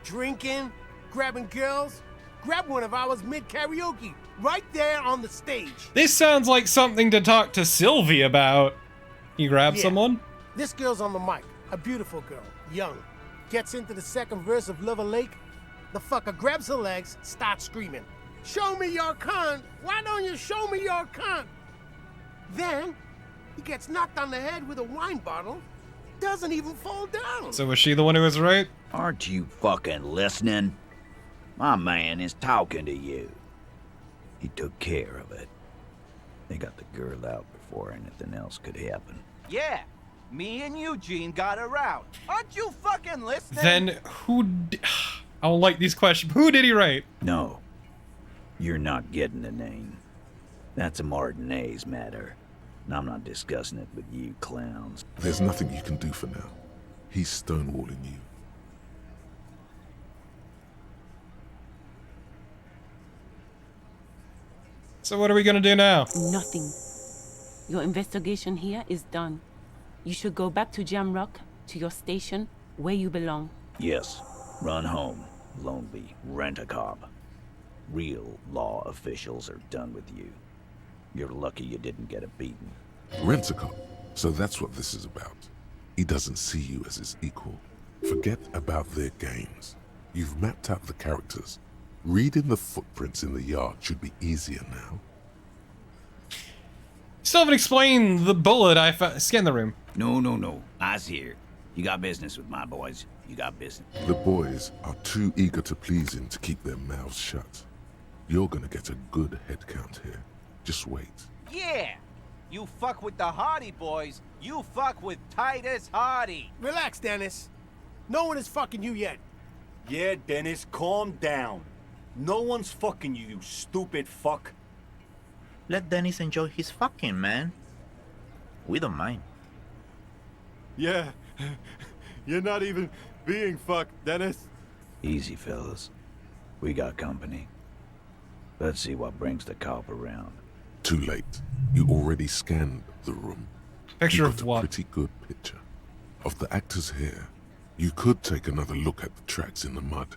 Drinking, grabbing girls, grab one of ours mid-karaoke, right there on the stage. This sounds like something to talk to Sylvie about. You grab Yeah. someone? This girl's on the mic, a beautiful girl, young. Gets into the second verse of Lover Lake. The fucker grabs her legs, starts screaming, "Show me your cunt! Why don't you show me your cunt?" Then, he gets knocked on the head with a wine bottle, doesn't even fall down. So was she the one who was right? Aren't you fucking listening? My man is talking to you. He took care of it. They got the girl out before anything else could happen. Yeah, me and Eugene got her out. Aren't you fucking listening? Then I don't like these questions. Who did he write? No, you're not getting the name. That's a Martinez matter. And I'm not discussing it with you clowns. There's nothing you can do for now. He's stonewalling you. So what are we gonna do now? Nothing. Your investigation here is done. You should go back to Jamrock, to your station, where you belong. Yes, run home, lonely rent-a-cop. Real law officials are done with you. You're lucky you didn't get a beating. Rent-a-cop. So that's what this is about. He doesn't see you as his equal. Forget about their games. You've mapped out the characters. Reading the footprints in the yard should be easier now. Still haven't explained the bullet I found. Scan the room. No. I's here. You got business with my boys. You got business. The boys are too eager to please him to keep their mouths shut. You're gonna get a good head count here. Just wait. Yeah! You fuck with the Hardy boys, you fuck with Titus Hardy. Relax, Dennis. No one is fucking you yet. Yeah, Dennis, calm down. No one's fucking you, you stupid fuck. Let Dennis enjoy his fucking, man. We don't mind. Yeah, you're not even being fucked, Dennis. Easy, fellas. We got company. Let's see what brings the cop around. Too late. You already scanned the room. Picture You of got a what? pretty good picture of the actors here. You could take another look at the tracks in the mud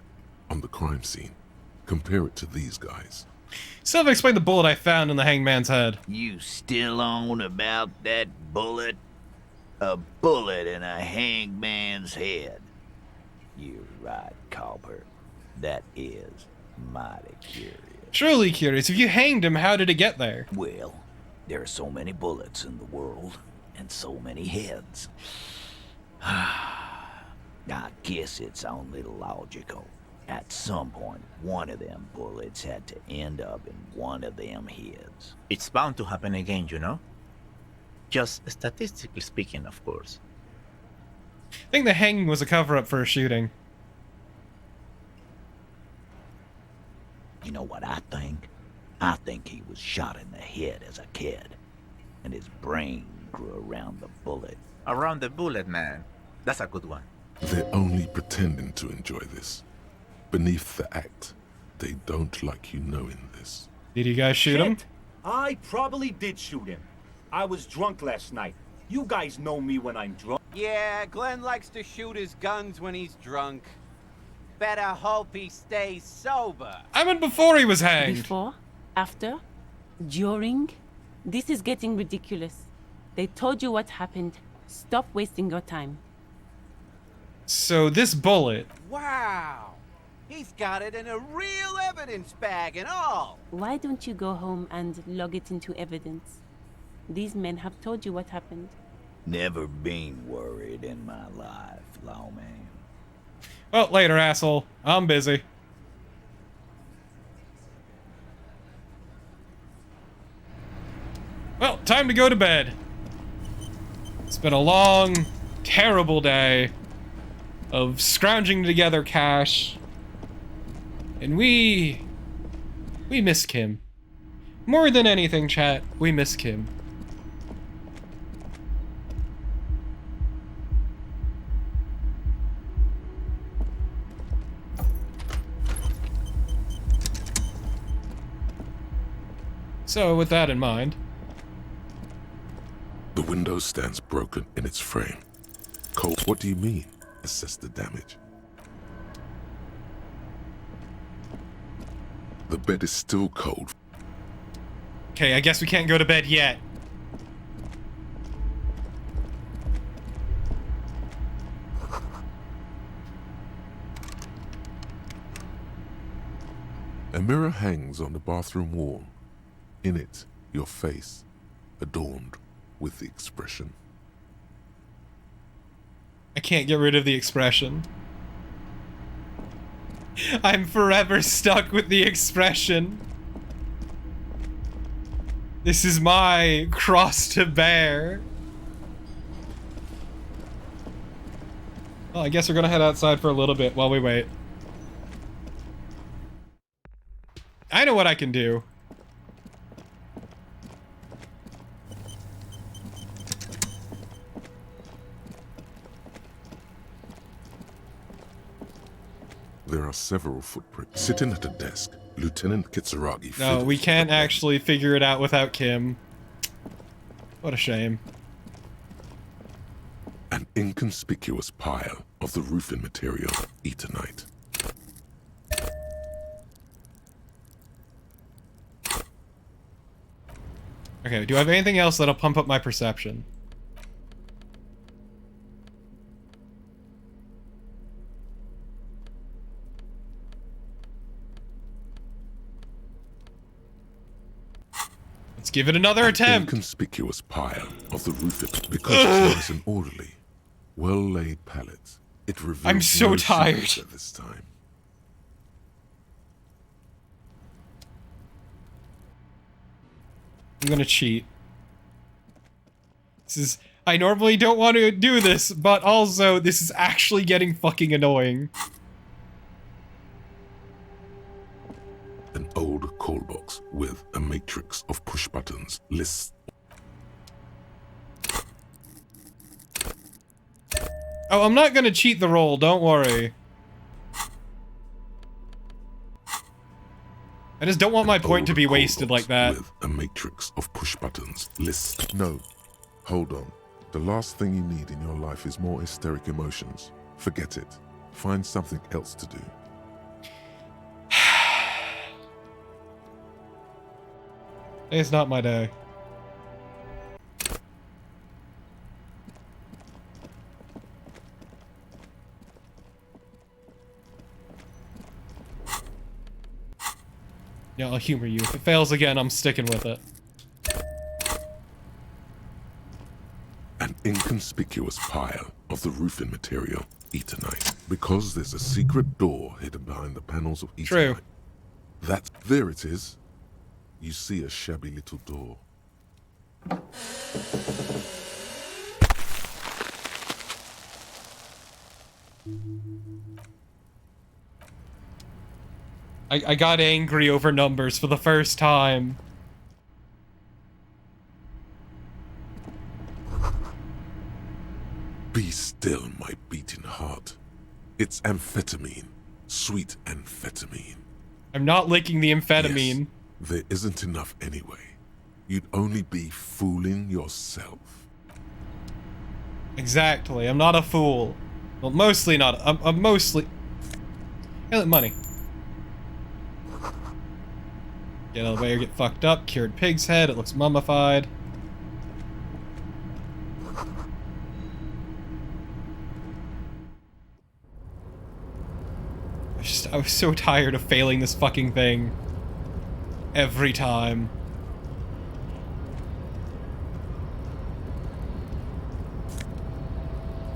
on the crime scene. Compare it to these guys. Still haven't explained the bullet I found in the hangman's head. You still on about that bullet? A bullet in a hangman's head. You're right, Copper. That is mighty curious. Truly curious. If you hanged him, how did it get there? Well, there are so many bullets in the world, and so many heads. I guess it's only logical. At some point, one of them bullets had to end up in one of them heads. It's bound to happen again, you know? Just statistically speaking, of course. I think the hanging was a cover-up for a shooting. You know what I think? I think he was shot in the head as a kid, and his brain grew around the bullet. Around the bullet, man. That's a good one. They're only pretending to enjoy this. Beneath the act, they don't like you knowing this. Did you guys shoot him? I probably did shoot him. I was drunk last night. You guys know me when I'm drunk. Yeah, Glenn likes to shoot his guns when he's drunk. Better hope he stays sober. I meant before he was hanged. Before? After? During? This is getting ridiculous. They told you what happened. Stop wasting your time. So this bullet... Wow! He's got it in a real evidence bag and all! Why don't you go home and log it into evidence? These men have told you what happened. Never been worried in my life, lawman. Well, later, asshole. I'm busy. Well, time to go to bed. It's been a long, terrible day of scrounging together cash. And we miss Kim. More than anything, chat, we miss Kim. So, with that in mind... The window stands broken in its frame. Cole, what do you mean? Assess the damage. The bed is still cold. Okay, I guess we can't go to bed yet. A mirror hangs on the bathroom wall. In it, your face, adorned with the expression. I can't get rid of the expression. I'm forever stuck with the expression. This is my cross to bear. Well, I guess we're gonna head outside for a little bit while we wait. I know what I can do. There are several footprints. Sitting at a desk, Lieutenant Kitsuragi... No, we can't actually figure it out without Kim. What a shame. An inconspicuous pile of the roofing material, Eternite. Okay, do I have anything else that'll pump up my perception? Let's give it another attempt. Inconspicuous pile of the roofing because it's nice and orderly. Well-laid palette. It reveals I'm so no tired. secrets at this time. I'm gonna cheat. This is... I normally don't want to do this, but also this is actually getting fucking annoying. An old call box with a matrix of push buttons lists. Oh, I'm not gonna cheat the roll, don't worry. I just don't want my point to be wasted like that. With a matrix of push buttons lists. No, hold on. The last thing you need in your life is more hysteric emotions. Forget it. Find something else to do. It's not my day. Yeah, I'll humor you. If it fails again, I'm sticking with it. An inconspicuous pile of the roofing material, Eternite. Because there's a secret door hidden behind the panels of Eternite. True. There it is. You see a shabby little door. I got angry over numbers for the first time. Be still, my beating heart. It's amphetamine. Sweet amphetamine. I'm not licking the amphetamine. Yes, there isn't enough anyway. You'd only be fooling yourself. Exactly. I'm not a fool. Well, mostly not. I'm mostly... Hey, look, money. Get out of the way or get fucked up. Cured pig's head. It looks mummified. I was so tired of failing this fucking thing. Every time.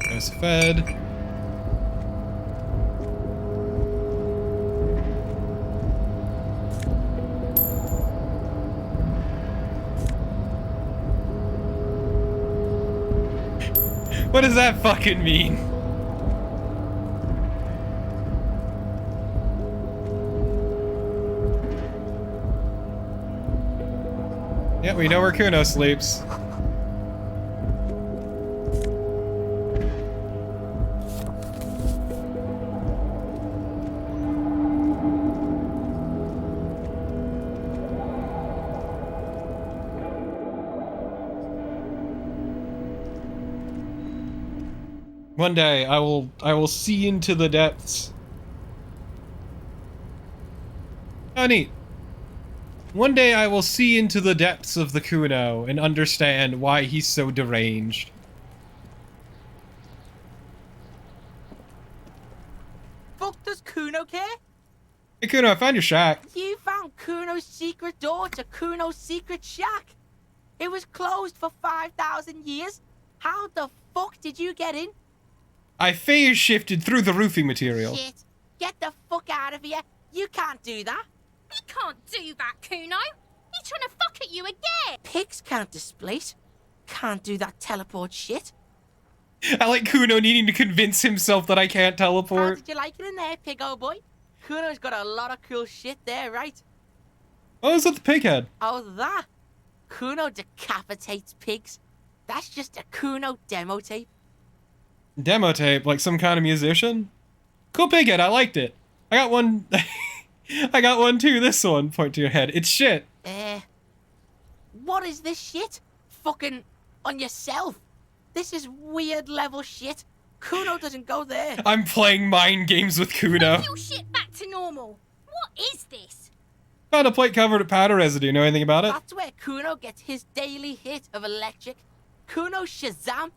Goes fed. What does that fucking mean? Yeah, we know where Kuno sleeps. One day I will see into the depths. How neat. One day I will see into the depths of the Kuno and understand why he's so deranged. Fuck does Kuno care? Hey Kuno, I found your shack. You found Kuno's secret door to Kuno's secret shack. It was closed for 5,000 years. How the fuck did you get in? I phase shifted through the roofing material. Shit. Get the fuck out of here. You can't do that. He can't do that, Kuno. He's trying to fuck at you again. Pigs can't displace. Can't do that teleport shit. I like Kuno needing to convince himself that I can't How teleport. did you like it in there, pig old boy? Kuno's got a lot of cool shit there, right? Oh, is that the pig head? Oh, that? Kuno decapitates pigs. That's just a Kuno demo tape. Demo tape, like some kind of musician? Cool pig head, I liked it. I got one... I got one too, this one. Point to your head. It's shit. What is this shit? Fucking on yourself. This is weird level shit. Kuno doesn't go there. I'm playing mind games with Kuno. Put your shit back to normal. What is this? Found a plate covered with powder residue. Know anything about it? That's where Kuno gets his daily hit of electric. Kuno Shazam.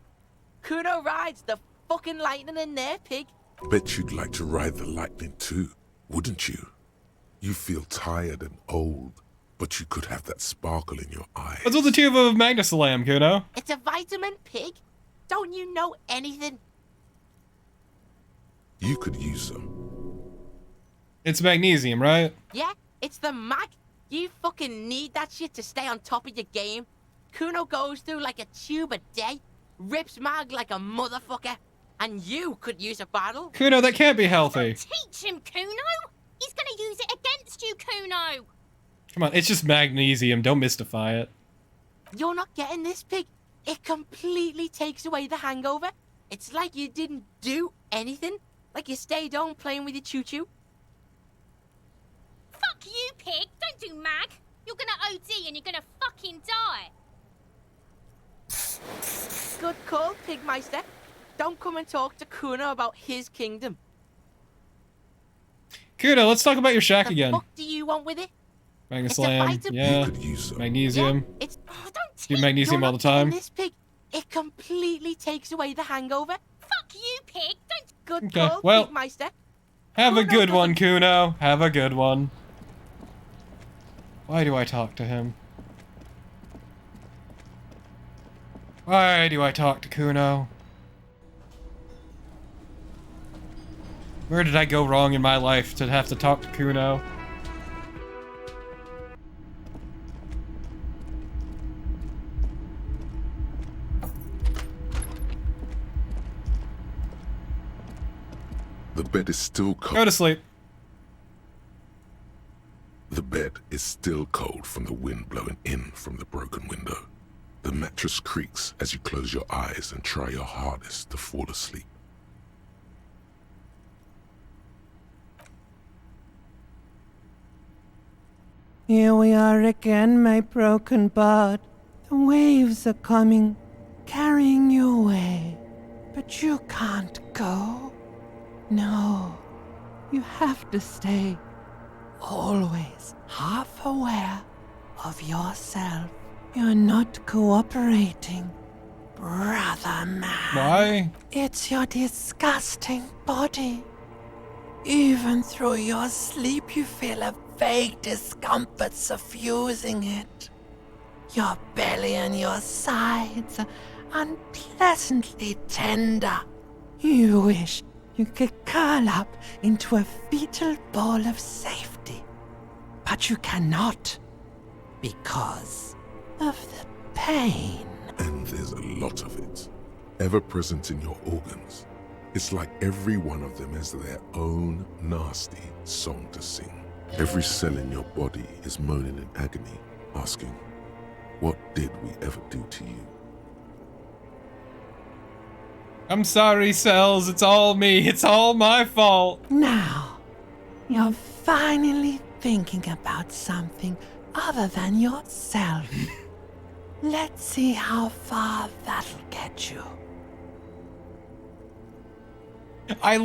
Kuno rides the fucking lightning in there, pig. Bet you'd like to ride the lightning too, wouldn't you? You feel tired and old, but you could have that sparkle in your eyes. What's with the tube of Magnus Lamb, Kuno? It's a vitamin, pig. Don't you know anything? You could use some. It's magnesium, right? Yeah, it's the mag. You fucking need that shit to stay on top of your game. Kuno goes through like a tube a day, rips mag like a motherfucker, and you could use a bottle. Kuno, that can't be healthy. Teach him, Kuno! He's gonna use it against you, Kuno! Come on, it's just magnesium. Don't mystify it. You're not getting this, Pig. It completely takes away the hangover. It's like you didn't do anything. Like you stayed home playing with your choo-choo. Fuck you, Pig! Don't do mag! You're gonna OD and you're gonna fucking die! Good call, Pigmeister. Don't come and talk to Kuno about his kingdom. Kuno, let's talk about your shack again. What do you want with it? Magnesium, yeah. Magnesium. Yeah, it's... Oh, don't Do magnesium all the time. This, Pig. It completely takes away the hangover. Fuck you, Pig! Don't... Good Okay, call, well, Pigmeister. Have a good one, Kuno. Have a good one. Why do I talk to him? Why do I talk to Kuno? Where did I go wrong in my life to have to talk to Kuno? The bed is still cold. Go to sleep. The bed is still cold from the wind blowing in from the broken window. The mattress creaks as you close your eyes and try your hardest to fall asleep. Here we are again, my broken bud. The waves are coming, carrying you away. But you can't go. No, you have to stay. Always half aware of yourself. You're not cooperating, brother man. Why? It's your disgusting body. Even through your sleep, you feel a vague discomfort suffusing it. Your belly and your sides are unpleasantly tender. You wish you could curl up into a fetal ball of safety. But you cannot, because of the pain. And there's a lot of it, ever present in your organs. It's like every one of them has their own nasty song to sing. Every cell in your body is moaning in agony, asking, what did we ever do to you? I'm sorry, Cells. It's all me. It's all my fault. Now, you're finally thinking about something other than yourself. Let's see how far that'll get you. I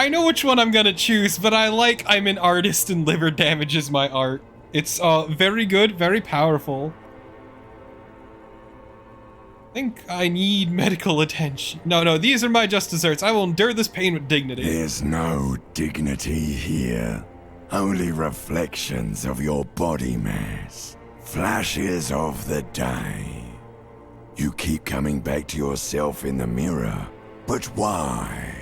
know which one I'm gonna choose, but I'm an artist and liver damages my art. It's very good, very powerful. I think I need medical attention. No, these are my just desserts. I will endure this pain with dignity. There's no dignity here. Only reflections of your body mass. Flashes of the day. You keep coming back to yourself in the mirror. But why?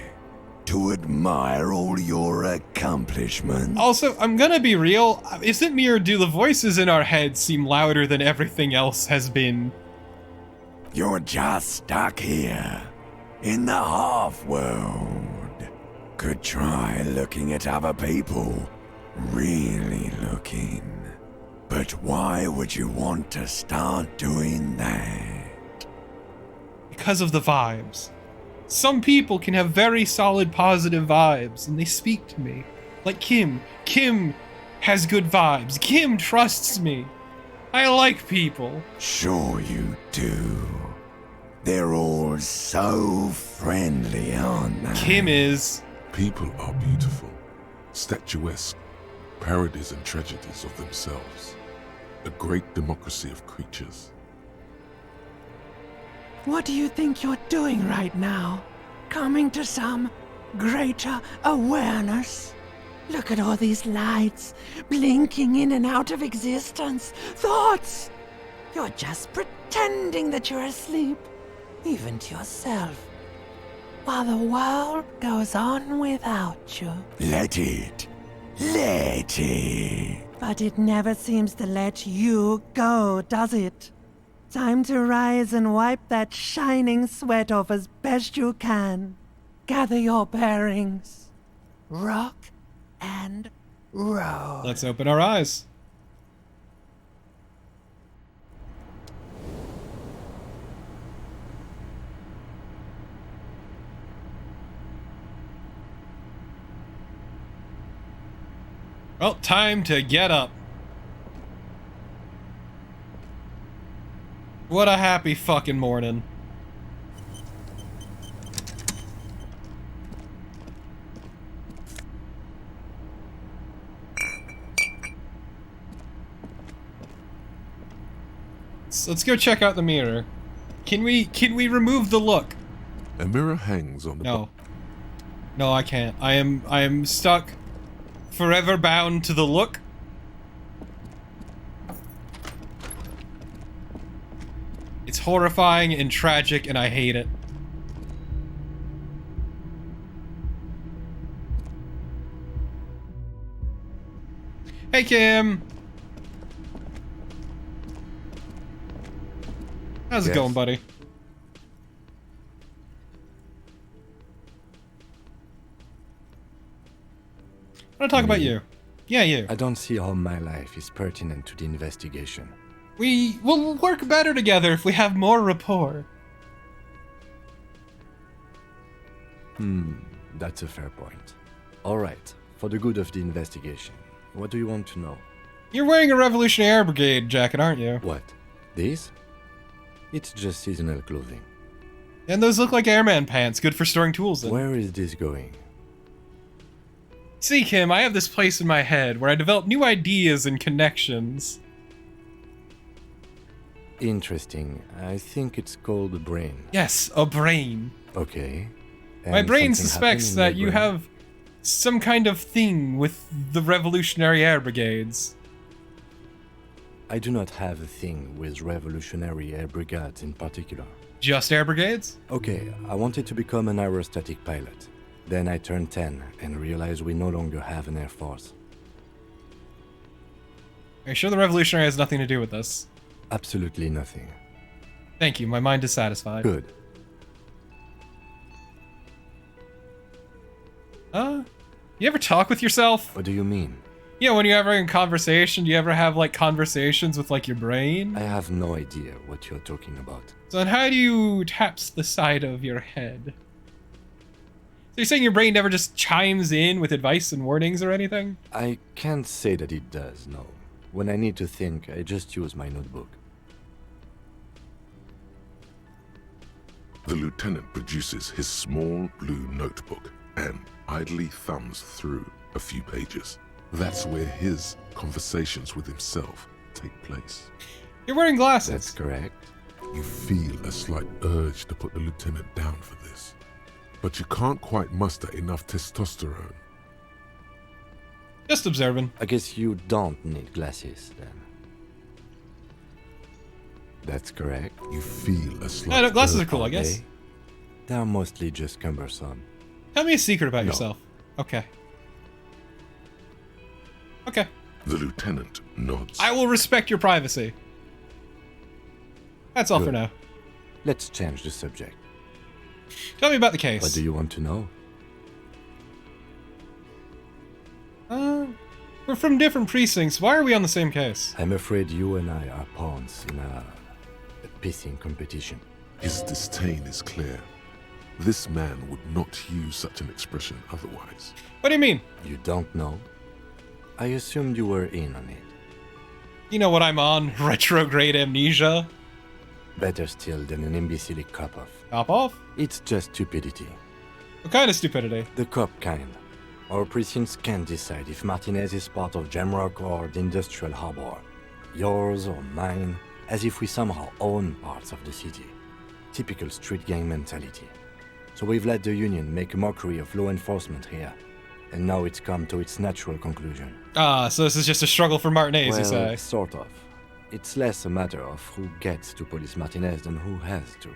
To admire all your accomplishments? Also, I'm gonna be real. Is it me or do the voices in our heads seem louder than everything else has been? You're just stuck here, in the half-world. Could try looking at other people, really looking. But why would you want to start doing that? Because of the vibes. Some people can have very solid positive vibes, and they speak to me. Like Kim. Kim has good vibes. Kim trusts me. I like people. Sure you do. They're all so friendly, aren't they? Kim is. People are beautiful, statuesque, parodies and tragedies of themselves. A great democracy of creatures. What do you think you're doing right now? Coming to some greater awareness? Look at all these lights, blinking in and out of existence. Thoughts! You're just pretending that you're asleep, even to yourself. while the world goes on without you. Let it. Let it. But it never seems to let you go, does it? Time to rise and wipe that shining sweat off as best you can. Gather your bearings. Rock and roll. Let's open our eyes. Well, time to get up. What a happy fucking morning. Let's go check out the mirror. Can we remove the look? A mirror hangs on the No. No, I can't. I am stuck. Forever bound to the look. It's horrifying and tragic, and I hate it. Hey, Kim. How's it going, buddy? I want to talk about you. Yeah, you. I don't see how my life is pertinent to the investigation. We will work better together if we have more rapport. That's a fair point. Alright, for the good of the investigation, what do you want to know? You're wearing a Revolutionary Air Brigade jacket, aren't you? What? These? It's just seasonal clothing. And those look like airman pants, good for storing tools in. Where is this going? See, Kim, I have this place in my head where I develop new ideas and connections. Interesting. I think it's called a brain. Yes, a brain. Okay. My And brain something suspects happened in that your you brain? have some kind of thing with the Revolutionary Air Brigades. I do not have a thing with Revolutionary Air Brigades in particular. Just air brigades? Okay, I wanted to become an aerostatic pilot. Then I turned 10 and realized we no longer have an air force. Are you sure the Revolutionary has nothing to do with this? Absolutely nothing. Thank you, my mind is satisfied. Good. You ever talk with yourself? What do you mean? Yeah, when you're having a conversation, do you ever have, like, conversations with, like, your brain? I have no idea what you're talking about. So then how do you taps the side of your head? So you're saying your brain never just chimes in with advice and warnings or anything? I can't say that it does, no. When I need to think, I just use my notebook. The lieutenant produces his small blue notebook and idly thumbs through a few pages. That's where his conversations with himself take place. You're wearing glasses. That's correct. You feel a slight urge to put the lieutenant down for this, but you can't quite muster enough testosterone. Just observing. I guess you don't need glasses, then. That's correct. You feel a slight Yeah, no, glasses urge. are cool, I guess. They're mostly just cumbersome. Tell me a secret about No. yourself. Okay. Okay. The lieutenant nods. I will respect your privacy. That's all for Good. now. Let's change the subject. Tell me about the case. What do you want to know? We're from different precincts. Why are we on the same case? I'm afraid you and I are pawns in a pissing competition. His disdain is clear. This man would not use such an expression otherwise. What do you mean? You don't know? I assumed you were in on it. You know what I'm on? Retrograde amnesia? Better still than an imbecilic cop-off. Cop-off? It's just stupidity. What kind of stupidity? The cop kind. Our precincts can't decide if Martinez is part of Jamrock or the Industrial Harbor. Yours or mine, as if we somehow own parts of the city. Typical street gang mentality. So we've let the Union make a mockery of law enforcement here. And now it's come to its natural conclusion. Ah, so this is just a struggle for Martinez, you say? Sort of. It's less a matter of who gets to police Martinez than who has to.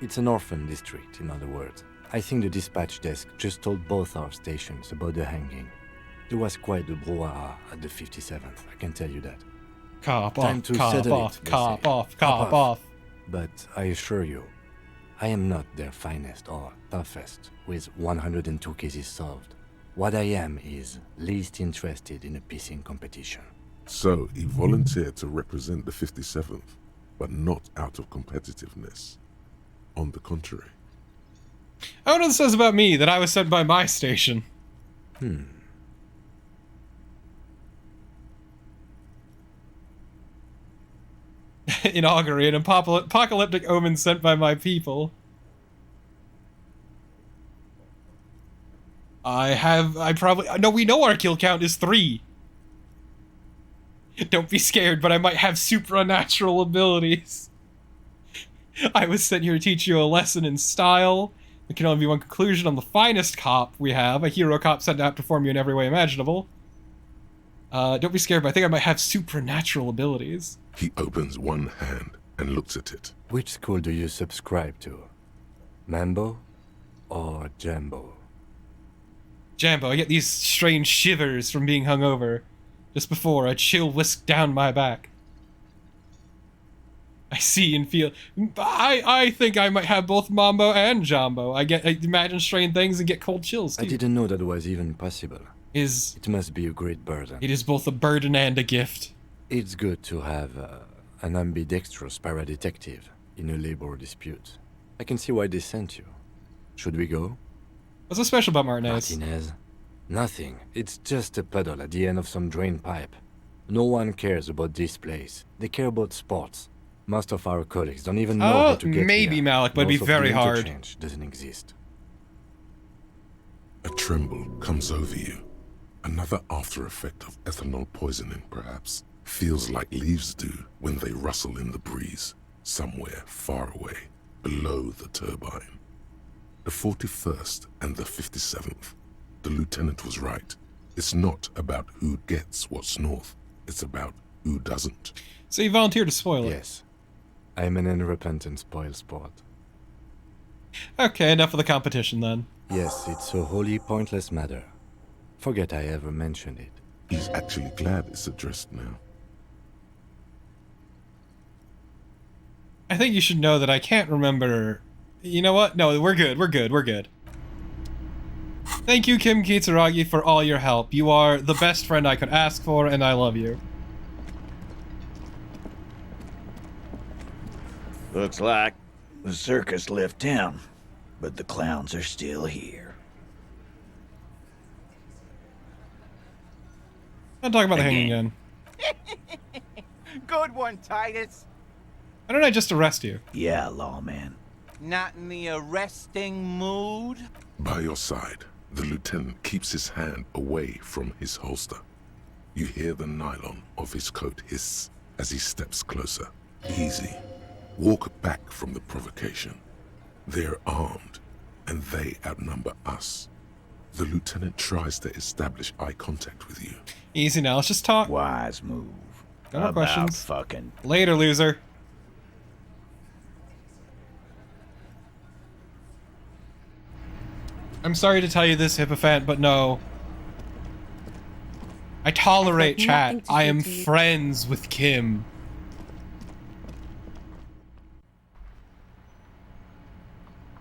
It's an orphan district, in other words. I think the dispatch desk just told both our stations about the hanging. There was quite the brouhaha at the 57th, I can tell you that. Cop Time off, to cop settle off, it, they cop say. off, cop off. But I assure you, I am not their finest or toughest with 102 cases solved. What I am is least interested in a pissing competition. So he volunteered to represent the 57th, but not out of competitiveness. On the contrary. I wonder what this says about me, that I was sent by my station. Inaugurate an apocalyptic omen sent by my people. No, we know our kill count is 3. Don't be scared, but I might have supernatural abilities. I was sent here to teach you a lesson in style. There can only be one conclusion on the finest cop we have, a hero cop sent out to form you in every way imaginable. Don't be scared, but I think I might have supernatural abilities. He opens one hand and looks at it. Which school do you subscribe to? Mambo or Jambo? Jambo, I get these strange shivers from being hungover. Just before, a chill whisked down my back. I see and feel... I think I might have both Mambo and Jambo. I imagine strange things and get cold chills, too. I didn't know that was even possible. It must be a great burden. It is both a burden and a gift. It's good to have an ambidextrous paradetective in a labor dispute. I can see why they sent you. Should we go? What's so special about Martinez? Martinez? Nothing. It's just a puddle at the end of some drain pipe. No one cares about this place. They care about sports. Most of our colleagues don't even know how to get maybe here. Malik, but it'd be Most of very the hard. interchange doesn't exist. A tremble comes over you. Another after effect of ethanol poisoning, perhaps. Feels like leaves do when they rustle in the breeze, somewhere far away, below the turbine. The 41st and the 57th. The lieutenant was right. It's not about who gets what's north. It's about who doesn't. So you volunteered to spoil it? Yes. I'm an unrepentant spoil sport. Okay, enough of the competition then. Yes, it's a wholly pointless matter. Forget I ever mentioned it. He's actually glad it's addressed now. I think you should know that I can't remember... You know what? No, we're good, we're good, we're good. Thank you, Kim Kitsuragi, for all your help. You are the best friend I could ask for, and I love you. Looks like the circus left town, but the clowns are still here. I'm talking about the hanging again. Good one, Titus. Why don't I just arrest you? Yeah, lawman. Not in the arresting mood? By your side, the lieutenant keeps his hand away from his holster. You hear the nylon of his coat hiss as he steps closer. Easy. Walk back from the provocation. They're armed, and they outnumber us. The lieutenant tries to establish eye contact with you. Easy now, let's just talk. Wise move. No more questions. Fucking later, loser. I'm sorry to tell you this, Hippophant, but no. I tolerate chat. I am friends with Kim.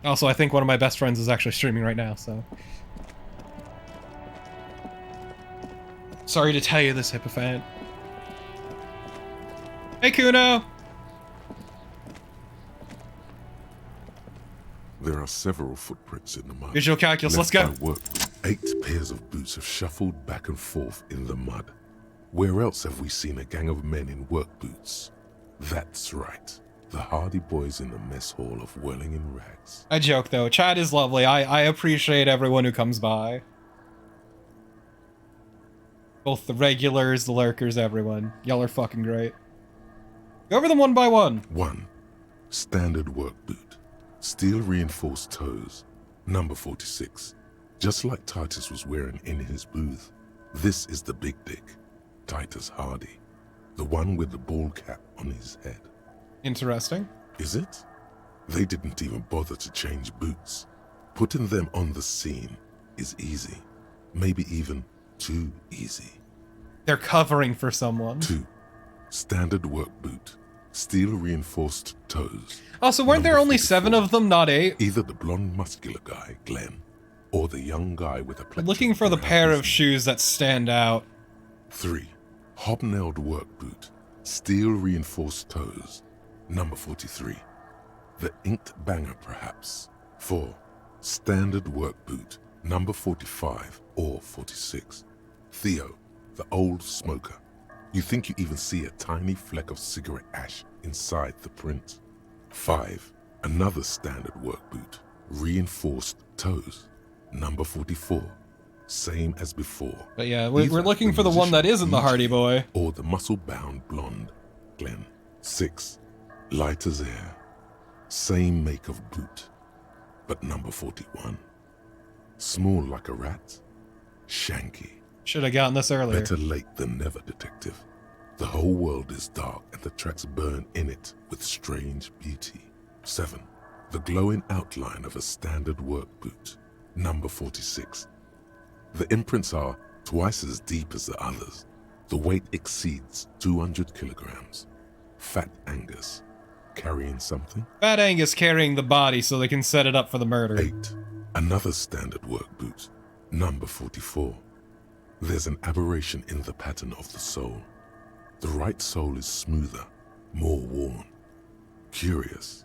Also, I think one of my best friends is actually streaming right now, so... Sorry to tell you this, Hippophant. Hey, Kuno! There are several footprints in the mud. Visual calculus, let's go. Left by work. 8 pairs of boots have shuffled back and forth in the mud. Where else have we seen a gang of men in work boots? That's right. The Hardy Boys in the mess hall of whirling in rags. I joke, though. Chat is lovely. I appreciate everyone who comes by. Both the regulars, the lurkers, everyone. Y'all are fucking great. Go over them one by one. 1. Standard work boot. Steel reinforced toes. Number 46. Just like Titus was wearing in his booth. This is the big dick. Titus Hardy. The one with the ball cap on his head. Interesting. Is it? They didn't even bother to change boots. Putting them on the scene is easy. Maybe even too easy. They're covering for someone. 2. Standard work boot. Steel reinforced toes. Also, weren't there only 7 of them, not 8? Either the blonde muscular guy, Glenn, or the young guy with a I'm looking for the pair of shoes that stand out. 3. Hobnailed work boot. Steel reinforced toes. Number 43. The inked banger, perhaps. 4. Standard work boot. Number 45 or 46. Theo, the old smoker. You think you even see a tiny fleck of cigarette ash inside the print. 5. Another standard work boot. Reinforced toes. Number 44. Same as before. But yeah, we're looking for the one that isn't the Hardy Boy. Or the muscle-bound blonde, Glenn. 6. Light as air. Same make of boot. But number 41. Small like a rat. Shanky. Should have gotten this earlier. Better late than never, detective. The whole world is dark and the tracks burn in it with strange beauty. 7. The glowing outline of a standard work boot. Number 46. The imprints are twice as deep as the others. The weight exceeds 200 kilograms. Fat Angus. Carrying something? Fat Angus carrying the body so they can set it up for the murder. 8. Another standard work boot. Number 44. There's an aberration in the pattern of the sole. The right sole is smoother, more worn. Curious.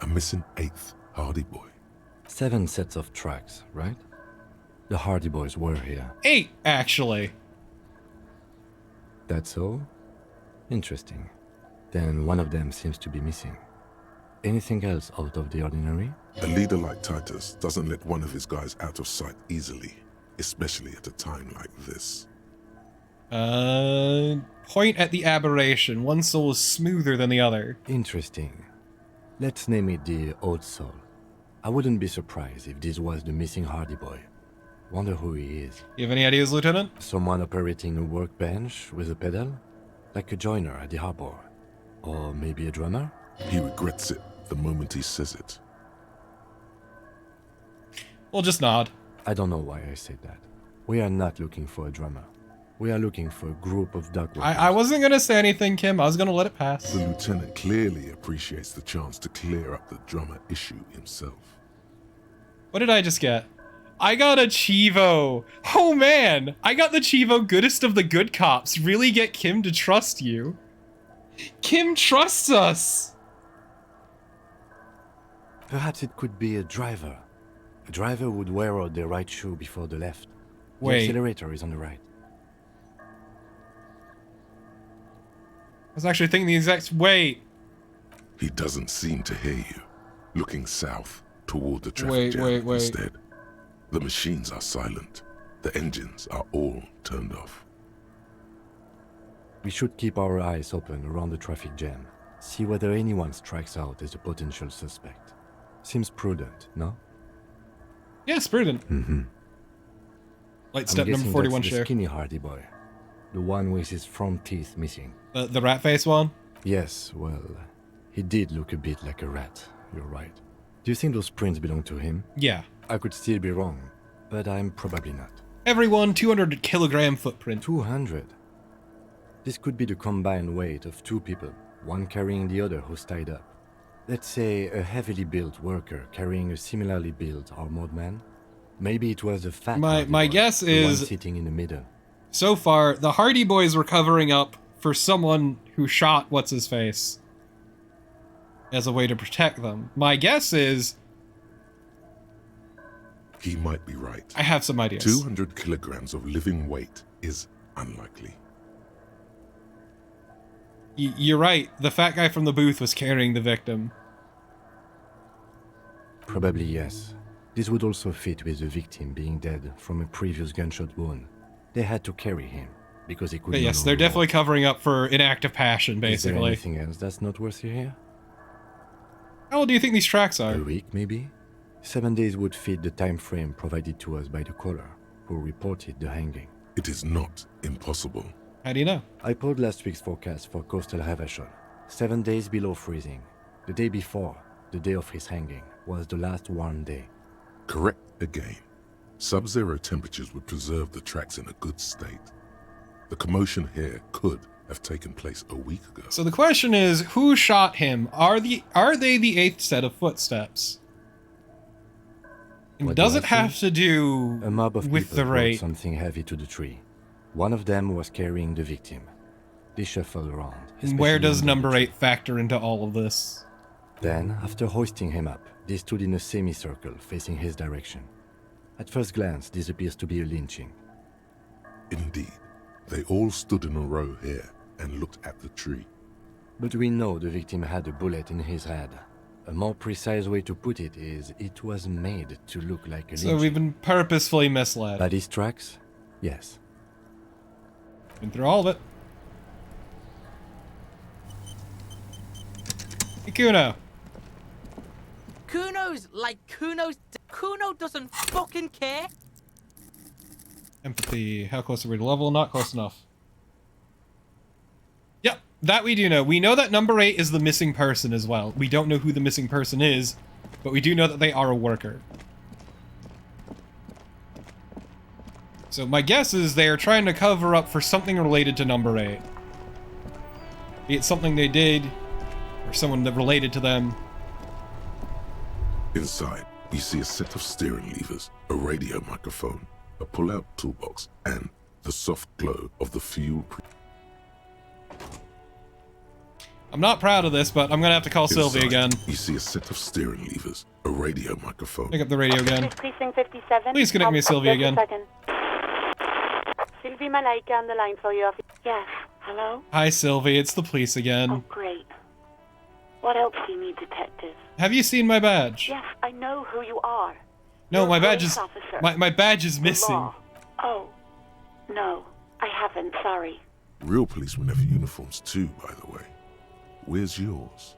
A missing 8th Hardy Boy. 7 sets of tracks, right? The Hardy Boys were here. 8, actually. That's all? Interesting. Then one of them seems to be missing. Anything else out of the ordinary? A leader like Titus doesn't let one of his guys out of sight easily, especially at a time like this. Point at the aberration. One soul is smoother than the other. Interesting. Let's name it the Old Soul. I wouldn't be surprised if this was the missing Hardy Boy. Wonder who he is. You have any ideas, Lieutenant? Someone operating a workbench with a pedal? Like a joiner at the harbor. Or maybe a drummer? He regrets it the moment he says it. We'll just nod. I don't know why I said that. We are not looking for a drummer. We are looking for a group of dock workers. I wasn't gonna say anything, Kim. I was gonna let it pass. The lieutenant clearly appreciates the chance to clear up the drummer issue himself. What did I just get? I got a Chivo. Oh man, I got the Chivo goodest of the good cops. Really get Kim to trust you. Kim trusts us. Perhaps it could be a driver. A driver would wear out the right shoe before the left. The Wait. accelerator is on the right. I was actually thinking the exact... Wait. He doesn't seem to hear you. Looking south toward the traffic jam instead. The machines are silent. The engines are all turned off. We should keep our eyes open around the traffic jam. See whether anyone strikes out as a potential suspect. Seems prudent, no? Yes, prudent. Mm-hmm. Light step number 41 that's the share. skinny Hardy Boy. The one with his front teeth missing. The rat face one? Yes, well, he did look a bit like a rat. You're right. Do you think those prints belong to him? Yeah. I could still be wrong, but I'm probably not. Everyone 200 kilogram footprint. 200? This could be the combined weight of 2 people, one carrying the other who's tied up. Let's say a heavily built worker carrying a similarly built armored man. Maybe it was a fat My guess the one is sitting in the middle. So far, the Hardy Boys were covering up for someone who shot what's-his-face as a way to protect them. My guess is... He might be right. I have some ideas. 200 kilograms of living weight is unlikely. You're right. The fat guy from the booth was carrying the victim. Probably yes. This would also fit with the victim being dead from a previous gunshot wound. They had to carry him because he couldn't. Yes, they're definitely covering up for an act of passion, basically. Is there anything else that's noteworthy here? How old do you think these tracks are? A week, maybe? 7 days would fit the time frame provided to us by the caller, who reported the hanging. It is not impossible. How do you know? I pulled last week's forecast for coastal Havashon. 7 days below freezing. The day before, the day of his hanging, was the last warm day. Correct again. Sub-zero temperatures would preserve the tracks in a good state. The commotion here could have taken place a week ago. So the question is, who shot him? Are they the 8th set of footsteps? And What does do it I have see? to do A mob of with people the brought raid? something heavy to the tree. One of them was carrying the victim. They shuffled around. And where especially does under number the 8 factor into all of this? Then, after hoisting him up, they stood in a semicircle facing his direction. At first glance, this appears to be a lynching. Indeed. They all stood in a row here and looked at the tree. But we know the victim had a bullet in his head. A more precise way to put it is, it was made to look like a So lynching. we've been purposefully misled. By these tracks? Yes. Been through all of it. Hey, Kuno. Kuno doesn't fucking care. Empathy. How close are we to level? Not close enough. Yep, that we do know. We know that number 8 is the missing person as well. We don't know who the missing person is, but we do know that they are a worker. So my guess is they're trying to cover up for something related to number 8. Be it something they did, or someone that related to them. Inside, you see a set of steering levers, a radio microphone, a pull-out toolbox, and the soft glow of the fuel. I'm not proud of this, but I'm gonna have to call Sylvie again. You see a set of steering levers, a radio microphone. Pick up the radio again. Precinct 57. Please connect me to Sylvie again. Sylvie Malaika on the line for you. Yes. Hello? Hi, Sylvie. It's the police again. Oh, great. What else do you need, detective? Have you seen my badge? Yes, I know who you are. No, You're my a badge police is officer. my badge is The missing. law. Oh. No, I haven't. Sorry. Real policemen have uniforms too, by the way. Where's yours?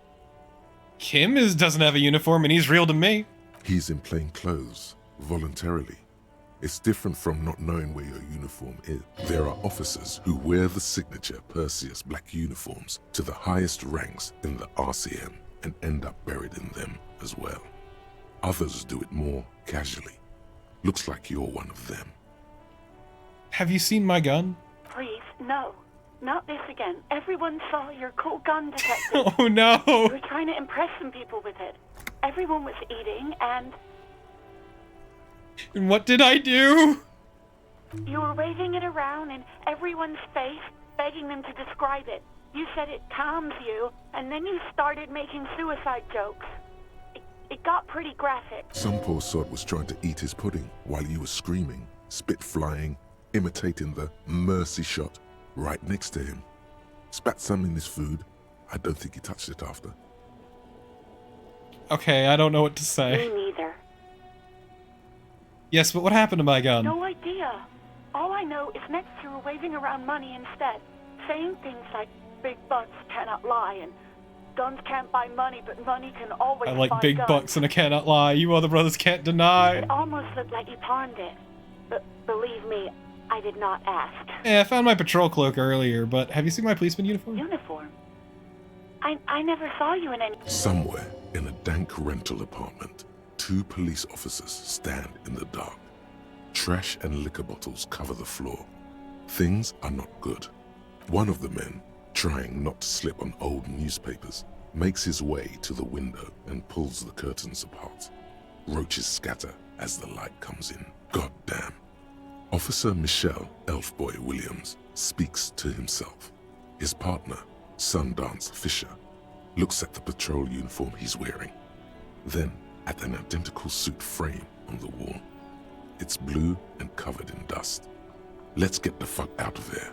Kim doesn't have a uniform and he's real to me. He's in plain clothes, voluntarily. It's different from not knowing where your uniform is. There are officers who wear the signature Perseus black uniforms to the highest ranks in the RCM and end up buried in them as well. Others do it more casually. Looks like you're one of them. Have you seen my gun? Please, no. Not this again. Everyone saw your cool gun, detective. Oh no! You were trying to impress some people with it. Everyone was eating, and And what did I do? you were waving it around in everyone's face, begging them to describe it. You said it calms you, and then you started making suicide jokes. It got pretty graphic. Some poor sod was trying to eat his pudding while you were screaming, spit flying, imitating the mercy shot right next to him. Spat some in his food. I don't think he touched it after. Okay, I don't know what to say. Me neither. Yes, but what happened to my gun? No idea. All I know is next you were waving around money instead, saying things like big bucks cannot lie and guns can't buy money, but money can always I buy like big guns. bucks and I cannot lie. You other brothers can't deny. It almost looked like you pawned it. But believe me, I did not ask. Yeah, I found my patrol cloak earlier, but have you seen my policeman uniform? Uniform? I never saw you in any... Somewhere in a dank rental apartment, 2 police officers stand in the dark. Trash and liquor bottles cover the floor. Things are not good. One of the men, trying not to slip on old newspapers, makes his way to the window and pulls the curtains apart. Roaches scatter as the light comes in. God damn. Officer Michelle Elfboy Williams speaks to himself. His partner, Sundance Fisher, looks at the patrol uniform he's wearing, then at an identical suit frame on the wall. It's blue and covered in dust. Let's get the fuck out of there.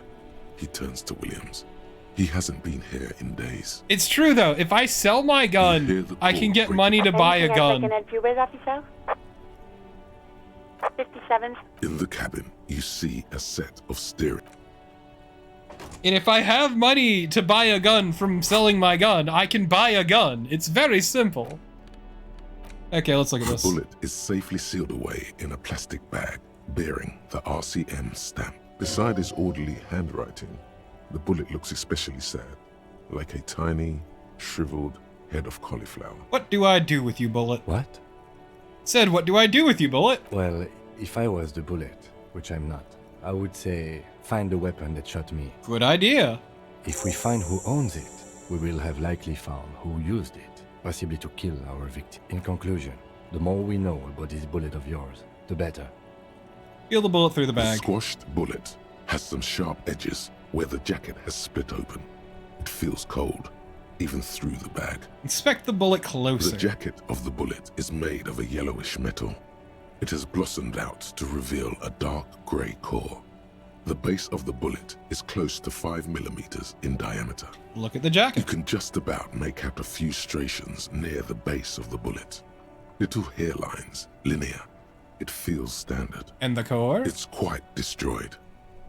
He turns to Williams. He hasn't been here in days. It's true though, if I sell my gun, I can get money to buy a Anything else I can gun. help you with, officer? 57. In the cabin, you see a set of steering. And if I have money to buy a gun from selling my gun, I can buy a gun. It's very simple. Okay, let's look at The this. bullet is safely sealed away in a plastic bag bearing the RCM stamp. Beside his orderly handwriting, the bullet looks especially sad, like a tiny, shriveled head of cauliflower. What do I do with you, Bullet? What? Said, what do I do with you, Bullet? Well, if I was the Bullet, which I'm not, I would say find the weapon that shot me. Good idea. If we find who owns it, we will have likely found who used it, possibly to kill our victim. In conclusion, the more we know about this bullet of yours, the better. Feel the bullet through the The bag. squashed bullet has some sharp edges where the jacket has split open. It feels cold, even through the bag. Inspect the bullet closer. The jacket of the bullet is made of a yellowish metal. It has blossomed out to reveal a dark grey core. The base of the bullet is close to 5 millimeters in diameter. Look at the jacket. You can just about make out a few striations near the base of the bullet. Little hairlines, linear. It feels standard. And the core? It's quite destroyed.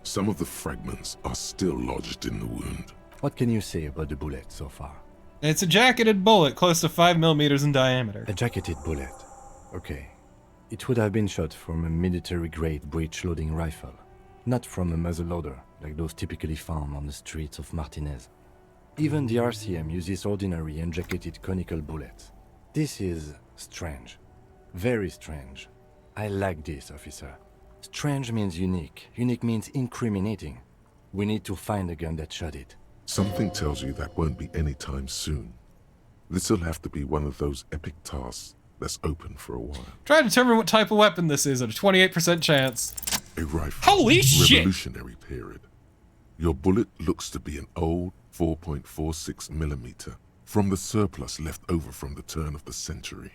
Some of the fragments are still lodged in the wound. What can you say about the bullet so far? It's a jacketed bullet close to 5 millimeters in diameter. A jacketed bullet. Okay. It would have been shot from a military-grade breech-loading rifle, not from a muzzleloader like those typically found on the streets of Martinez. Even the RCM uses ordinary unjacketed conical bullets. This is strange. Very strange. I like this, officer. Strange means unique. Unique means incriminating. We need to find the gun that shot it. Something tells you that won't be anytime soon. This'll have to be one of those epic tasks that's open for a while. Try to determine what type of weapon this is at a 28% chance. A rifle. Holy shit! Revolutionary period. Your bullet looks to be an old 4.46 millimeter from the surplus left over from the turn of the century.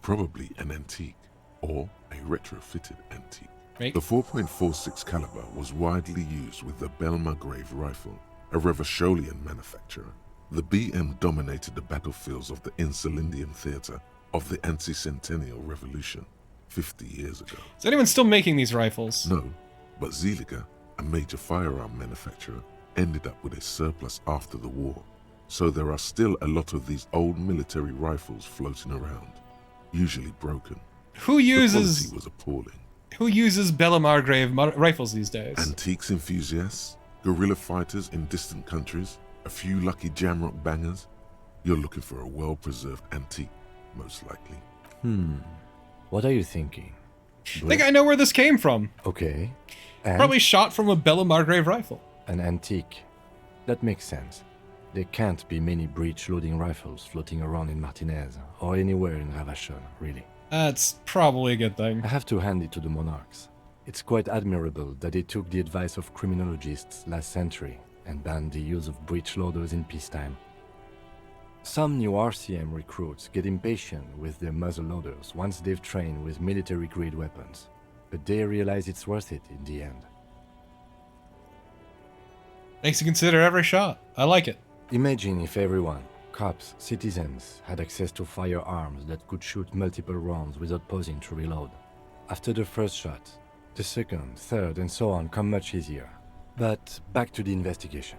Probably an antique or a retrofitted antique. Right. The 4.46 caliber was widely used with the Belmargrave rifle, a Revacholian manufacturer. The BM dominated the battlefields of the Insulindian theater of the anti-centennial revolution 50 years ago. Is anyone still making these rifles? No, but Zeliger, a major firearm manufacturer, ended up with a surplus after the war. So there are still a lot of these old military rifles floating around, usually broken. Who uses... The quality was appalling. Who uses Belmargrave rifles these days? Antiques enthusiasts, guerrilla fighters in distant countries, a few lucky jamrock bangers. You're looking for a well-preserved antique, most likely. What are you thinking? I think I know where this came from. Okay. And Probably shot from a Belmargrave rifle. an antique. That makes sense. There can't be many breech-loading rifles floating around in Martinez, or anywhere in Ravachol, really. That's probably a good thing. I have to hand it to the monarchs. It's quite admirable that they took the advice of criminologists last century and banned the use of breech loaders in peacetime. Some new RCM recruits get impatient with their muzzle loaders once they've trained with military-grade weapons, but they realize it's worth it in the end. Makes you consider every shot. I like it. Imagine if everyone, cops, citizens, had access to firearms that could shoot multiple rounds without pausing to reload. After the first shot, the second, third, and so on come much easier. But back to the investigation.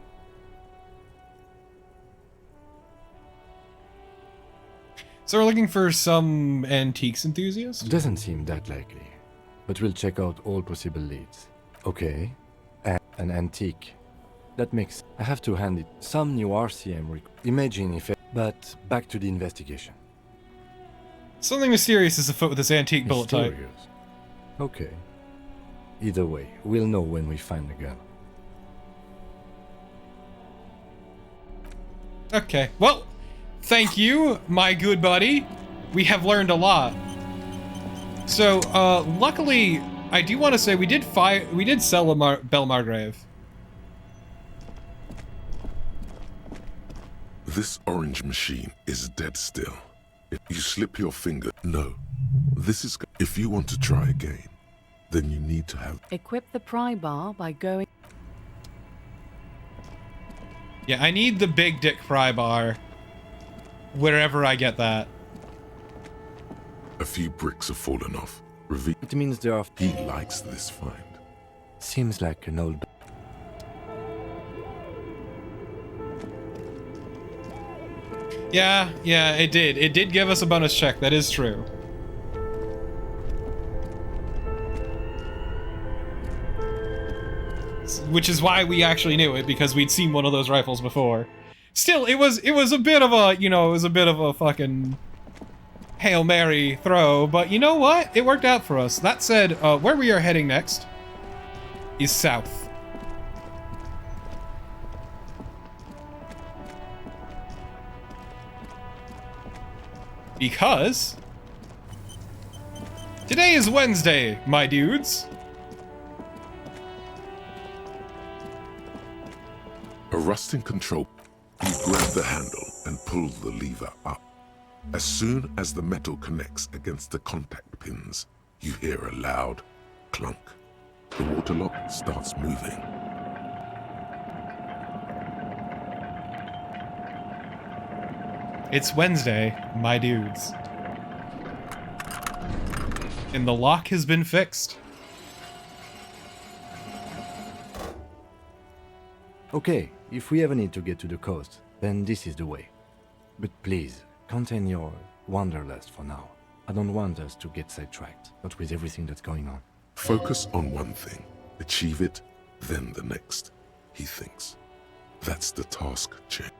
So we're looking for some antiques enthusiast? Doesn't seem that likely, but we'll check out all possible leads. Okay, an antique. That makes... I have to hand it. Some new RCM imagine if... But back to the investigation. Something mysterious is afoot with this antique bullet type. Mysterious. Okay. Either way, we'll know when we find the gun. Okay, well, thank you, my good buddy. We have learned a lot. So, luckily, I do want to say we did sell a Belmargrave. This orange machine is dead still. If you slip your finger, no. This is... If you want to try again, then you need to have... Equip the pry bar by going... Yeah, I need the big dick pry bar. Wherever I get that. A few bricks have fallen off. It means there are... He likes this find. Seems like an old... Yeah, it did. It did give us a bonus check. That is true. Which is why we actually knew it, because we'd seen one of those rifles before. Still, it was a bit of a, it was a bit of a fucking Hail Mary throw, but you know what? It worked out for us. That said, where we are heading next is south. Because today is Wednesday, my dudes. A rusting control. You grab the handle and pull the lever up. As soon as the metal connects against the contact pins, you hear a loud clunk. The water lock starts moving. It's Wednesday, my dudes. And the lock has been fixed. Okay, if we ever need to get to the coast, then this is the way. But please, contain your wanderlust for now. I don't want us to get sidetracked, not with everything that's going on. Focus on one thing, achieve it, then the next, he thinks. That's the task change.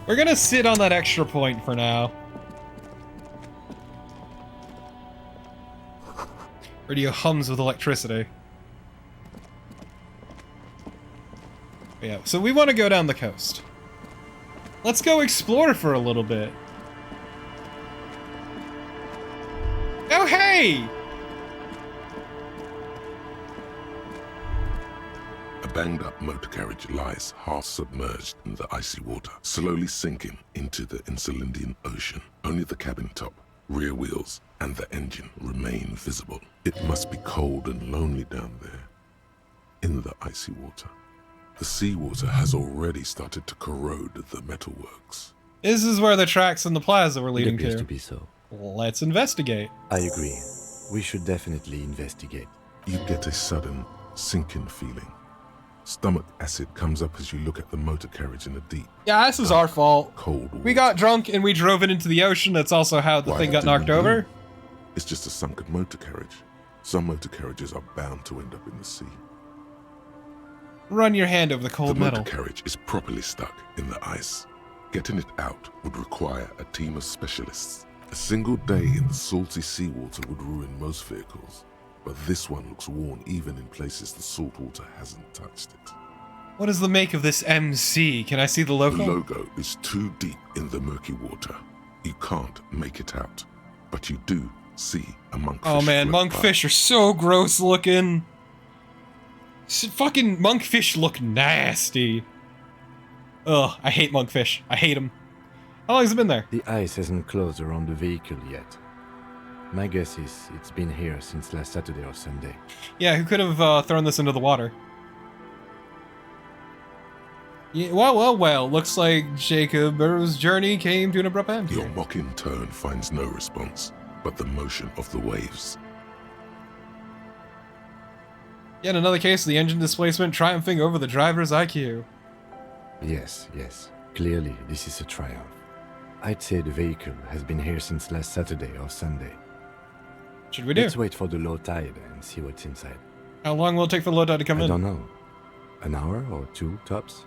We're gonna sit on that extra point for now. Radio hums with electricity. Yeah, so we want to go down the coast. Let's go explore for a little bit. Oh, hey! A banged-up motor carriage lies half submerged in the icy water, slowly sinking into the Insulindian Ocean. Only the cabin top, rear wheels, and the engine remain visible. It must be cold and lonely down there, in the icy water. The seawater has already started to corrode the metalworks. This is where the tracks and the plaza were leading It appears to. to be so. Let's investigate. I agree. We should definitely investigate. You get a sudden, sinking feeling. Stomach acid comes up as you look at the motor carriage in the deep. Yeah, this is our fault. Cold water. We got drunk and we drove it into the ocean. That's also how the thing got knocked over. It's just a sunken motor carriage. Some motor carriages are bound to end up in the sea. Run your hand over the cold metal. The motor carriage is properly stuck in the ice. Getting it out would require a team of specialists. A single day in the salty seawater would ruin most vehicles, but this one looks worn even in places the salt water hasn't touched it. What is the make of this MC? Can I see the logo? The logo is too deep in the murky water. You can't make it out, but you do see a monkfish. Oh man, monkfish are so gross looking. Fucking monkfish look nasty. Ugh, I hate monkfish. I hate them. How long has it been there? The ice hasn't closed around the vehicle yet. My guess is it's been here since last Saturday or Sunday. Yeah, who could have thrown this into the water? Yeah, well. Looks like Jacob's journey came to an abrupt end. Your mocking tone finds no response, but the motion of the waves. Yet another case of the engine displacement triumphing over the driver's IQ. Yes. Clearly, this is a triumph. I'd say the vehicle has been here since last Saturday or Sunday. Should we do? Let's wait for the low tide and see what's inside. How long will it take for the low tide to come in? I don't know. An hour or two, tops?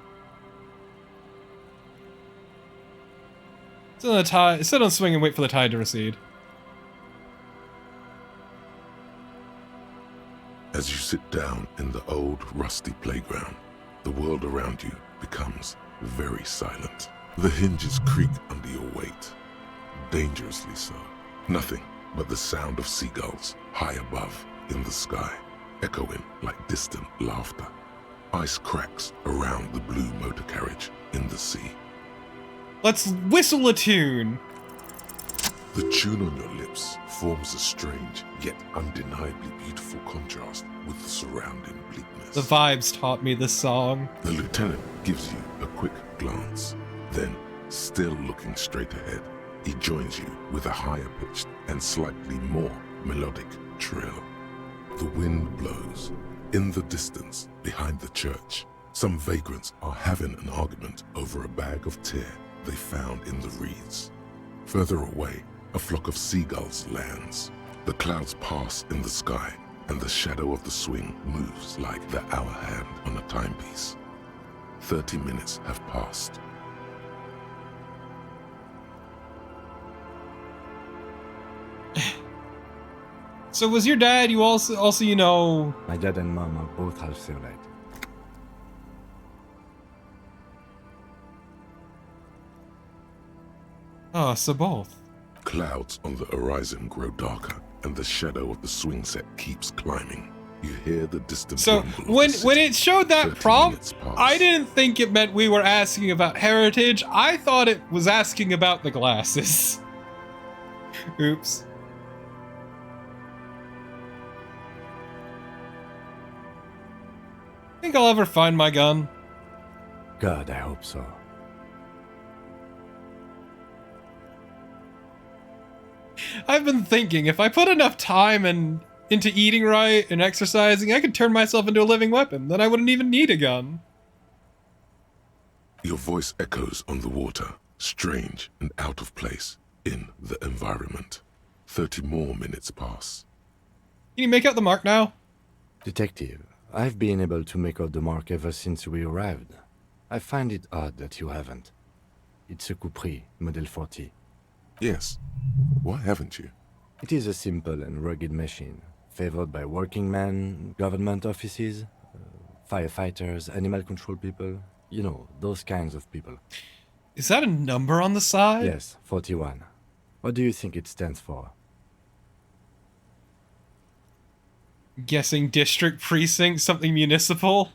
Sit on the tide. Sit on swing and wait for the tide to recede. As you sit down in the old, rusty playground, the world around you becomes very silent. The hinges creak under your weight, dangerously so. Nothing but the sound of seagulls high above in the sky, echoing like distant laughter. Ice cracks around the blue motor carriage in the sea. Let's whistle a tune. The tune on your lips forms a strange yet undeniably beautiful contrast with the surrounding bleakness. The vibes taught me this song. The lieutenant gives you a quick glance. Then, still looking straight ahead, he joins you with a higher-pitched and slightly more melodic trill. The wind blows. In the distance, behind the church, some vagrants are having an argument over a bag of tear they found in the reeds. Further away, a flock of seagulls lands. The clouds pass in the sky, and the shadow of the swing moves like the hour hand on a timepiece. 30 minutes have passed. So was your dad, you also you know... My dad and mom are both half Serlite. Oh, so both. Clouds on the horizon grow darker, and the shadow of the swing set keeps climbing. You hear the distant So rumble of the when city. it showed that 30 prompt, minutes pass. I didn't think it meant we were asking about heritage. I thought it was asking about the glasses. Oops. Think I'll ever find my gun? God, I hope so. I've been thinking, if I put enough time into eating right and exercising, I could turn myself into a living weapon. Then I wouldn't even need a gun. Your voice echoes on the water, strange and out of place in the environment. 30 more minutes pass. Can you make out the mark now? Detective, I've been able to make out the mark ever since we arrived. I find it odd that you haven't. It's a Coupri, Model 40. Yes. Why haven't you? It is a simple and rugged machine, favored by working men, government offices, firefighters, animal control people. You know, those kinds of people. Is that a number on the side? Yes, 41. What do you think it stands for? Guessing district precinct, something municipal?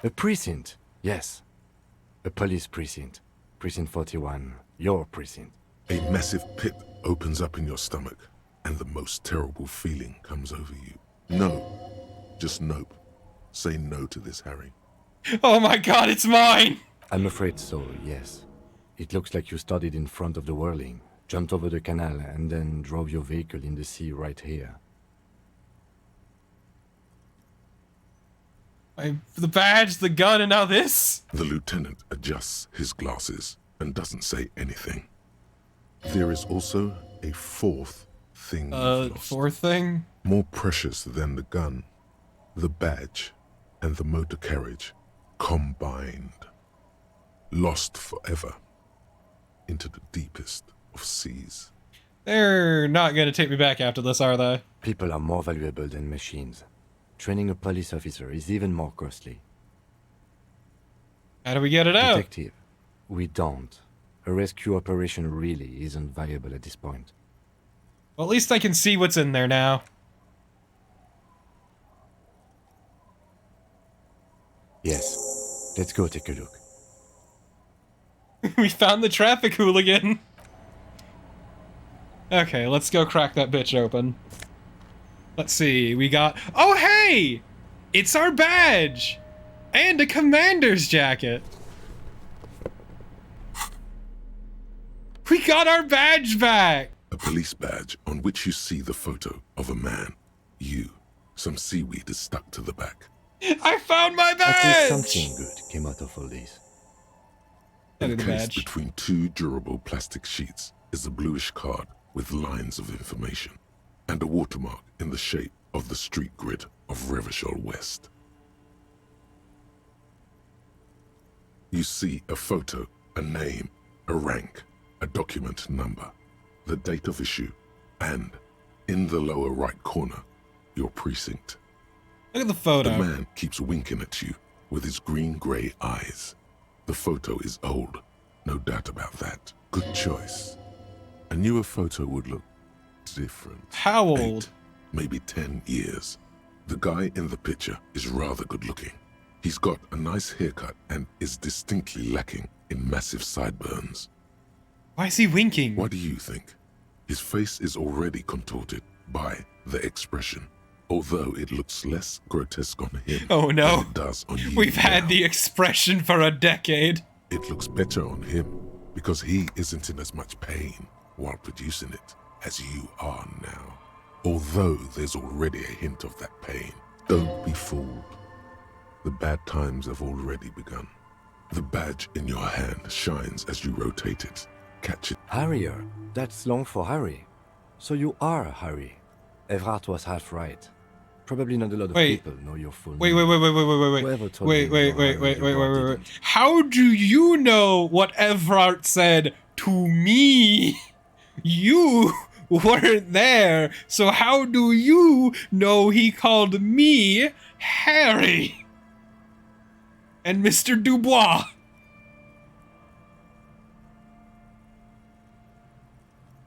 A precinct, yes. A police precinct. Precinct 41, your precinct. A massive pit opens up in your stomach, and the most terrible feeling comes over you. No. Just nope. Say no to this, Harry. Oh my god, it's mine! I'm afraid so, yes. It looks like you started in front of the whirling, jumped over the canal, and then drove your vehicle in the sea right here. The badge, the gun, and now this? The lieutenant adjusts his glasses and doesn't say anything. There is also a fourth thing you've lost. Fourth thing? More precious than the gun, the badge, and the motor carriage combined. Lost forever into the deepest of seas. They're not gonna take me back after this, are they? People are more valuable than machines. Training a police officer is even more costly. How do we get it out? Detective, we don't. A rescue operation really isn't viable at this point. Well, at least I can see what's in there now. Yes. Let's go take a look. We found the traffic hooligan. Okay, let's go crack that bitch open. Let's see, we got... Oh, hey! It's our badge! And a commander's jacket! We got our badge back! A police badge on which you see the photo of a man. You. Some seaweed is stuck to the back. I found my badge! I think something good came out of all this. Encased between two durable plastic sheets is a bluish card with lines of information and a watermark in the shape of the street grid of Revachol West. You see a photo, a name, a rank, a document number, the date of issue, and, in the lower right corner, your precinct. Look at the photo. The man keeps winking at you with his green-grey eyes. The photo is old, no doubt about that. Good choice. A newer photo would look different. How old? 8, maybe 10 years. The guy in the picture is rather good-looking. He's got a nice haircut and is distinctly lacking in massive sideburns. Why is he winking? What do you think? His face is already contorted by the expression, although it looks less grotesque on him oh no, than it does on you. We've had the expression for a decade. It looks better on him because he isn't in as much pain while producing it as you are now. Although there's already a hint of that pain. Don't be fooled. The bad times have already begun. The badge in your hand shines as you rotate it. Catch it. Harrier. That's long for Harry. So you are Harry. Everard was half right. Probably not a lot of people know your full name. Wait. How do you know what Everard said to me? You weren't there, so how do you know he called me Harry? And Mr. Dubois?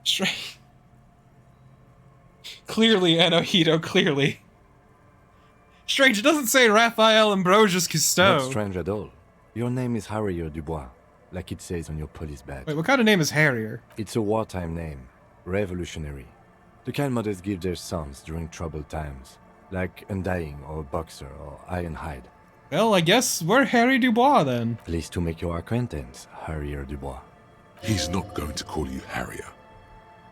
Strange. Clearly, Enohito, clearly. Strange, it doesn't say Raphael Ambrosius Cousteau. Not strange at all. Your name is Harrier Dubois, like it says on your police badge. Wait, what kind of name is Harrier? It's a wartime name. Revolutionary. The kind mothers give their sons during troubled times, like Undying or Boxer or Ironhide. Well, I guess we're Harry Dubois then. Pleased to make your acquaintance, Harrier Dubois. He's not going to call you Harrier.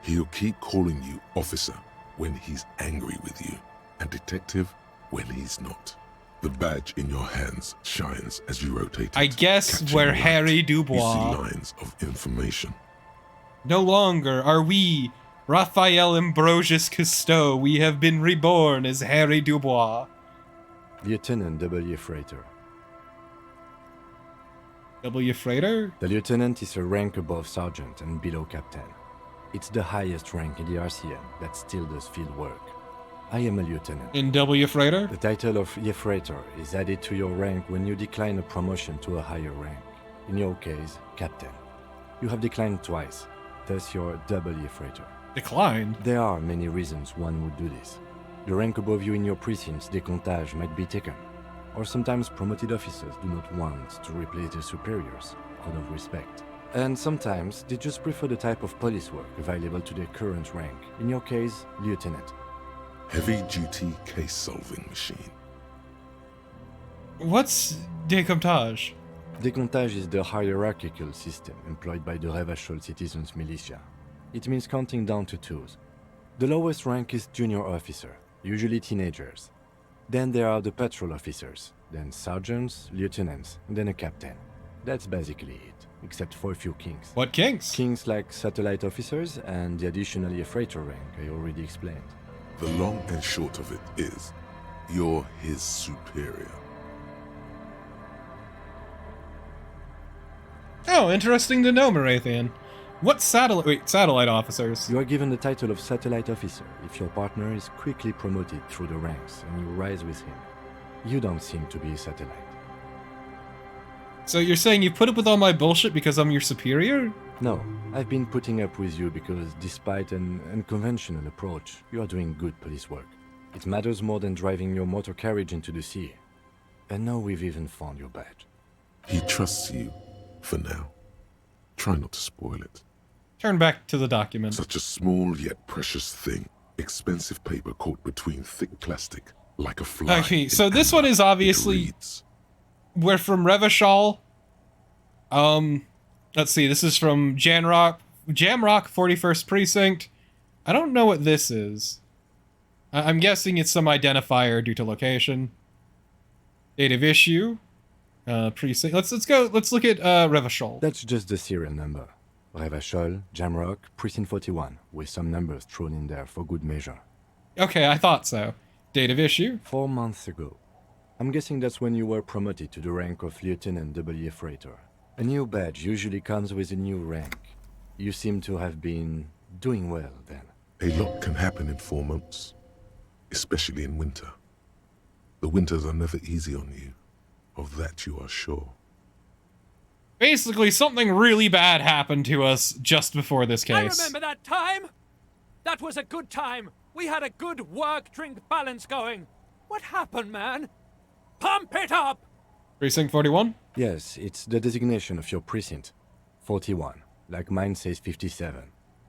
He'll keep calling you officer when he's angry with you, and detective when he's not. The badge in your hands shines as you rotate it. I guess we're Harry Dubois. You see lines of information. No longer are we Raphael Ambrosius Cousteau. We have been reborn as Harry Dubois. Lieutenant W. Freighter. W. Freighter? The lieutenant is a rank above sergeant and below captain. It's the highest rank in the RCM that still does field work. I am a lieutenant. In W. Freighter? The title of Freighter is added to your rank when you decline a promotion to a higher rank. In your case, captain. You have declined twice, thus you're W. Freighter. Declined? There are many reasons one would do this. The rank above you in your precinct's decomptage might be taken, or sometimes promoted officers do not want to replace their superiors out of respect. And sometimes they just prefer the type of police work available to their current rank. In your case, lieutenant. Heavy-duty case-solving machine. What's decomptage? Decomptage is the hierarchical system employed by the Revachol Citizens Militia. It means counting down to twos. The lowest rank is junior officer, usually teenagers. Then there are the patrol officers, then sergeants, lieutenants, and then a captain. That's basically it, except for a few kinks. What kinks? Kinks like satellite officers and the additionally freighter rank I already explained. The long and short of it is, you're his superior. Oh, interesting to know, Marathian. What satellite officers? You are given the title of satellite officer if your partner is quickly promoted through the ranks and you rise with him. You don't seem to be a satellite. So you're saying you put up with all my bullshit because I'm your superior? No, I've been putting up with you because despite an unconventional approach, you are doing good police work. It matters more than driving your motor carriage into the sea. And now we've even found your badge. He trusts you, for now. Try not to spoil it. Turn back to the document. Such a small yet precious thing. Expensive paper caught between thick plastic, like a fly. Okay, so this one is obviously... We're from Revachol. Let's see, this is from Jamrock 41st Precinct. I don't know what this is. I'm guessing it's some identifier due to location. Date of issue. Precinct. Let's look at Revachol. That's just the serial number. Revachol, Jamrock, Precinct 41, with some numbers thrown in there for good measure. Okay, I thought so. Date of issue? 4 months ago. I'm guessing that's when you were promoted to the rank of Lieutenant W. Freighter. A new badge usually comes with a new rank. You seem to have been doing well then. A lot can happen in 4 months, especially in winter. The winters are never easy on you. Of that you are sure. Basically, something really bad happened to us just before this case. I remember that time! That was a good time! We had a good work-drink balance going. What happened, man? Pump it up! Precinct 41? Yes, it's the designation of your precinct. 41, like mine says 57.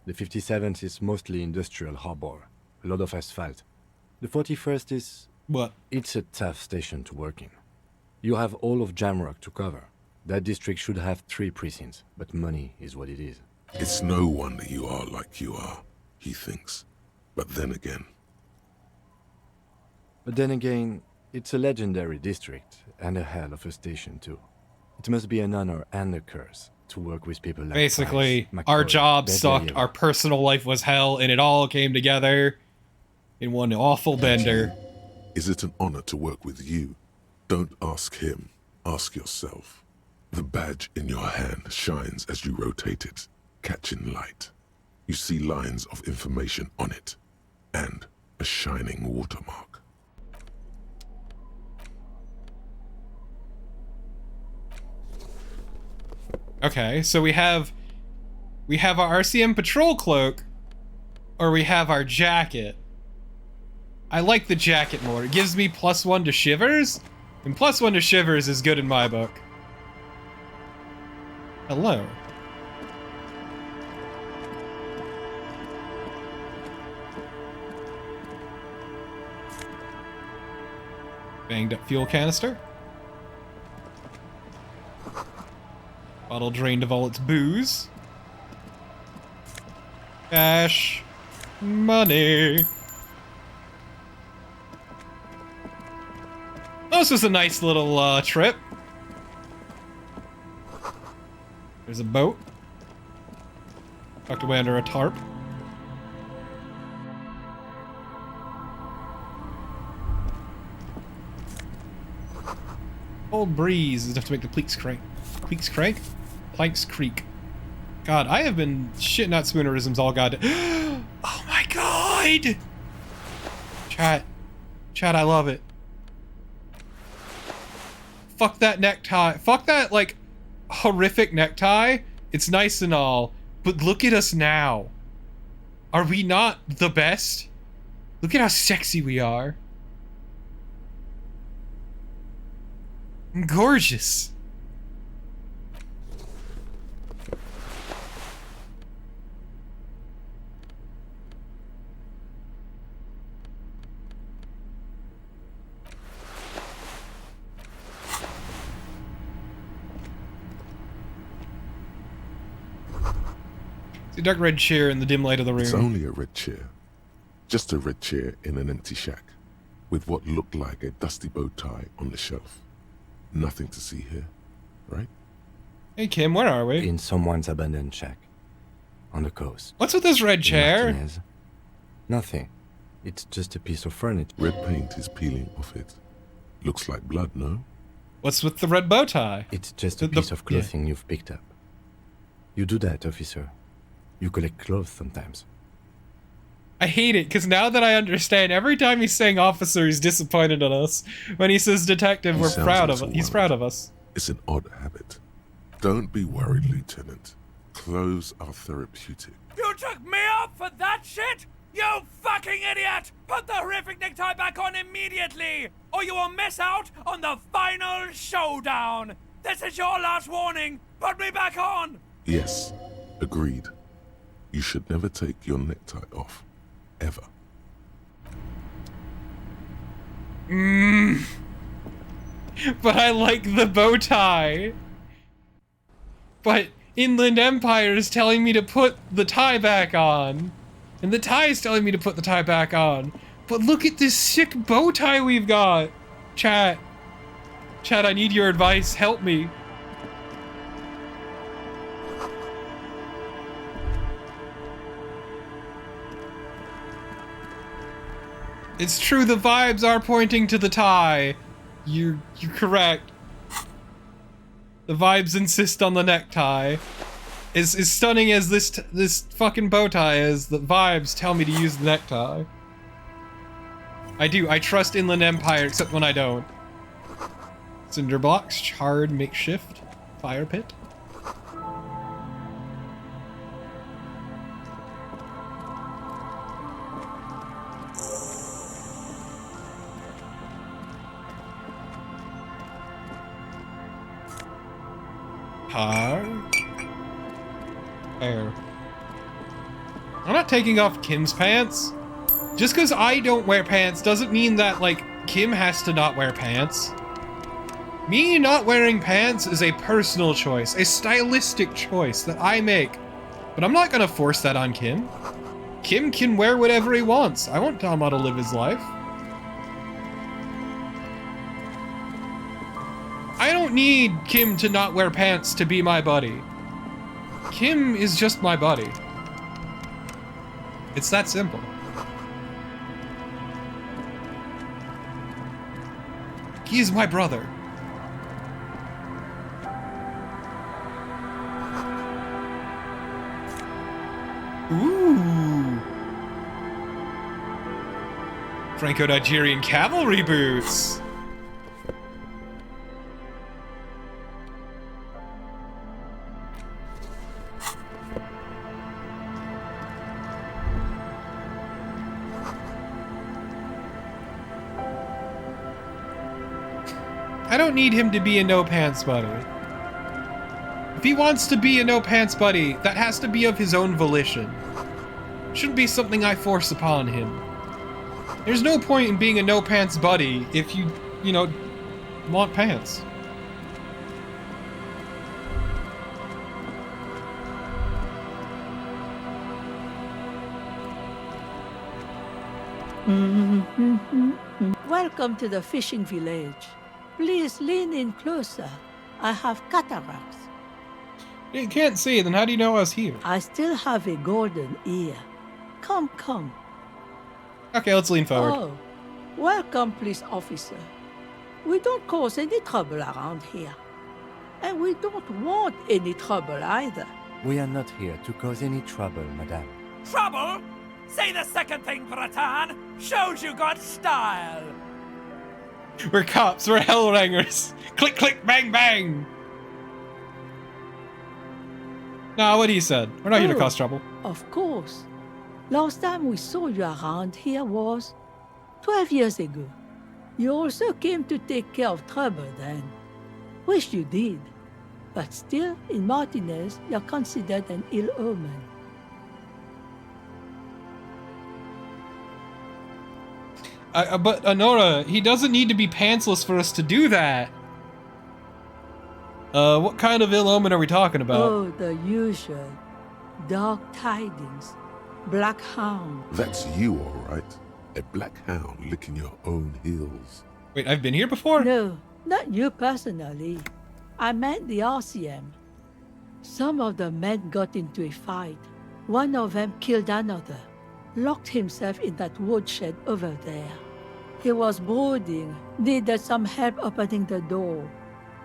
The 57th is mostly industrial harbor, a lot of asphalt. The 41st is... What? It's a tough station to work in. You have all of Jamrock to cover. That district should have 3 precincts, but money is what it is. It's no wonder you are like you are, he thinks. But then again... It's a legendary district, and a hell of a station too. It must be an honor and a curse to work with people like Basically, Price, our McCoy, job Beverly sucked, Hill. our personal life was hell, and it all came together in one awful bender. Is it an honor to work with you? Don't ask him, ask yourself. The badge in your hand shines as you rotate it, catching light. You see lines of information on it, and a shining watermark. Okay, so we have our RCM patrol cloak, or we have our jacket. I like the jacket more. It gives me +1 to shivers, and +1 to shivers is good in my book. Hello. Banged up fuel canister. Bottle drained of all its booze. Cash. Money. Oh, this was a nice little trip. There's a boat. Tucked away under a tarp. Cold breeze is enough to make the pleats crank. Pleats crank? Planks creak. God, I have been shitting out spoonerisms all god. Oh my god! Chat. Chat, I love it. Fuck that necktie. Fuck that, like, horrific necktie. It's nice and all, but look at us now. Are we not the best? Look at how sexy we are. Gorgeous. It's a dark red chair in the dim light of the room. It's only a red chair. Just a red chair in an empty shack, with what looked like a dusty bow tie on the shelf. Nothing to see here, right? Hey Kim, where are we? In someone's abandoned shack. On the coast. What's with this red chair? Martinez. Nothing. It's just a piece of furniture. Red paint is peeling off it. Looks like blood, no? What's with the red bow tie? It's just a piece of clothing you've picked up. You do that, officer. You collect clothes sometimes. I hate it, because now that I understand, every time he's saying officer, he's disappointed in us. When he says detective, we're proud of it. He's proud of us. It's an odd habit. Don't be worried, Lieutenant. Clothes are therapeutic. You took me up for that shit? You fucking idiot! Put the horrific necktie back on immediately, or you will miss out on the final showdown! This is your last warning! Put me back on! Yes, agreed. You should never take your necktie off. Ever. But I like the bow tie. But Inland Empire is telling me to put the tie back on. And the tie is telling me to put the tie back on. But look at this sick bow tie we've got. Chat. Chat, I need your advice. Help me. It's true, the vibes are pointing to the tie. You're correct. The vibes insist on the necktie. As stunning as this fucking bow tie is, the vibes tell me to use the necktie. I do. I trust Inland Empire, except when I don't. Cinder blocks, charred makeshift fire pit. Air. I'm not taking off Kim's pants. Just because I don't wear pants doesn't mean that, like, Kim has to not wear pants. Me not wearing pants is a personal choice, a stylistic choice that I make. But I'm not gonna force that on Kim. Kim can wear whatever he wants. I won't tell him how to live his life. I don't need Kim to not wear pants to be my buddy. Kim is just my buddy. It's that simple. He is my brother. Ooh. Franco-Nigerian cavalry boots. I don't need him to be a no-pants buddy. If he wants to be a no-pants buddy, that has to be of his own volition. Shouldn't be something I force upon him. There's no point in being a no-pants buddy if you know, want pants. Welcome to the fishing village. Please lean in closer. I have cataracts. You can't see, then how do you know I was here? I still have a golden ear. Come, come. Okay, let's lean forward. Oh, welcome, police officer. We don't cause any trouble around here. And we don't want any trouble either. We are not here to cause any trouble, madame. Trouble? Say the second thing, Bratan. Shows you got style. We're cops, we're hellrangers. Click, click, bang, bang. Nah, what he said. We're not here to cause trouble. Of course. Last time we saw you around here was 12 years ago. You also came to take care of trouble then. Wish you did. But still, in Martinez, you're considered an ill omen. But Honora, he doesn't need to be pantsless for us to do that. What kind of ill omen are we talking about? Oh, the usual. Dark tidings. Black hound. That's you, all right. A black hound licking your own heels. Wait, I've been here before? No, not you personally. I meant the RCM. Some of the men got into a fight. One of them killed another. Locked himself in that woodshed over there. He was brooding, needed some help opening the door.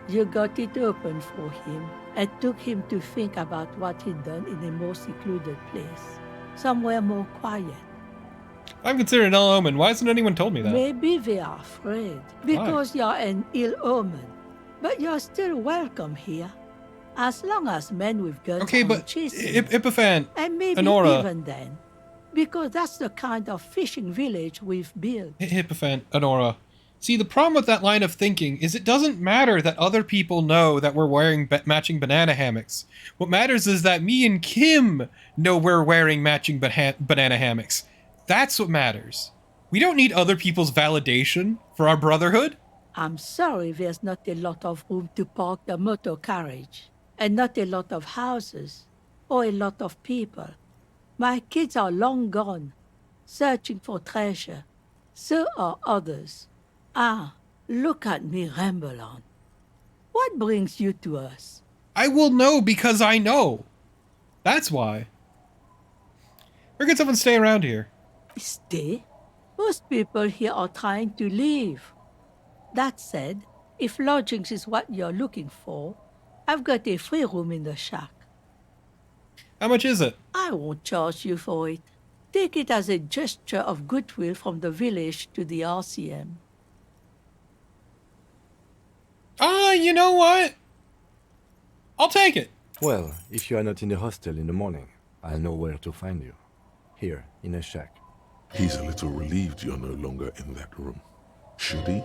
You got it open for him and took him to think about what he'd done in a more secluded place. Somewhere more quiet. I'm considered an ill omen. Why hasn't anyone told me that? Maybe they are afraid because you're an ill omen. But you're still welcome here. As long as men with guns are chasing. Ipiphan, and maybe Honora. even then. Because that's the kind of fishing village we've built. Ipiphan, Honora. See, the problem with that line of thinking is it doesn't matter that other people know that we're wearing matching banana hammocks. What matters is that me and Kim know we're wearing matching banana hammocks. That's what matters. We don't need other people's validation for our brotherhood. I'm sorry there's not a lot of room to park the motor carriage. And not a lot of houses. Or a lot of people. My kids are long gone, searching for treasure. So are others. Ah, look at me ramble on. What brings you to us? I will know because I know. That's why. Where can someone stay around here? Stay? Most people here are trying to leave. That said, if lodgings is what you're looking for, I've got a free room in the shack. How much is it? I won't charge you for it. Take it as a gesture of goodwill from the village to the RCM. You know what? I'll take it. Well, if you are not in the hostel in the morning, I'll know where to find you. Here, in a shack. He's a little relieved you're no longer in that room. Should he?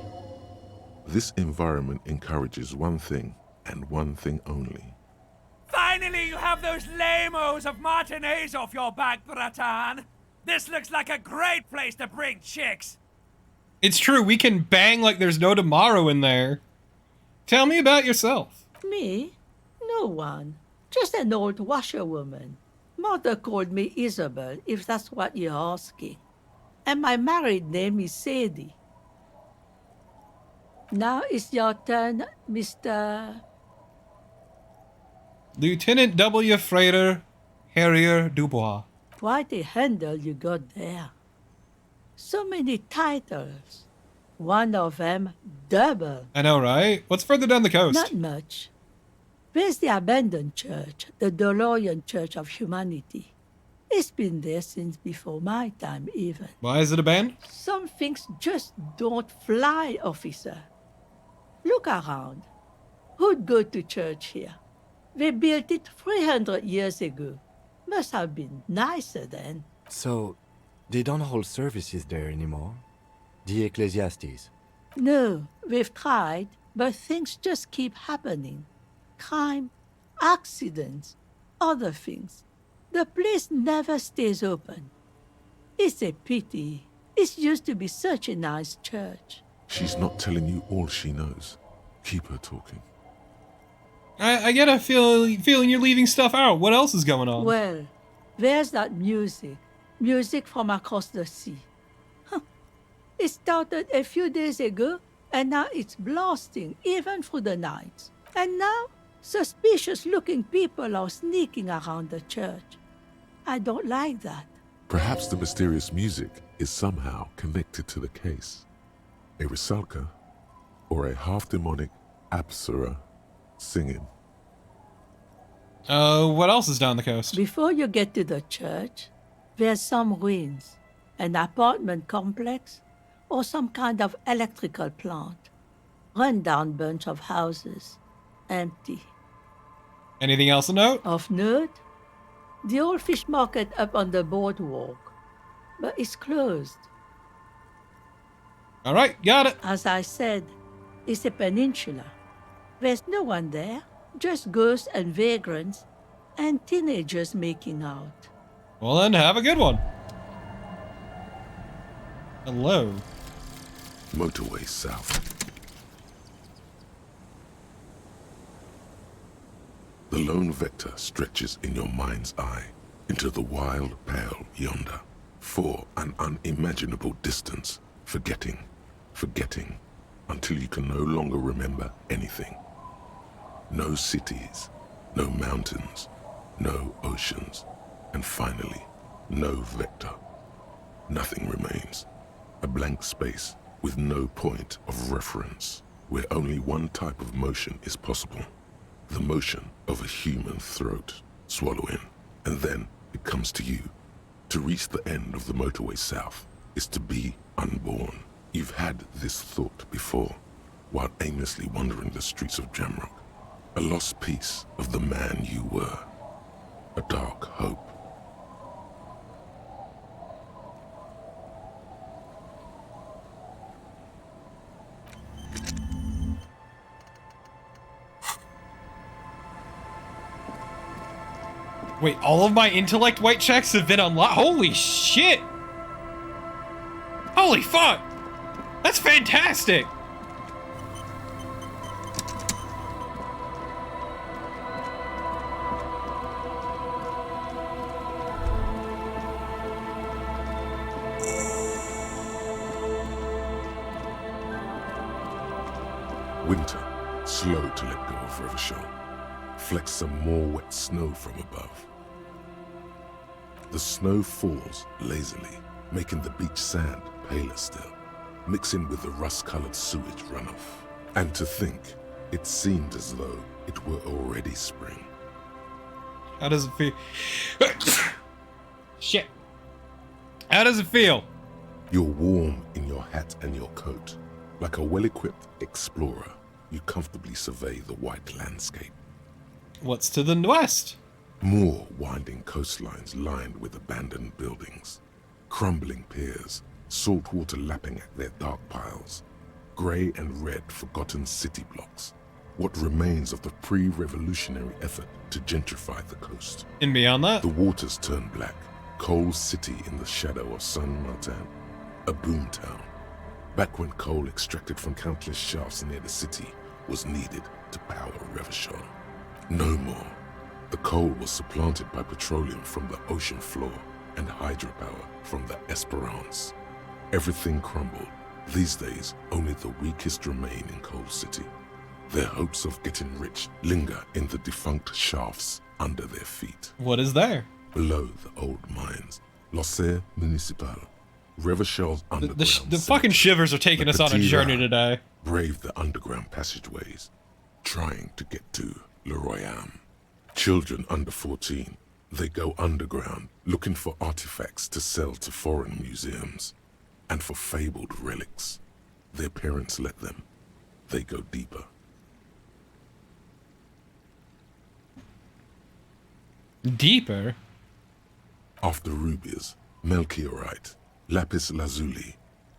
This environment encourages one thing, and one thing only. Finally, you have those lame-os of Martinez off your back, Bratan. This looks like a great place to bring chicks. It's true, we can bang like there's no tomorrow in there. Tell me about yourself. Me? No one. Just an old washerwoman. Mother called me Isabel, if that's what you're asking. And my married name is Sadie. Now it's your turn, Mr. Lieutenant W. Freighter Harrier Dubois. Quite a handle you got there. So many titles. One of them double. I know, right? What's further down the coast? Not much. There's the abandoned church, the DeLorean Church of Humanity. It's been there since before my time, even. Why is it abandoned? Some things just don't fly, officer. Look around. Who'd go to church here? They built it 300 years ago. Must have been nicer then. So, they don't hold services there anymore? The Ecclesiastes? No, we've tried, but things just keep happening. Crime, accidents, other things. The place never stays open. It's a pity. It used to be such a nice church. She's not telling you all she knows. Keep her talking. I get a feeling you're leaving stuff out. What else is going on? Well, there's that music. Music from across the sea. Huh. It started a few days ago, and now it's blasting even through the night. And now, suspicious-looking people are sneaking around the church. I don't like that. Perhaps the mysterious music is somehow connected to the case. A Rusalka or a half-demonic Apsara singing. What else is down the coast? Before you get to the church, there's some ruins, an apartment complex, or some kind of electrical plant. Run-down bunch of houses, empty. Anything else to note? Of note? The old fish market up on the boardwalk, but it's closed. All right, got it. As I said, it's a peninsula. There's no one there, just ghosts and vagrants, and teenagers making out. Well then, have a good one. Hello. Motorway south. The lone vector stretches in your mind's eye into the wild pale yonder, for an unimaginable distance, forgetting, until you can no longer remember anything. No cities, no mountains, no oceans, and finally, no vector. Nothing remains. A blank space with no point of reference, where only one type of motion is possible. The motion of a human throat, swallow in, and then it comes to you. To reach the end of the motorway south is to be unborn. You've had this thought before, while aimlessly wandering the streets of Jamrock. A lost piece of the man you were. A dark hope. Wait, all of my intellect white checks have been unlocked? Holy shit! Holy fuck! That's fantastic! Winter, slow to let go of Revachol. Flecks some more wet snow from above. The snow falls lazily, making the beach sand paler still, mixing with the rust-colored sewage runoff. And to think, it seemed as though it were already spring. How does it feel? Shit. How does it feel? You're warm in your hat and your coat. Like a well-equipped explorer, you comfortably survey the white landscape. What's to the west? More winding coastlines lined with abandoned buildings. Crumbling piers, salt water lapping at their dark piles. Grey and red forgotten city blocks. What remains of the pre-revolutionary effort to gentrify the coast. And beyond that? The waters turn black. Coal City in the shadow of San Martin. A boom town. Back when coal extracted from countless shafts near the city was needed to power Revachol. No more. The coal was supplanted by petroleum from the ocean floor and hydropower from the Esperance. Everything crumbled. These days, only the weakest remain in Coal City. Their hopes of getting rich linger in the defunct shafts under their feet. What is there? Below the old mines, L'Océan Municipal. Revachol's underground the fucking shivers are taking us on a journey today. Brave the underground passageways, trying to get to Le Royaume. Children under 14, They go underground, looking for artifacts to sell to foreign museums, and for fabled relics. Their parents let them. They go deeper. Deeper? After rubies, melchiorite, lapis lazuli,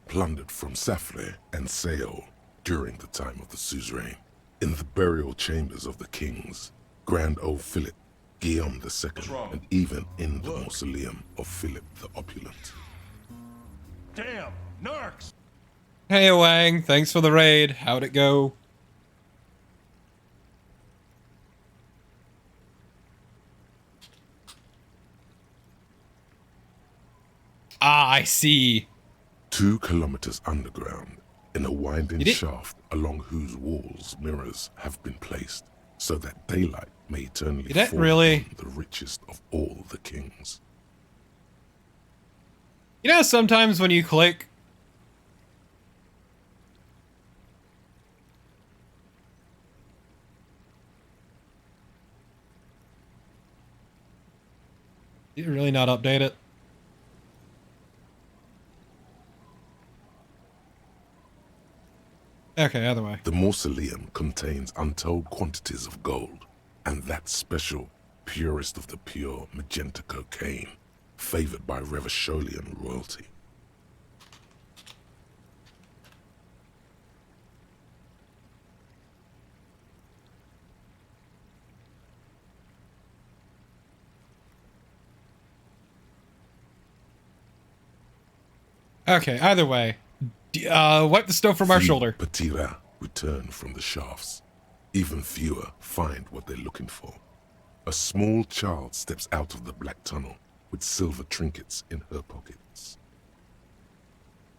plundered from Safle and Seol during the time of the suzerain. In the burial chambers of the kings, Grand Old Philip, Guillaume II, and even in the mausoleum of Philip the Opulent. Damn, narcs! Hey Wang, thanks for the raid. How'd it go? Ah, I see. 2 kilometers underground, in a winding shaft along whose walls mirrors have been placed, so that daylight may eternally fall on the richest of all the kings. You know, sometimes when you click... Did you really not update it? Okay, other way. The mausoleum contains untold quantities of gold, and that special, purest of the pure magenta cocaine, favored by Revacholian royalty. Okay, either way. Wipe the stove from our shoulder. Patira return from the shafts. Even fewer find what they're looking for. A small child steps out of the black tunnel with silver trinkets in her pockets.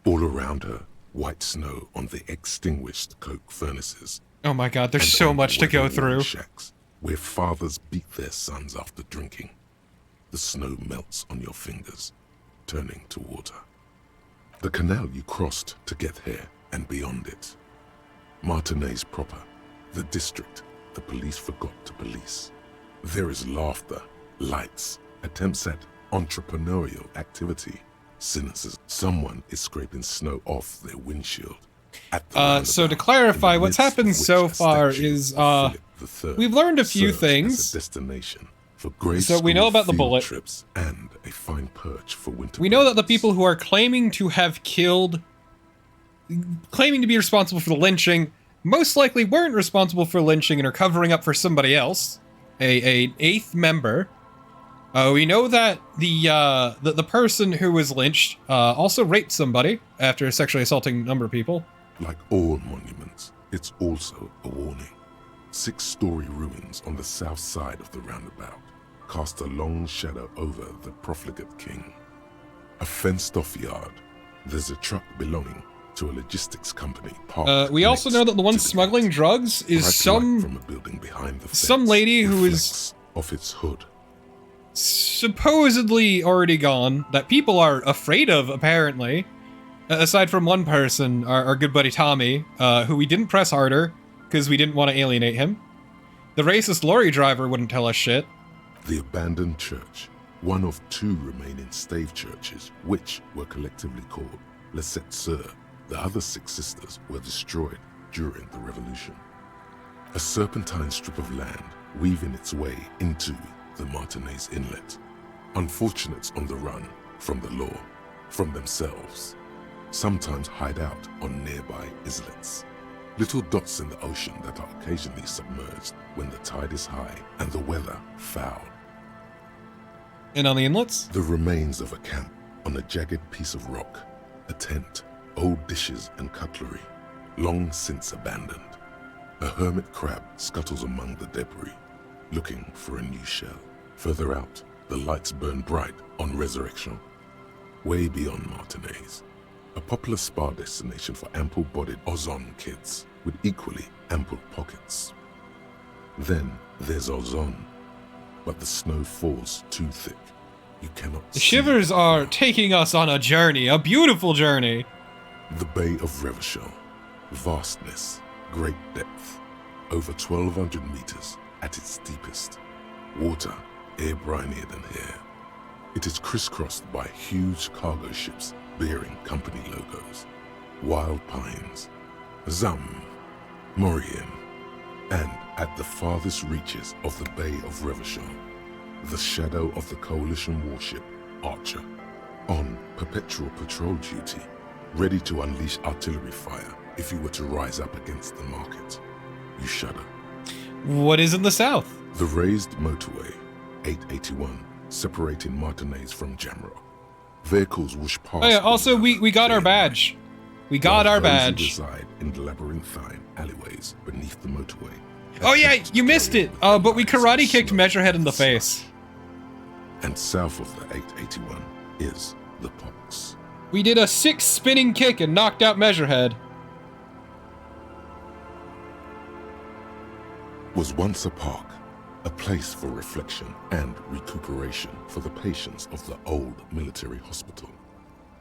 All around her, white snow on the extinguished coke furnaces. Oh my god, there's so much to go through. Shacks where fathers beat their sons after drinking. The snow melts on your fingers, turning to water. The canal you crossed to get here and beyond it. Martinez proper, the district the police forgot to police. There is laughter, lights, attempts at entrepreneurial activity. Cynicism. Someone is scraping snow off their windshield. So to clarify, what's happened so far is, we've learned a few things. Destination. So we know about the bullet. Trips and a fine perch for winter. We know that the people who are claiming to have killed, claiming to be responsible for the lynching, most likely weren't responsible for lynching and are covering up for somebody else, a 8th member. We know that the person who was lynched also raped somebody after sexually assaulting a number of people. Like all monuments, it's also a warning. 6-story ruins on the south side of the roundabout cast a long shadow over the profligate king. A fenced-off yard. There's a truck belonging to a logistics company parked. We also know that the one smuggling drugs is from a building behind the fence, some lady who is off its hood. Supposedly already gone, that people are afraid of, apparently. Aside from one person, our good buddy Tommy, who we didn't press harder, because we didn't want to alienate him. The racist lorry driver wouldn't tell us shit. The abandoned church, one of 2 remaining stave churches, which were collectively called Les Sept Sœurs. The other 6 sisters were destroyed during the revolution. A serpentine strip of land weaving its way into the Martinez Inlet. Unfortunates on the run from the law, from themselves. Sometimes hide out on nearby islets. Little dots in the ocean that are occasionally submerged when the tide is high and the weather foul. And on the inlets? The remains of a camp on a jagged piece of rock. A tent, old dishes and cutlery, long since abandoned. A hermit crab scuttles among the debris, looking for a new shell. Further out, the lights burn bright on Resurrection. Way beyond Martinez. A popular spa destination for ample-bodied Ozon kids with equally ample pockets. Then there's Ozon, but the snow falls too thick. You cannot The shivers are taking us on a journey, a beautiful journey. The Bay of Revachol. Vastness, great depth. Over 1,200 meters at its deepest. Water air brinier than here. It is crisscrossed by huge cargo ships bearing company logos. Wild Pines, Zam, Morian, and at the farthest reaches of the Bay of Revachon, the shadow of the Coalition warship Archer, on perpetual patrol duty, ready to unleash artillery fire if you were to rise up against the market. You shudder. What is in the south? The raised motorway, 881, separating Martinez from Jamrock. Vehicles whoosh past. Oh yeah, also we got our badge. We got our badge. Reside in the labyrinthine alleyways beneath the motorway. Oh yeah, you missed it. But we karate kicked Measurehead in the face. And south of the 881 is the Pox. We did a 6 spinning kick and knocked out Measurehead. Was once a park, a place for reflection and recuperation for the patients of the old military hospital.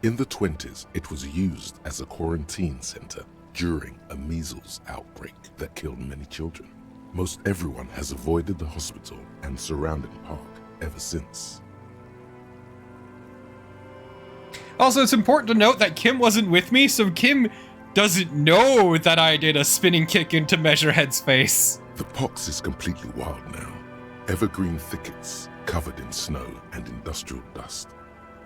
In the 20s, it was used as a quarantine center during a measles outbreak that killed many children. Most everyone has avoided the hospital and surrounding park ever since. Also, it's important to note that Kim wasn't with me, so Kim doesn't know that I did a spinning kick into Measurehead's face. The Pox is completely wild now. Evergreen thickets covered in snow and industrial dust.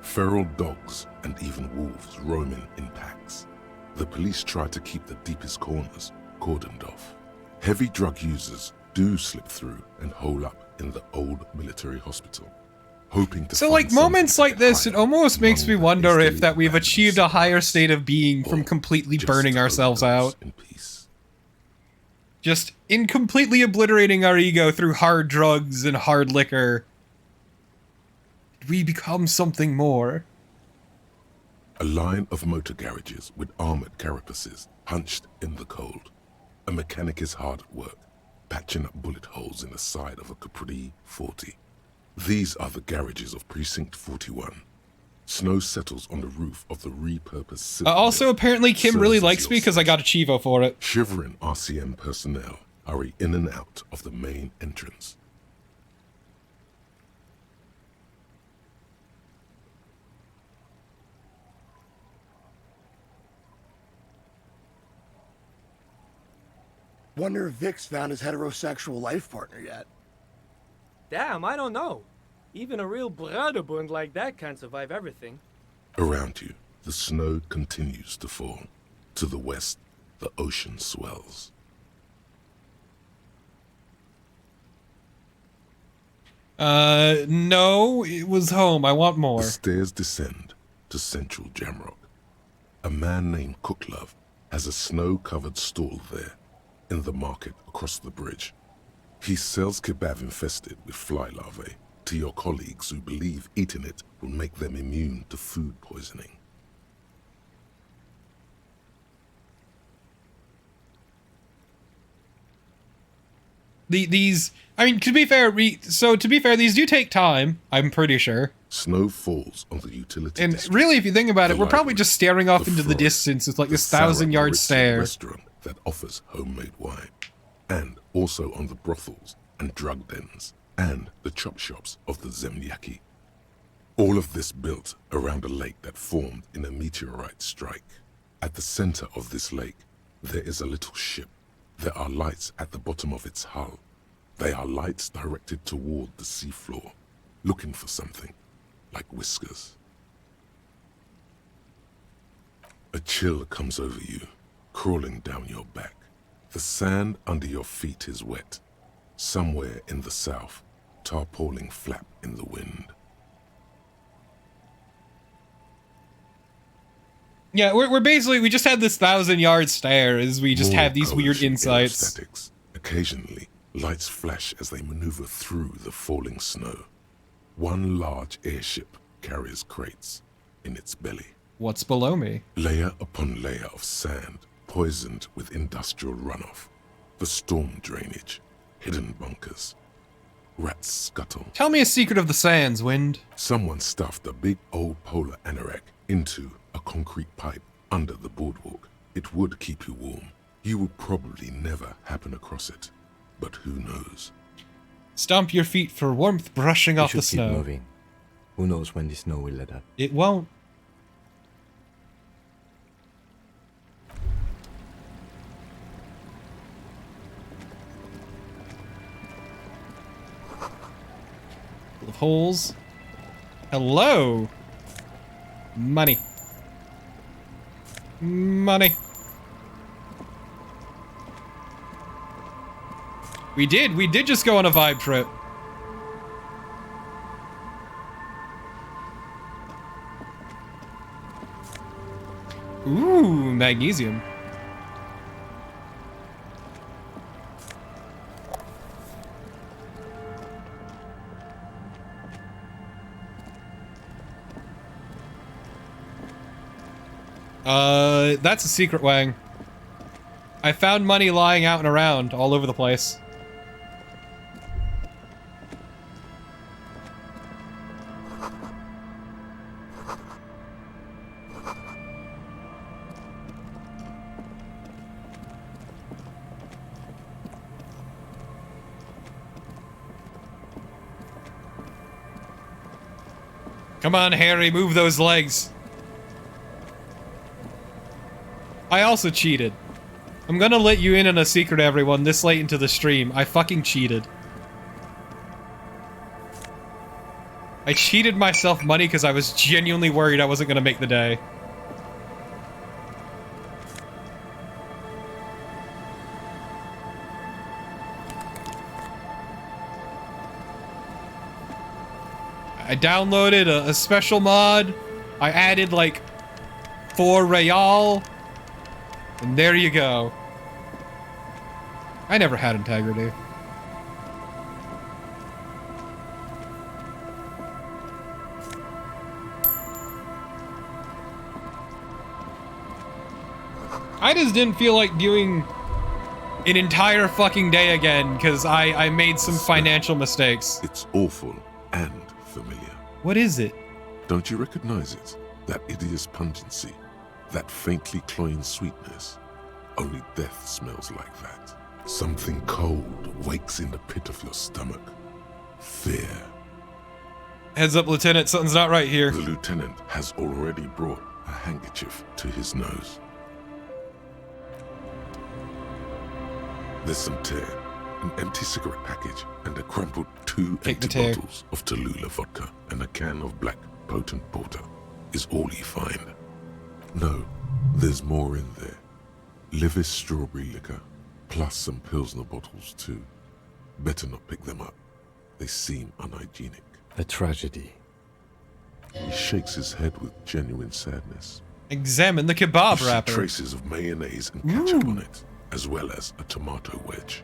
Feral dogs and even wolves roaming in packs. The police try to keep the deepest corners cordoned off. Heavy drug users do slip through and hole up in the old military hospital, hoping to So like moments like this, it almost makes me wonder if that we've achieved a higher state of being from completely burning ourselves out. Just incompletely obliterating our ego through hard drugs and hard liquor. We become something more. A line of motor garages with armored carapaces hunched in the cold. A mechanic is hard at work, patching up bullet holes in the side of a Capri 40. These are the garages of Precinct 41. Snow settles on the roof of the repurposed... Also, apparently Kim really likes me because I got a Chivo for it. Shivering RCM personnel hurry in and out of the main entrance. Wonder if Vic's found his heterosexual life partner yet. Damn, I don't know. Even a real Bruderbund like that can't survive everything. Around you, the snow continues to fall. To the west, the ocean swells. No, it was home. I want more. The stairs descend to central Jamrock. A man named Cooklove has a snow-covered stall there, in the market across the bridge. He sells kebab infested with fly larvae to your colleagues who believe eating it will make them immune to food poisoning. These, I mean, to be fair, these do take time, I'm pretty sure. Snow falls on the utility And district, really, if you think about it, the we're probably library, just staring off the into the forest, distance with like this the 1,000-yard Sarah stare. restaurant that offers homemade wine, and also on the brothels and drug dens, and the chop shops of the Zemlyaki. All of this built around a lake that formed in a meteorite strike. At the center of this lake, there is a little ship. There are lights at the bottom of its hull. They are lights directed toward the seafloor, looking for something, like whiskers. A chill comes over you, crawling down your back. The sand under your feet is wet. Somewhere in the south, tarpaulin flap in the wind. Yeah, we're basically, we just had this 1,000-yard stare as we just More have these weird Coalition insights. aerostatics. Occasionally, lights flash as they maneuver through the falling snow. One large airship carries crates in its belly. What's below me? Layer upon layer of sand, poisoned with industrial runoff. The storm drainage, hidden bunkers. Rats scuttle. Tell me a secret of the sands, Wind. Someone stuffed a big old polar anorak into a concrete pipe under the boardwalk. It would keep you warm. You would probably never happen across it. But who knows? Stomp your feet for warmth brushing off the We should keep snow. moving. Who knows when the snow will let up? It won't. Full of holes. Hello. Money. Money. We did just go on a vibe trip. Ooh, magnesium. That's a secret, Wang. I found money lying out and around all over the place. Come on, Harry, move those legs. I also cheated. I'm gonna let you in on a secret, everyone, this late into the stream. I fucking cheated. I cheated myself money because I was genuinely worried I wasn't gonna make the day. I downloaded a special mod. I added like 4 real. And there you go. I never had integrity. I just didn't feel like doing an entire fucking day again because I made some financial mistakes. It's awful and familiar. What is it? Don't you recognize it? That hideous pungency. That faintly cloying sweetness. Only death smells like that. Something cold wakes in the pit of your stomach. Fear. Heads up, Lieutenant. Something's not right here. The lieutenant has already brought a handkerchief to his nose. There's some tear, an empty cigarette package, and a crumpled 2 empty bottles of Tallulah vodka and a can of black potent porter is all you find. No, there's more in there. Livis strawberry liquor, plus some Pilsner bottles too. Better not pick them up. They seem unhygienic. A tragedy. He shakes his head with genuine sadness. Examine the kebab You see wrapper. traces of mayonnaise and ketchup on it, as well as a tomato wedge.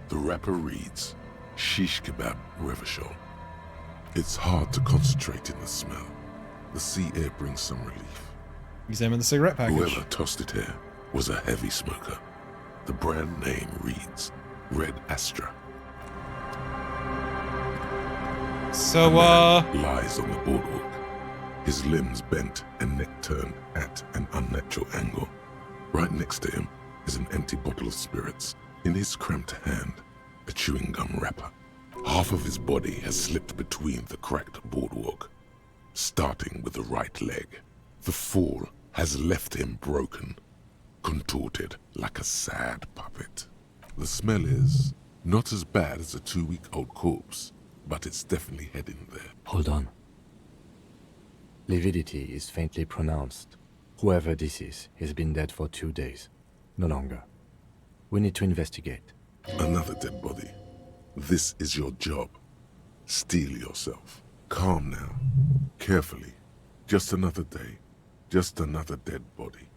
The wrapper reads, Shish Kebab Revachol. It's hard to concentrate in the smell. The sea air brings some relief. Examine the cigarette package. Whoever tossed it here was a heavy smoker. The brand name reads Red Astra. So, lies on the boardwalk, his limbs bent and neck turned at an unnatural angle. Right next to him is an empty bottle of spirits. In his cramped hand, a chewing gum wrapper. Half of his body has slipped between the cracked boardwalk, starting with the right leg. The fall has left him broken, contorted like a sad puppet. The smell is not as bad as a 2-week-old corpse, but it's definitely heading there. Hold on. Lividity is faintly pronounced. Whoever this is has been dead for 2 days. No longer. We need to investigate. Another dead body. This is your job. Steel yourself. Calm now. Carefully. Just another day. Just another dead body.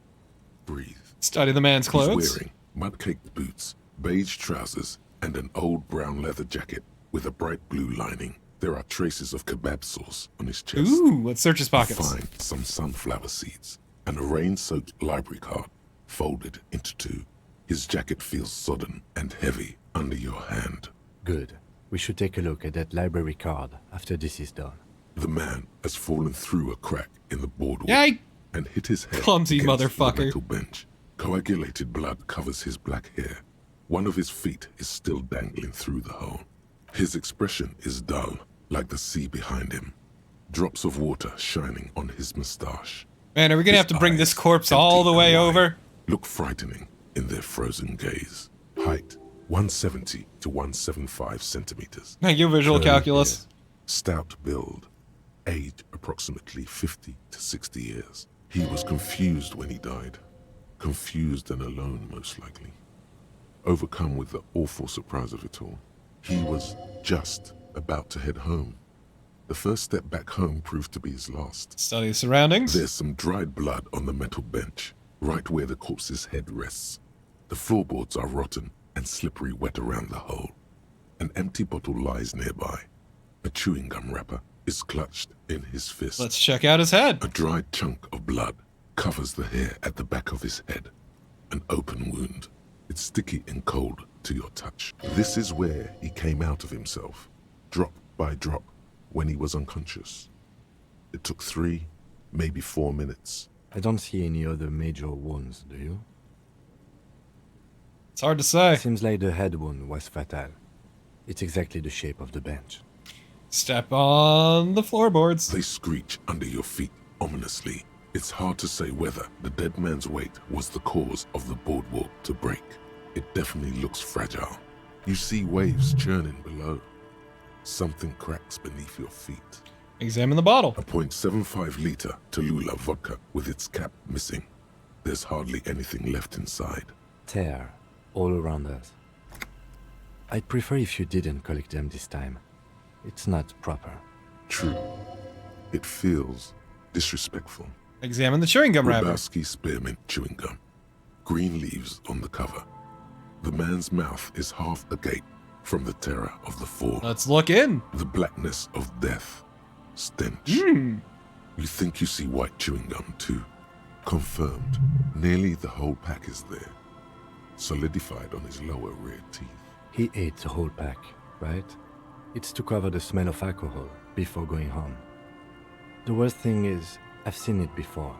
Breathe. Study the man's clothes. He's wearing mud-caked boots, beige trousers, and an old brown leather jacket with a bright blue lining. There are traces of kebab sauce on his chest. Ooh, let's search his pockets. Find some sunflower seeds and a rain-soaked library card folded into 2. His jacket feels sodden and heavy under your hand. Good. We should take a look at that library card after this is done. The man has fallen through a crack in the boardwalk and hit his head clumsy against motherfucker. the metal bench. Coagulated blood covers his black hair. One of his feet is still dangling through the hole. His expression is dull, like the sea behind him. Drops of water shining on his mustache. Man, are we gonna have to bring this corpse all the way over? Look frightening in their frozen gaze. Height 170 to 175 centimeters. Thank you, visual Curly calculus. hair, stout build. Age approximately 50 to 60 years. He was confused when he died. Confused and alone, most likely. Overcome with the awful surprise of it all. He was just about to head home. The first step back home proved to be his last. Study the surroundings. There's some dried blood on the metal bench, right where the corpse's head rests. The floorboards are rotten and slippery wet around the hole. An empty bottle lies nearby. A chewing gum wrapper is clutched in his fist. Let's check out his head. A dried chunk of blood covers the hair at the back of his head. An open wound. It's sticky and cold to your touch. This is where he came out of himself, drop by drop, when he was unconscious. It took 3, maybe 4 minutes. I don't see any other major wounds, do you? It's hard to say. Seems like the head wound was fatal. It's exactly the shape of the bench. Step on the floorboards. They screech under your feet ominously. It's hard to say whether the dead man's weight was the cause of the boardwalk to break. It definitely looks fragile. You see waves churning below. Something cracks beneath your feet. Examine the bottle. A .75 liter Tallulah vodka with its cap missing. There's hardly anything left inside. Tear all around us. I'd prefer if you didn't collect them this time. It's not proper. True. It feels disrespectful. Examine the chewing gum wrapper. Lebowski spearmint chewing gum. Green leaves on the cover. The man's mouth is half agape from the terror of the fall. Let's look in. The blackness of death. Stench. You think you see white chewing gum too. Confirmed. Nearly the whole pack is there. Solidified on his lower rear teeth. He ate the whole pack, right? It's to cover the smell of alcohol before going home. The worst thing is, I've seen it before.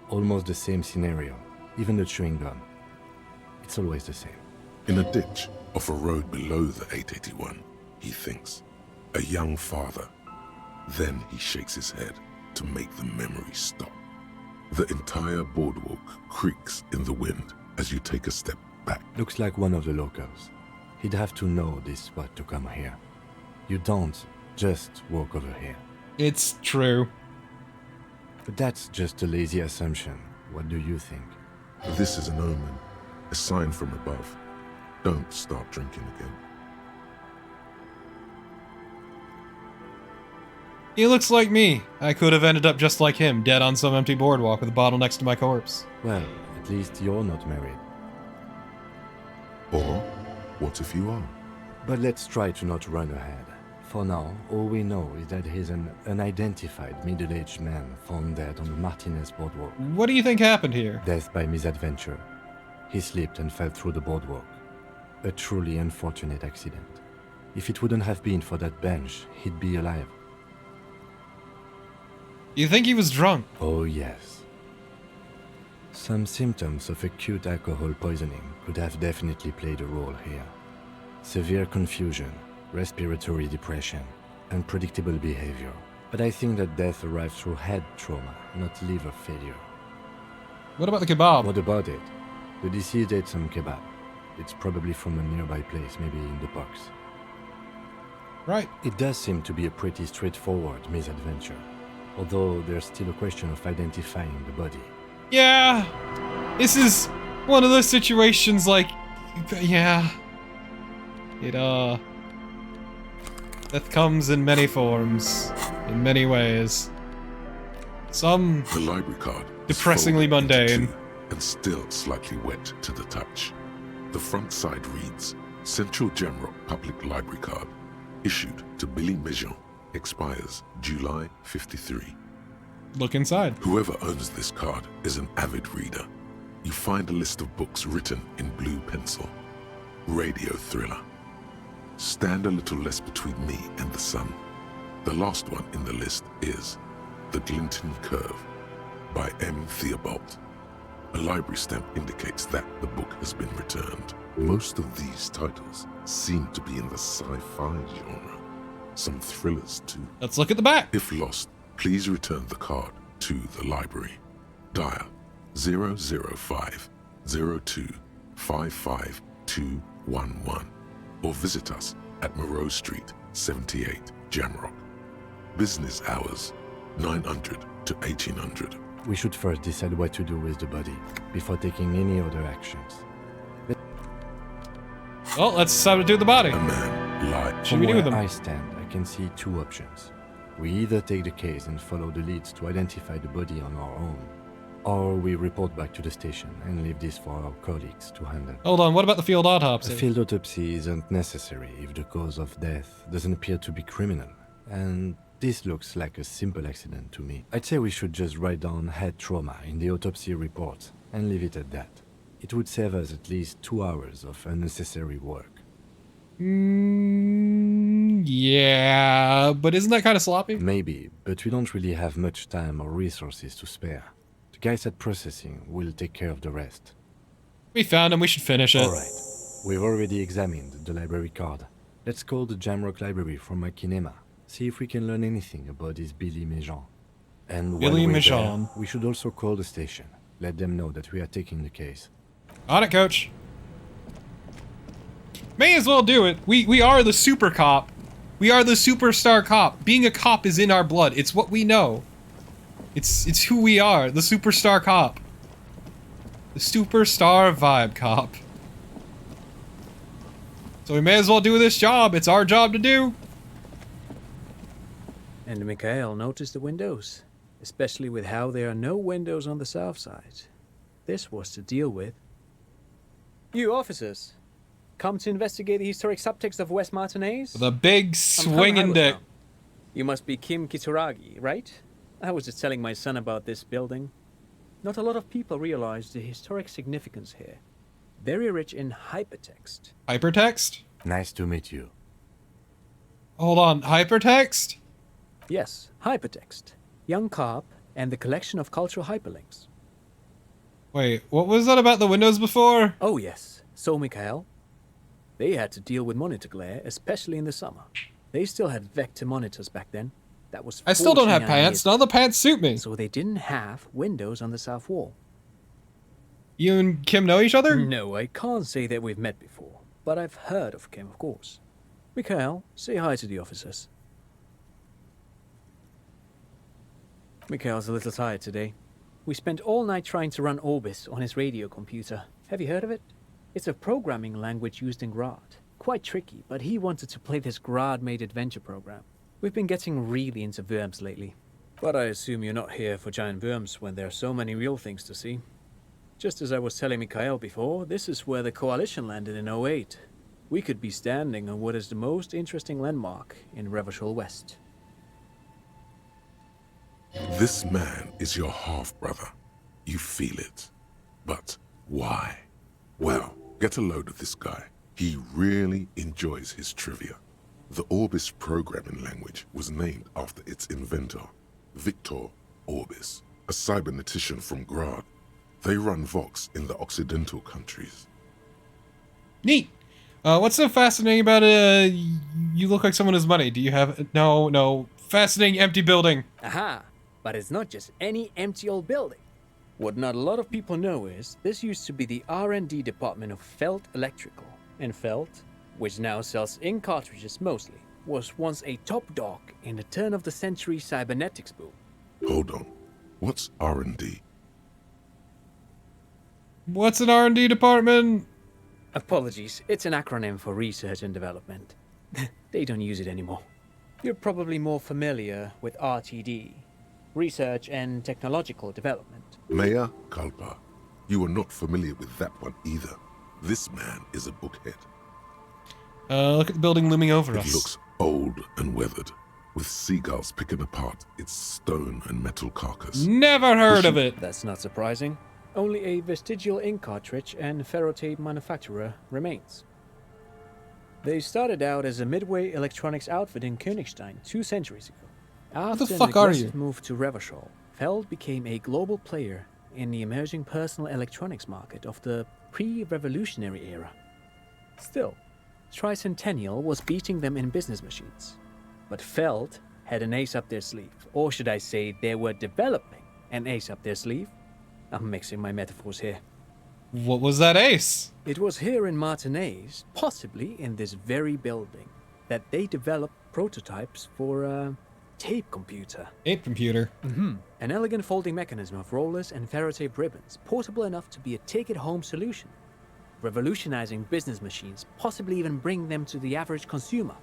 Almost the same scenario. Even the chewing gum. It's always the same. In a ditch off a road below the 881, he thinks. A young father. Then he shakes his head to make the memory stop. The entire boardwalk creaks in the wind as you take a step back. Looks like one of the locals. He'd have to know this spot to come here. You don't just walk over here. It's true. But that's just a lazy assumption. What do you think? This is an omen, a sign from above. Don't start drinking again. He looks like me. I could have ended up just like him, dead on some empty boardwalk with a bottle next to my corpse. Well, at least you're not married. Or, what if you are? But let's try to not run ahead. For now, all we know is that he's an unidentified middle-aged man found dead on the Martinez boardwalk. What do you think happened here? Death by misadventure. He slipped and fell through the boardwalk. A truly unfortunate accident. If it wouldn't have been for that bench, he'd be alive. You think he was drunk? Oh yes. Some symptoms of acute alcohol poisoning could have definitely played a role here. Severe confusion, respiratory depression, unpredictable behavior. But I think that death arrived through head trauma, not liver failure. What about the kebab? What about it? The deceased ate some kebab. It's probably from a nearby place, maybe in the box. Right. It does seem to be a pretty straightforward misadventure, although there's still a question of identifying the body. Yeah, this is one of those situations like, yeah, death comes in many forms, in many ways. Some the library card depressingly mundane, and still slightly wet to the touch. The front side reads, Central Jamrock Public Library Card, issued to Billy Mejean, expires July 53. Look inside. Whoever owns this card is an avid reader. You find a list of books written in blue pencil. Radio thriller. Stand a little less between me and the sun. The last one in the list is The Glinton Curve by M. Theobald. A library stamp indicates that the book has been returned. Most of these titles seem to be in the sci-fi genre. Some thrillers too. Let's look at the back. If lost, please return the card to the library. Dial 005 02 55211 or visit us at Moreau Street, 78, Jamrock. Business hours, 900 to 1800. We should first decide what to do with the body before taking any other actions. Well, let's decide what to do with the body. A man lied. What should we do with them? I stand, I can see two options. We either take the case and follow the leads to identify the body on our own, or we report back to the station and leave this for our colleagues to handle. Hold on, what about the field autopsy? A field autopsy isn't necessary if the cause of death doesn't appear to be criminal, and this looks like a simple accident to me. I'd say we should just write down head trauma in the autopsy report and leave it at that. It would save us at least 2 hours of unnecessary work. Yeah, but isn't that kind of sloppy? Maybe, but we don't really have much time or resources to spare. The guys at processing will take care of the rest. We found him, we should finish it. Alright, we've already examined the library card. Let's call the Jamrock Library from my kinema. See if we can learn anything about this Billy Mejean. And Billy when we're Mejean. there, we should also call the station. Let them know that we are taking the case. On it, coach. May as well do it. We are the super cop. We are the superstar cop. Being a cop is in our blood. It's what we know. It's who we are. The superstar cop. The superstar vibe cop. So we may as well do this job. It's our job to do. And Mikhail noticed the windows, especially with how there are no windows on the south side. This was to deal with. You officers, come to investigate the historic subtext of West Martinez? The big swinging dick. You must be Kim Kituragi, right? I was just telling my son about this building. Not a lot of people realize the historic significance here. Very rich in hypertext. Hypertext? Nice to meet you. Hold on, hypertext? Yes, hypertext. Young cop and the collection of cultural hyperlinks. Wait, what was that about the windows before? Oh yes, so Mikhail. They had to deal with monitor glare, especially in the summer. They still had vector monitors back then. That was I still don't have 49 pants. years None of the pants suit me. So they didn't have windows on the south wall. You and Kim know each other? No, I can't say that we've met before, but I've heard of Kim, of course. Mikhail, say hi to the officers. Mikhail's a little tired today. We spent all night trying to run Orbis on his radio computer. Have you heard of it? It's a programming language used in Grad. Quite tricky, but he wanted to play this Grad-made adventure program. We've been getting really into worms lately. But I assume you're not here for giant worms when there are so many real things to see. Just as I was telling Mikhail before, this is where the Coalition landed in 08. We could be standing on what is the most interesting landmark in Revachol West. This man is your half-brother. You feel it. But why? Well, get a load of this guy. He really enjoys his trivia. The Orbis programming language was named after its inventor, Victor Orbis, a cybernetician from Grad. They run Vox in the Occidental countries. Neat. What's so fascinating about you look like someone has money. Do you have... No. Fascinating empty building. Aha! But it's not just any empty old building. What not a lot of people know is this used to be the R&D department of Felt Electrical. And Felt, which now sells ink cartridges mostly, was once a top dog in the turn-of-the-century cybernetics boom. Hold on. What's R&D? What's an R&D department? Apologies, it's an acronym for research and development. They don't use it anymore. You're probably more familiar with RTD, Research and Technological Development. Mea culpa. You are not familiar with that one either. This man is a bookhead. Look at the building looming over us. It looks old and weathered, with seagulls picking apart its stone and metal carcass. Never heard of it. That's not surprising. Only a vestigial ink cartridge and ferrotape manufacturer remains. They started out as a midway electronics outfit in Königstein 2 centuries ago. After the fuck are you? Move to Revachol, Feld became a global player in the emerging personal electronics market of the pre-revolutionary era. Still, Tricentennial was beating them in business machines. But Feld had an ace up their sleeve, or should I say they were developing an ace up their sleeve? I'm mixing my metaphors here. What was that ace? It was here in Martinez, possibly in this very building, that they developed prototypes for a tape computer. Tape computer? An elegant folding mechanism of rollers and ferrotape ribbons, portable enough to be a take-it-home solution. Revolutionizing business machines, possibly even bring them to the average consumer,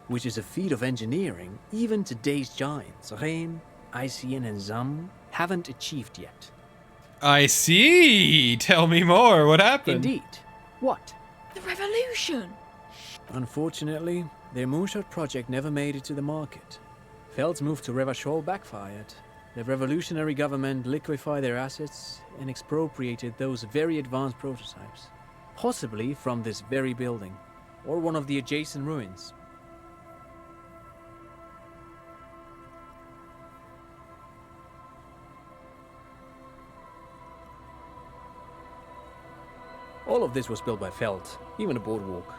which is a feat of engineering even today's giants, Rehm, ICN and ZAM, haven't achieved yet. I see. Tell me more. What happened? Indeed. What? The revolution! Unfortunately, their moonshot project never made it to the market. Feld's move to Revachol backfired. The revolutionary government liquefied their assets and expropriated those very advanced prototypes, possibly from this very building, or one of the adjacent ruins. All of this was built by Feld, even the boardwalk.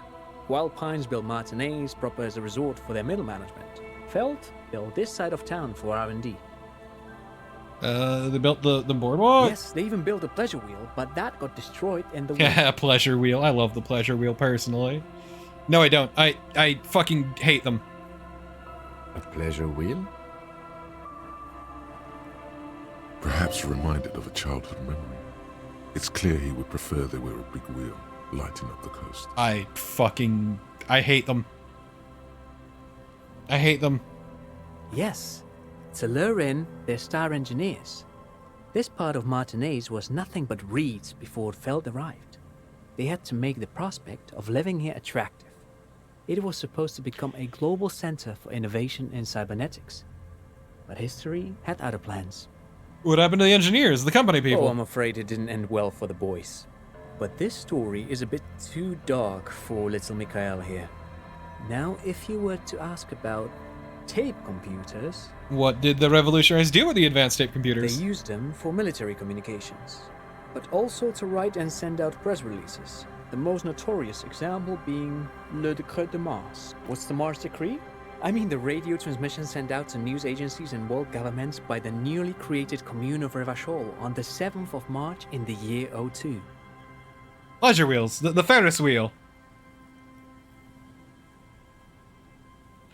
Wild Pines built Martinez proper as a resort for their middle management. Feld built this side of town for R&D. They built the boardwalk? Yes, they even built a pleasure wheel, but that got destroyed in the Yeah, pleasure wheel. I love the pleasure wheel personally. No, I don't. I fucking hate them. A pleasure wheel? Perhaps reminded of a childhood memory. It's clear he would prefer they were a big wheel, lighting up the coast. I hate them. I hate them. Yes, to lure in their star engineers. This part of Martinez was nothing but reeds before Feld arrived. They had to make the prospect of living here attractive. It was supposed to become a global center for innovation in cybernetics. But history had other plans. What happened to the engineers, the company people? Oh, I'm afraid it didn't end well for the boys. But this story is a bit too dark for little Mikhail here. Now, if you were to ask about tape computers... What did the revolutionaries do with the advanced tape computers? They used them for military communications, but also to write and send out press releases. The most notorious example being Le Décret de Mars. What's the Mars Decree? I mean the radio transmission sent out to news agencies and world governments by the newly created Commune of Revachol on the 7th of March in the year 02. Pleasure wheels, the Ferris wheel.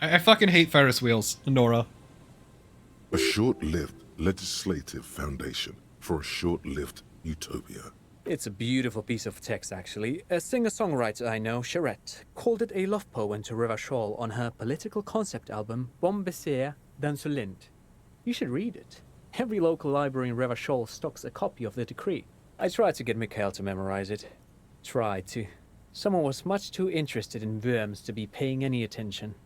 I fucking hate Ferris wheels, Nora. A short-lived legislative foundation for a short-lived utopia. It's a beautiful piece of text, actually. A singer-songwriter I know, Charette, called it a love poem to Revachol on her political concept album, Bombessier dans ce Lind. You should read it. Every local library in Revachol stocks a copy of the decree. I tried to get Mikhail to memorize it. Tried to. Someone was much too interested in worms to be paying any attention.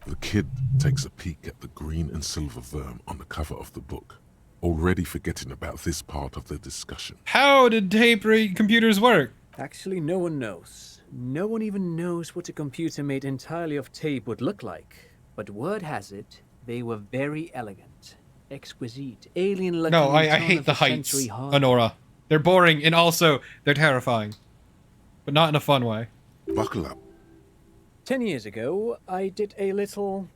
The kid takes a peek at the green and silver worm on the cover of the book, already forgetting about this part of the discussion. How did tape computers work? Actually, no one knows. No one even knows what a computer made entirely of tape would look like. But word has it, they were very elegant, exquisite, alien-looking. No, I hate the heights, Honora. They're boring and also they're terrifying. But not in a fun way. Buckle up. 10 years ago, I did a little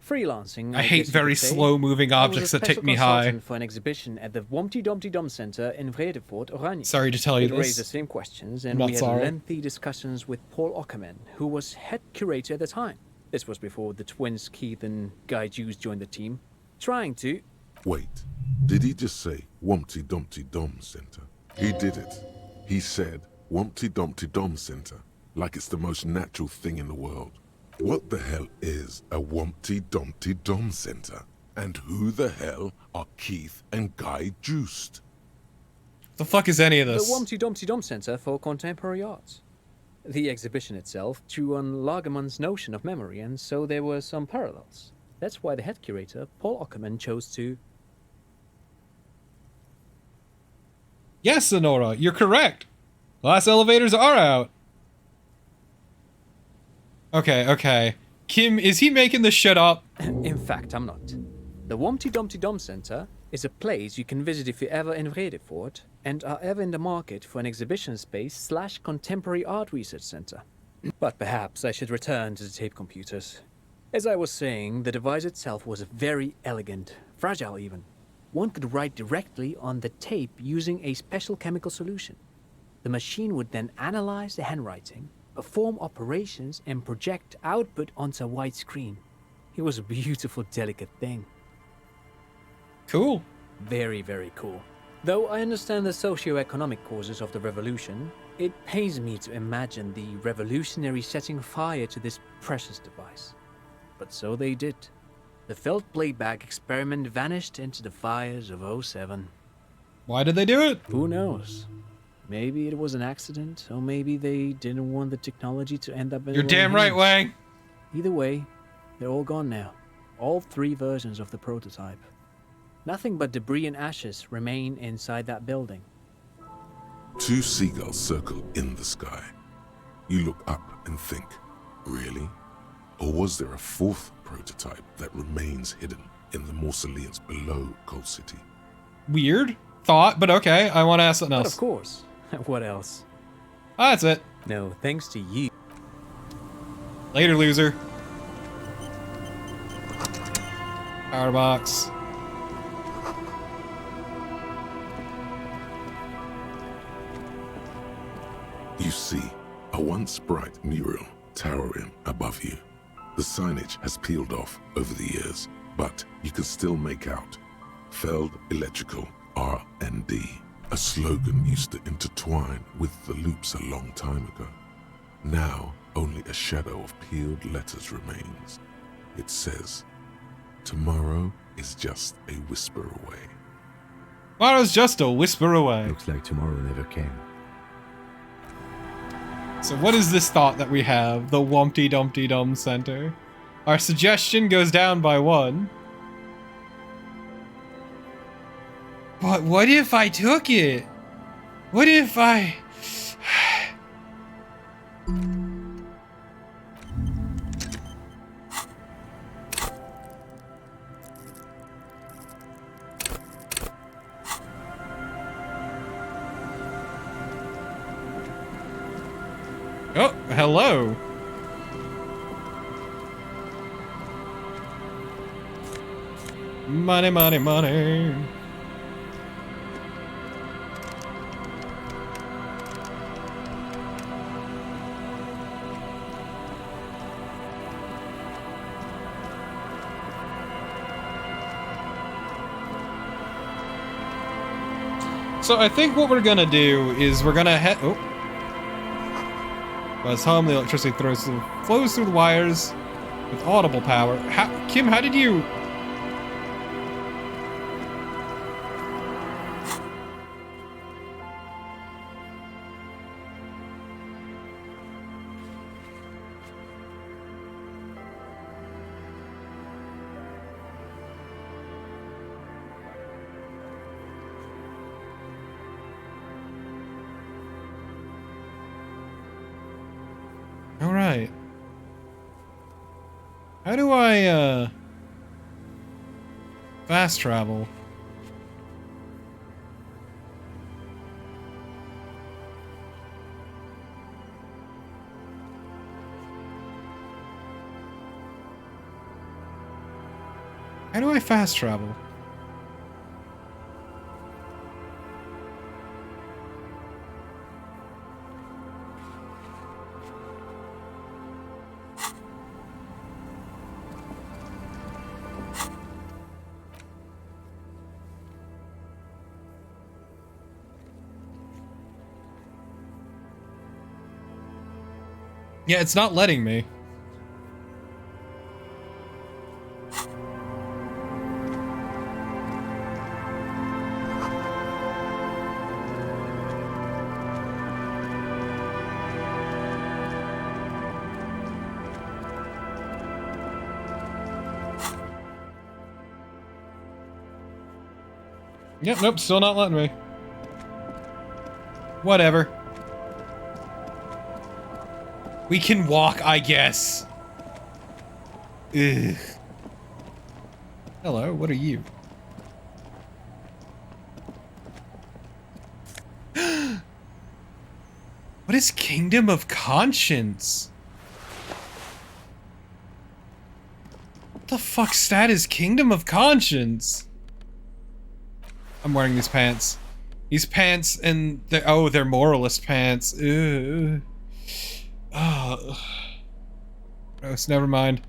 freelancing. I hate very slow-moving objects that take me high. I was a special consultant for an exhibition at the Wompty Dumpty Dum Center in Vredefort, Oranje. Sorry to tell you this. this. Raised the same questions, and we had lengthy discussions with Paul Ockerman, who was head curator at the time. This was before the twins Keith and Guy Jews joined the team, trying to... Wait, did he just say Wompty Dumpty Dum Center? He did it. He said Wompty Dumpty Dum Center, like it's the most natural thing in the world. What the hell is a Wompty Dumpty Dum Center? And who the hell are Keith and Guy Juiced? The fuck is any of this? The Wompty Dumpty Dum Center for Contemporary Arts. The exhibition itself drew on Lagerman's notion of memory, and so there were some parallels. That's why the head curator, Paul Ockerman, chose to... Yes, Sonora, you're correct. Glass elevators are out. Okay. Kim, is he making this shit up? In fact, I'm not. The Wompty Dumpty Dum Center is a place you can visit if you're ever in Vredefort and are ever in the market for an exhibition space / contemporary art research center. But perhaps I should return to the tape computers. As I was saying, the device itself was very elegant, fragile even. One could write directly on the tape using a special chemical solution. The machine would then analyze the handwriting, perform operations, and project output onto a white screen. It was a beautiful, delicate thing. Cool. Very, very cool. Though I understand the socio-economic causes of the revolution, it pains me to imagine the revolutionaries setting fire to this precious device. But so they did. The felt playback experiment vanished into the fires of '07. Why did they do it? Who knows? Maybe it was an accident, or maybe they didn't want the technology to end up in You're the wrong damn right, hands. Wang. Either way, they're all gone now. All 3 versions of the prototype. Nothing but debris and ashes remain inside that building. 2 seagulls circle in the sky. You look up and think, really? Or was there a 4th prototype that remains hidden in the mausoleums below Coal City? Weird thought, but okay. I want to ask something But else. of course. What else? Oh, that's it. No, thanks to you. Later, loser. Power box. You see a once bright mural towering above you. The signage has peeled off over the years, but you can still make out Feld Electrical R&D. A slogan used to intertwine with the loops a long time ago. Now, only a shadow of peeled letters remains. It says, tomorrow is just a whisper away. Tomorrow's just a whisper away. Looks like tomorrow never came. So what is this thought that we have? The Wumpty Dumpty Dum Center. Our suggestion goes down by 1. But what if I took it? What if I... Oh, hello. Money, money, money. So I think what we're gonna do is we're gonna head. Oh. As home, the electricity flows through the wires with audible power. Kim, how did you... Alright. How do I, fast travel? How do I fast travel? Yeah, it's not letting me. Yep, nope, still not letting me. Whatever. We can walk, I guess. Ugh. Hello, what are you? What is Kingdom of Conscience? What the fuck stat is Kingdom of Conscience? I'm wearing these pants. These pants and they're moralist pants. Ew. Oh. Gross, never mind.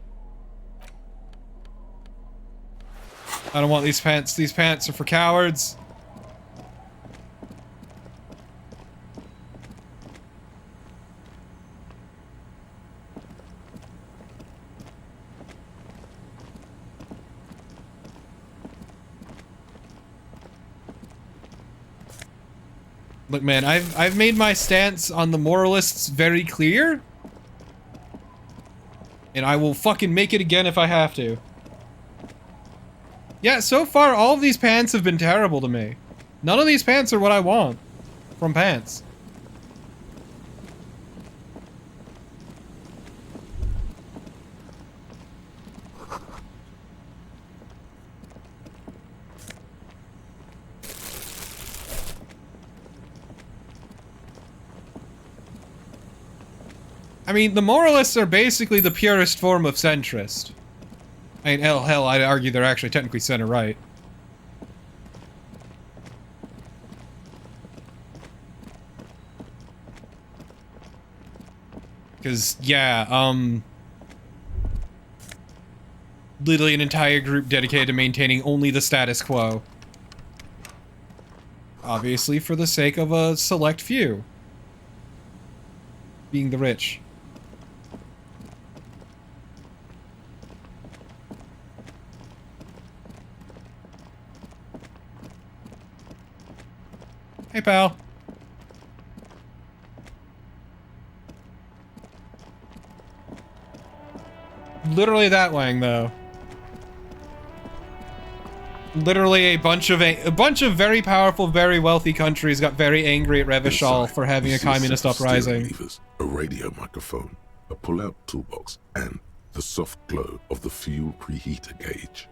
I don't want these pants. These pants are for cowards. Look, man, I've made my stance on the moralists very clear. And I will fucking make it again if I have to. Yeah, so far all of these pants have been terrible to me. None of these pants are what I want from pants. I mean, the moralists are basically the purest form of centrist. I mean, hell, I'd argue they're actually technically center-right. Because, yeah, literally an entire group dedicated to maintaining only the status quo. Obviously for the sake of a select few. Being the rich. Hey, pal. Literally that Wang, though. Literally a bunch of very powerful, very wealthy countries got very angry at Revachol for having a communist uprising. Levers, a radio microphone, a pull-out toolbox, and the soft glow of the fuel preheater gauge.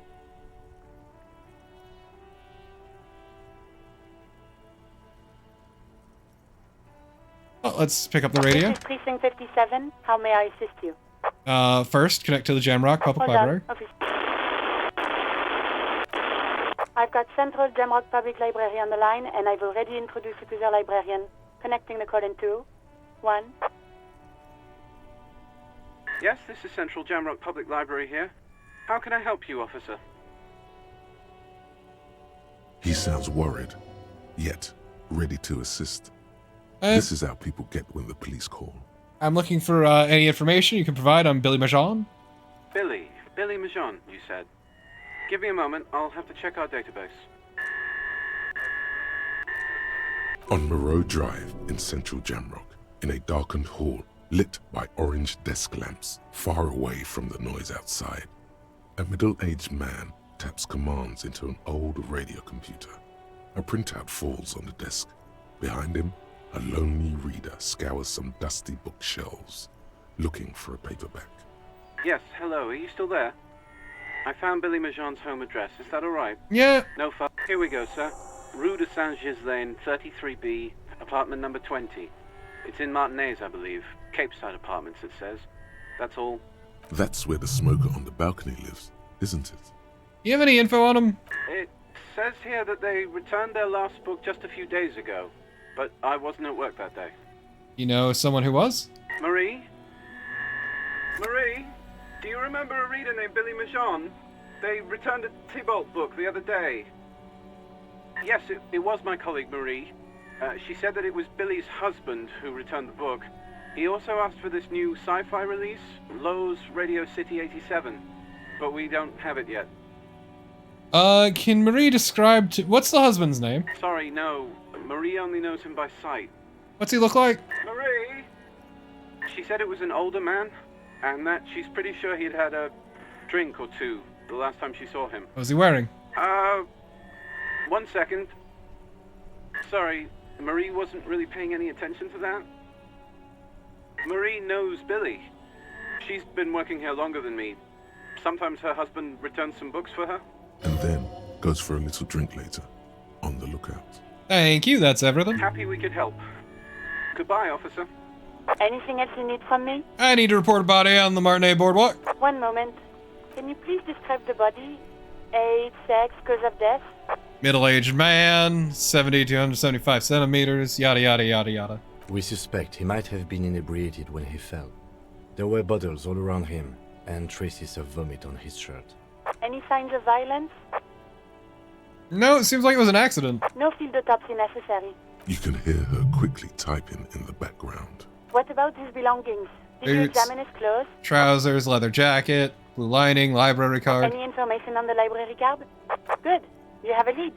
Well, let's pick up the radio. This is Precinct 57. How may I assist you? First, connect to the Jamrock Public Library. I've got Central Jamrock Public Library on the line, and I've already introduced you to their librarian. Connecting the call in 2, 1. Yes, this is Central Jamrock Public Library here. How can I help you, officer? He sounds worried, yet ready to assist. This is how people get when the police call. I'm looking for any information you can provide on Billy Majon. Billy Majon, you said. Give me a moment, I'll have to check our database. On Moreau Drive in central Jamrock, in a darkened hall lit by orange desk lamps far away from the noise outside, a middle-aged man taps commands into an old radio computer. A printout falls on the desk. Behind him, a lonely reader scours some dusty bookshelves, looking for a paperback. Yes, hello, are you still there? I found Billy Majon's home address, is that alright? Yeah. No fuck. Here we go, sir. Rue de Saint-Ghislain, 33B, apartment number 20. It's in Martinez, I believe. Capeside Apartments, it says. That's all. That's where the smoker on the balcony lives, isn't it? You have any info on him? It says here that they returned their last book just a few days ago, but I wasn't at work that day. You know someone who was? Marie? Marie? Do you remember a reader named Billy Majon? They returned a Tybalt book the other day. Yes, it was my colleague Marie. She said that it was Billy's husband who returned the book. He also asked for this new sci-fi release, Lowe's Radio City 87, but we don't have it yet. Can Marie describe what's the husband's name? Sorry, no. Marie only knows him by sight. What's he look like? Marie? She said it was an older man, and that she's pretty sure he'd had a drink or two the last time she saw him. What was he wearing? 1 second. Sorry, Marie wasn't really paying any attention to that. Marie knows Billy. She's been working here longer than me. Sometimes her husband returns some books for her. And then goes for a little drink later, on the lookout. Thank you, that's everything. Happy we could help. Goodbye, officer. Anything else you need from me? I need to report a body on the Martinet boardwalk. One moment. Can you please describe the body? Age, sex, cause of death? Middle-aged man, 70 to 175 centimeters, yada yada yada yada. We suspect he might have been inebriated when he fell. There were bottles all around him, and traces of vomit on his shirt. Any signs of violence? No, it seems like it was an accident. No field autopsy necessary. You can hear her quickly typing in the background. What about his belongings? Did you Boots, examine his clothes? trousers, leather jacket, blue lining, library card. Any information on the library card? Good. You have a lead.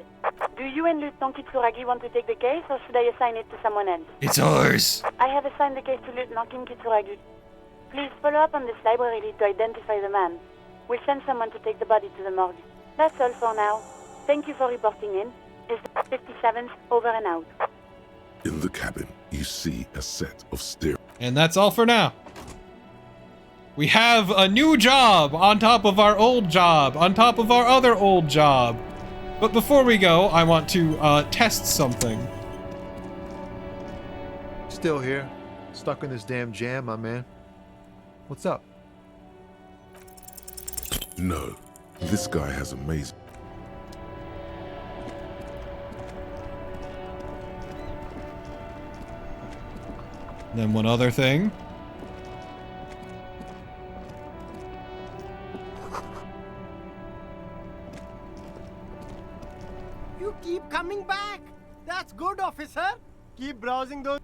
Do you and Lieutenant Kitsuragi want to take the case, or should I assign it to someone else? It's ours. I have assigned the case to Lieutenant Kim Kitsuragi. Please follow up on this library lead to identify the man. We'll send someone to take the body to the morgue. That's all for now. Thank you for reporting in. Is the 57th over and out. In the cabin, you see a set of stairs. And that's all for now. We have a new job on top of our old job, on top of our other old job. But before we go, I want to test something. Still here. Stuck in this damn jam, my man. What's up? No, this guy has amazing. Then one other thing. You keep coming back. That's good, officer. Keep browsing those.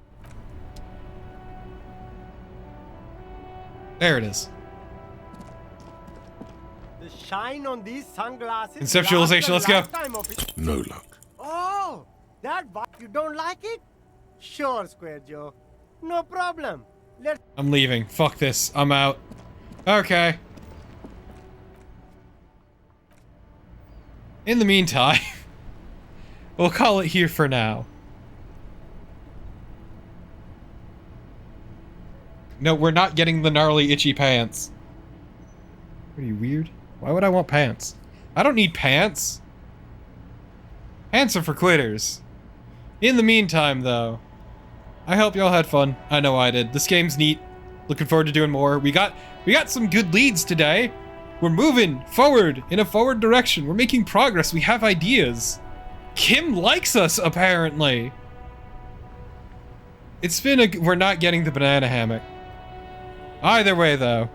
There it is. The shine on these sunglasses. Conceptualization, let's go. No luck. Oh, that you don't like it? Sure, Square Joe. No problem. Let's. I'm leaving. Fuck this. I'm out. Okay. In the meantime, we'll call it here for now. No, we're not getting the gnarly itchy pants. Are you weird? Why would I want pants? I don't need pants. Pants are for quitters. In the meantime, though, I hope y'all had fun. I know I did. This game's neat. Looking forward to doing more. We got some good leads today. We're moving forward in a forward direction. We're making progress. We have ideas. Kim likes us, apparently. It's been we're not getting the banana hammock. Either way, though.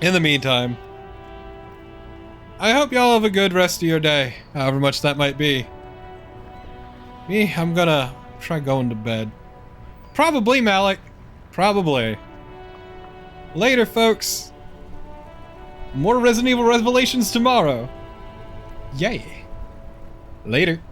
In the meantime, I hope y'all have a good rest of your day, however much that might be. Me, I'm gonna try going to bed. Probably, Malik. Probably. Later, folks. More Resident Evil Revelations tomorrow. Yay. Later.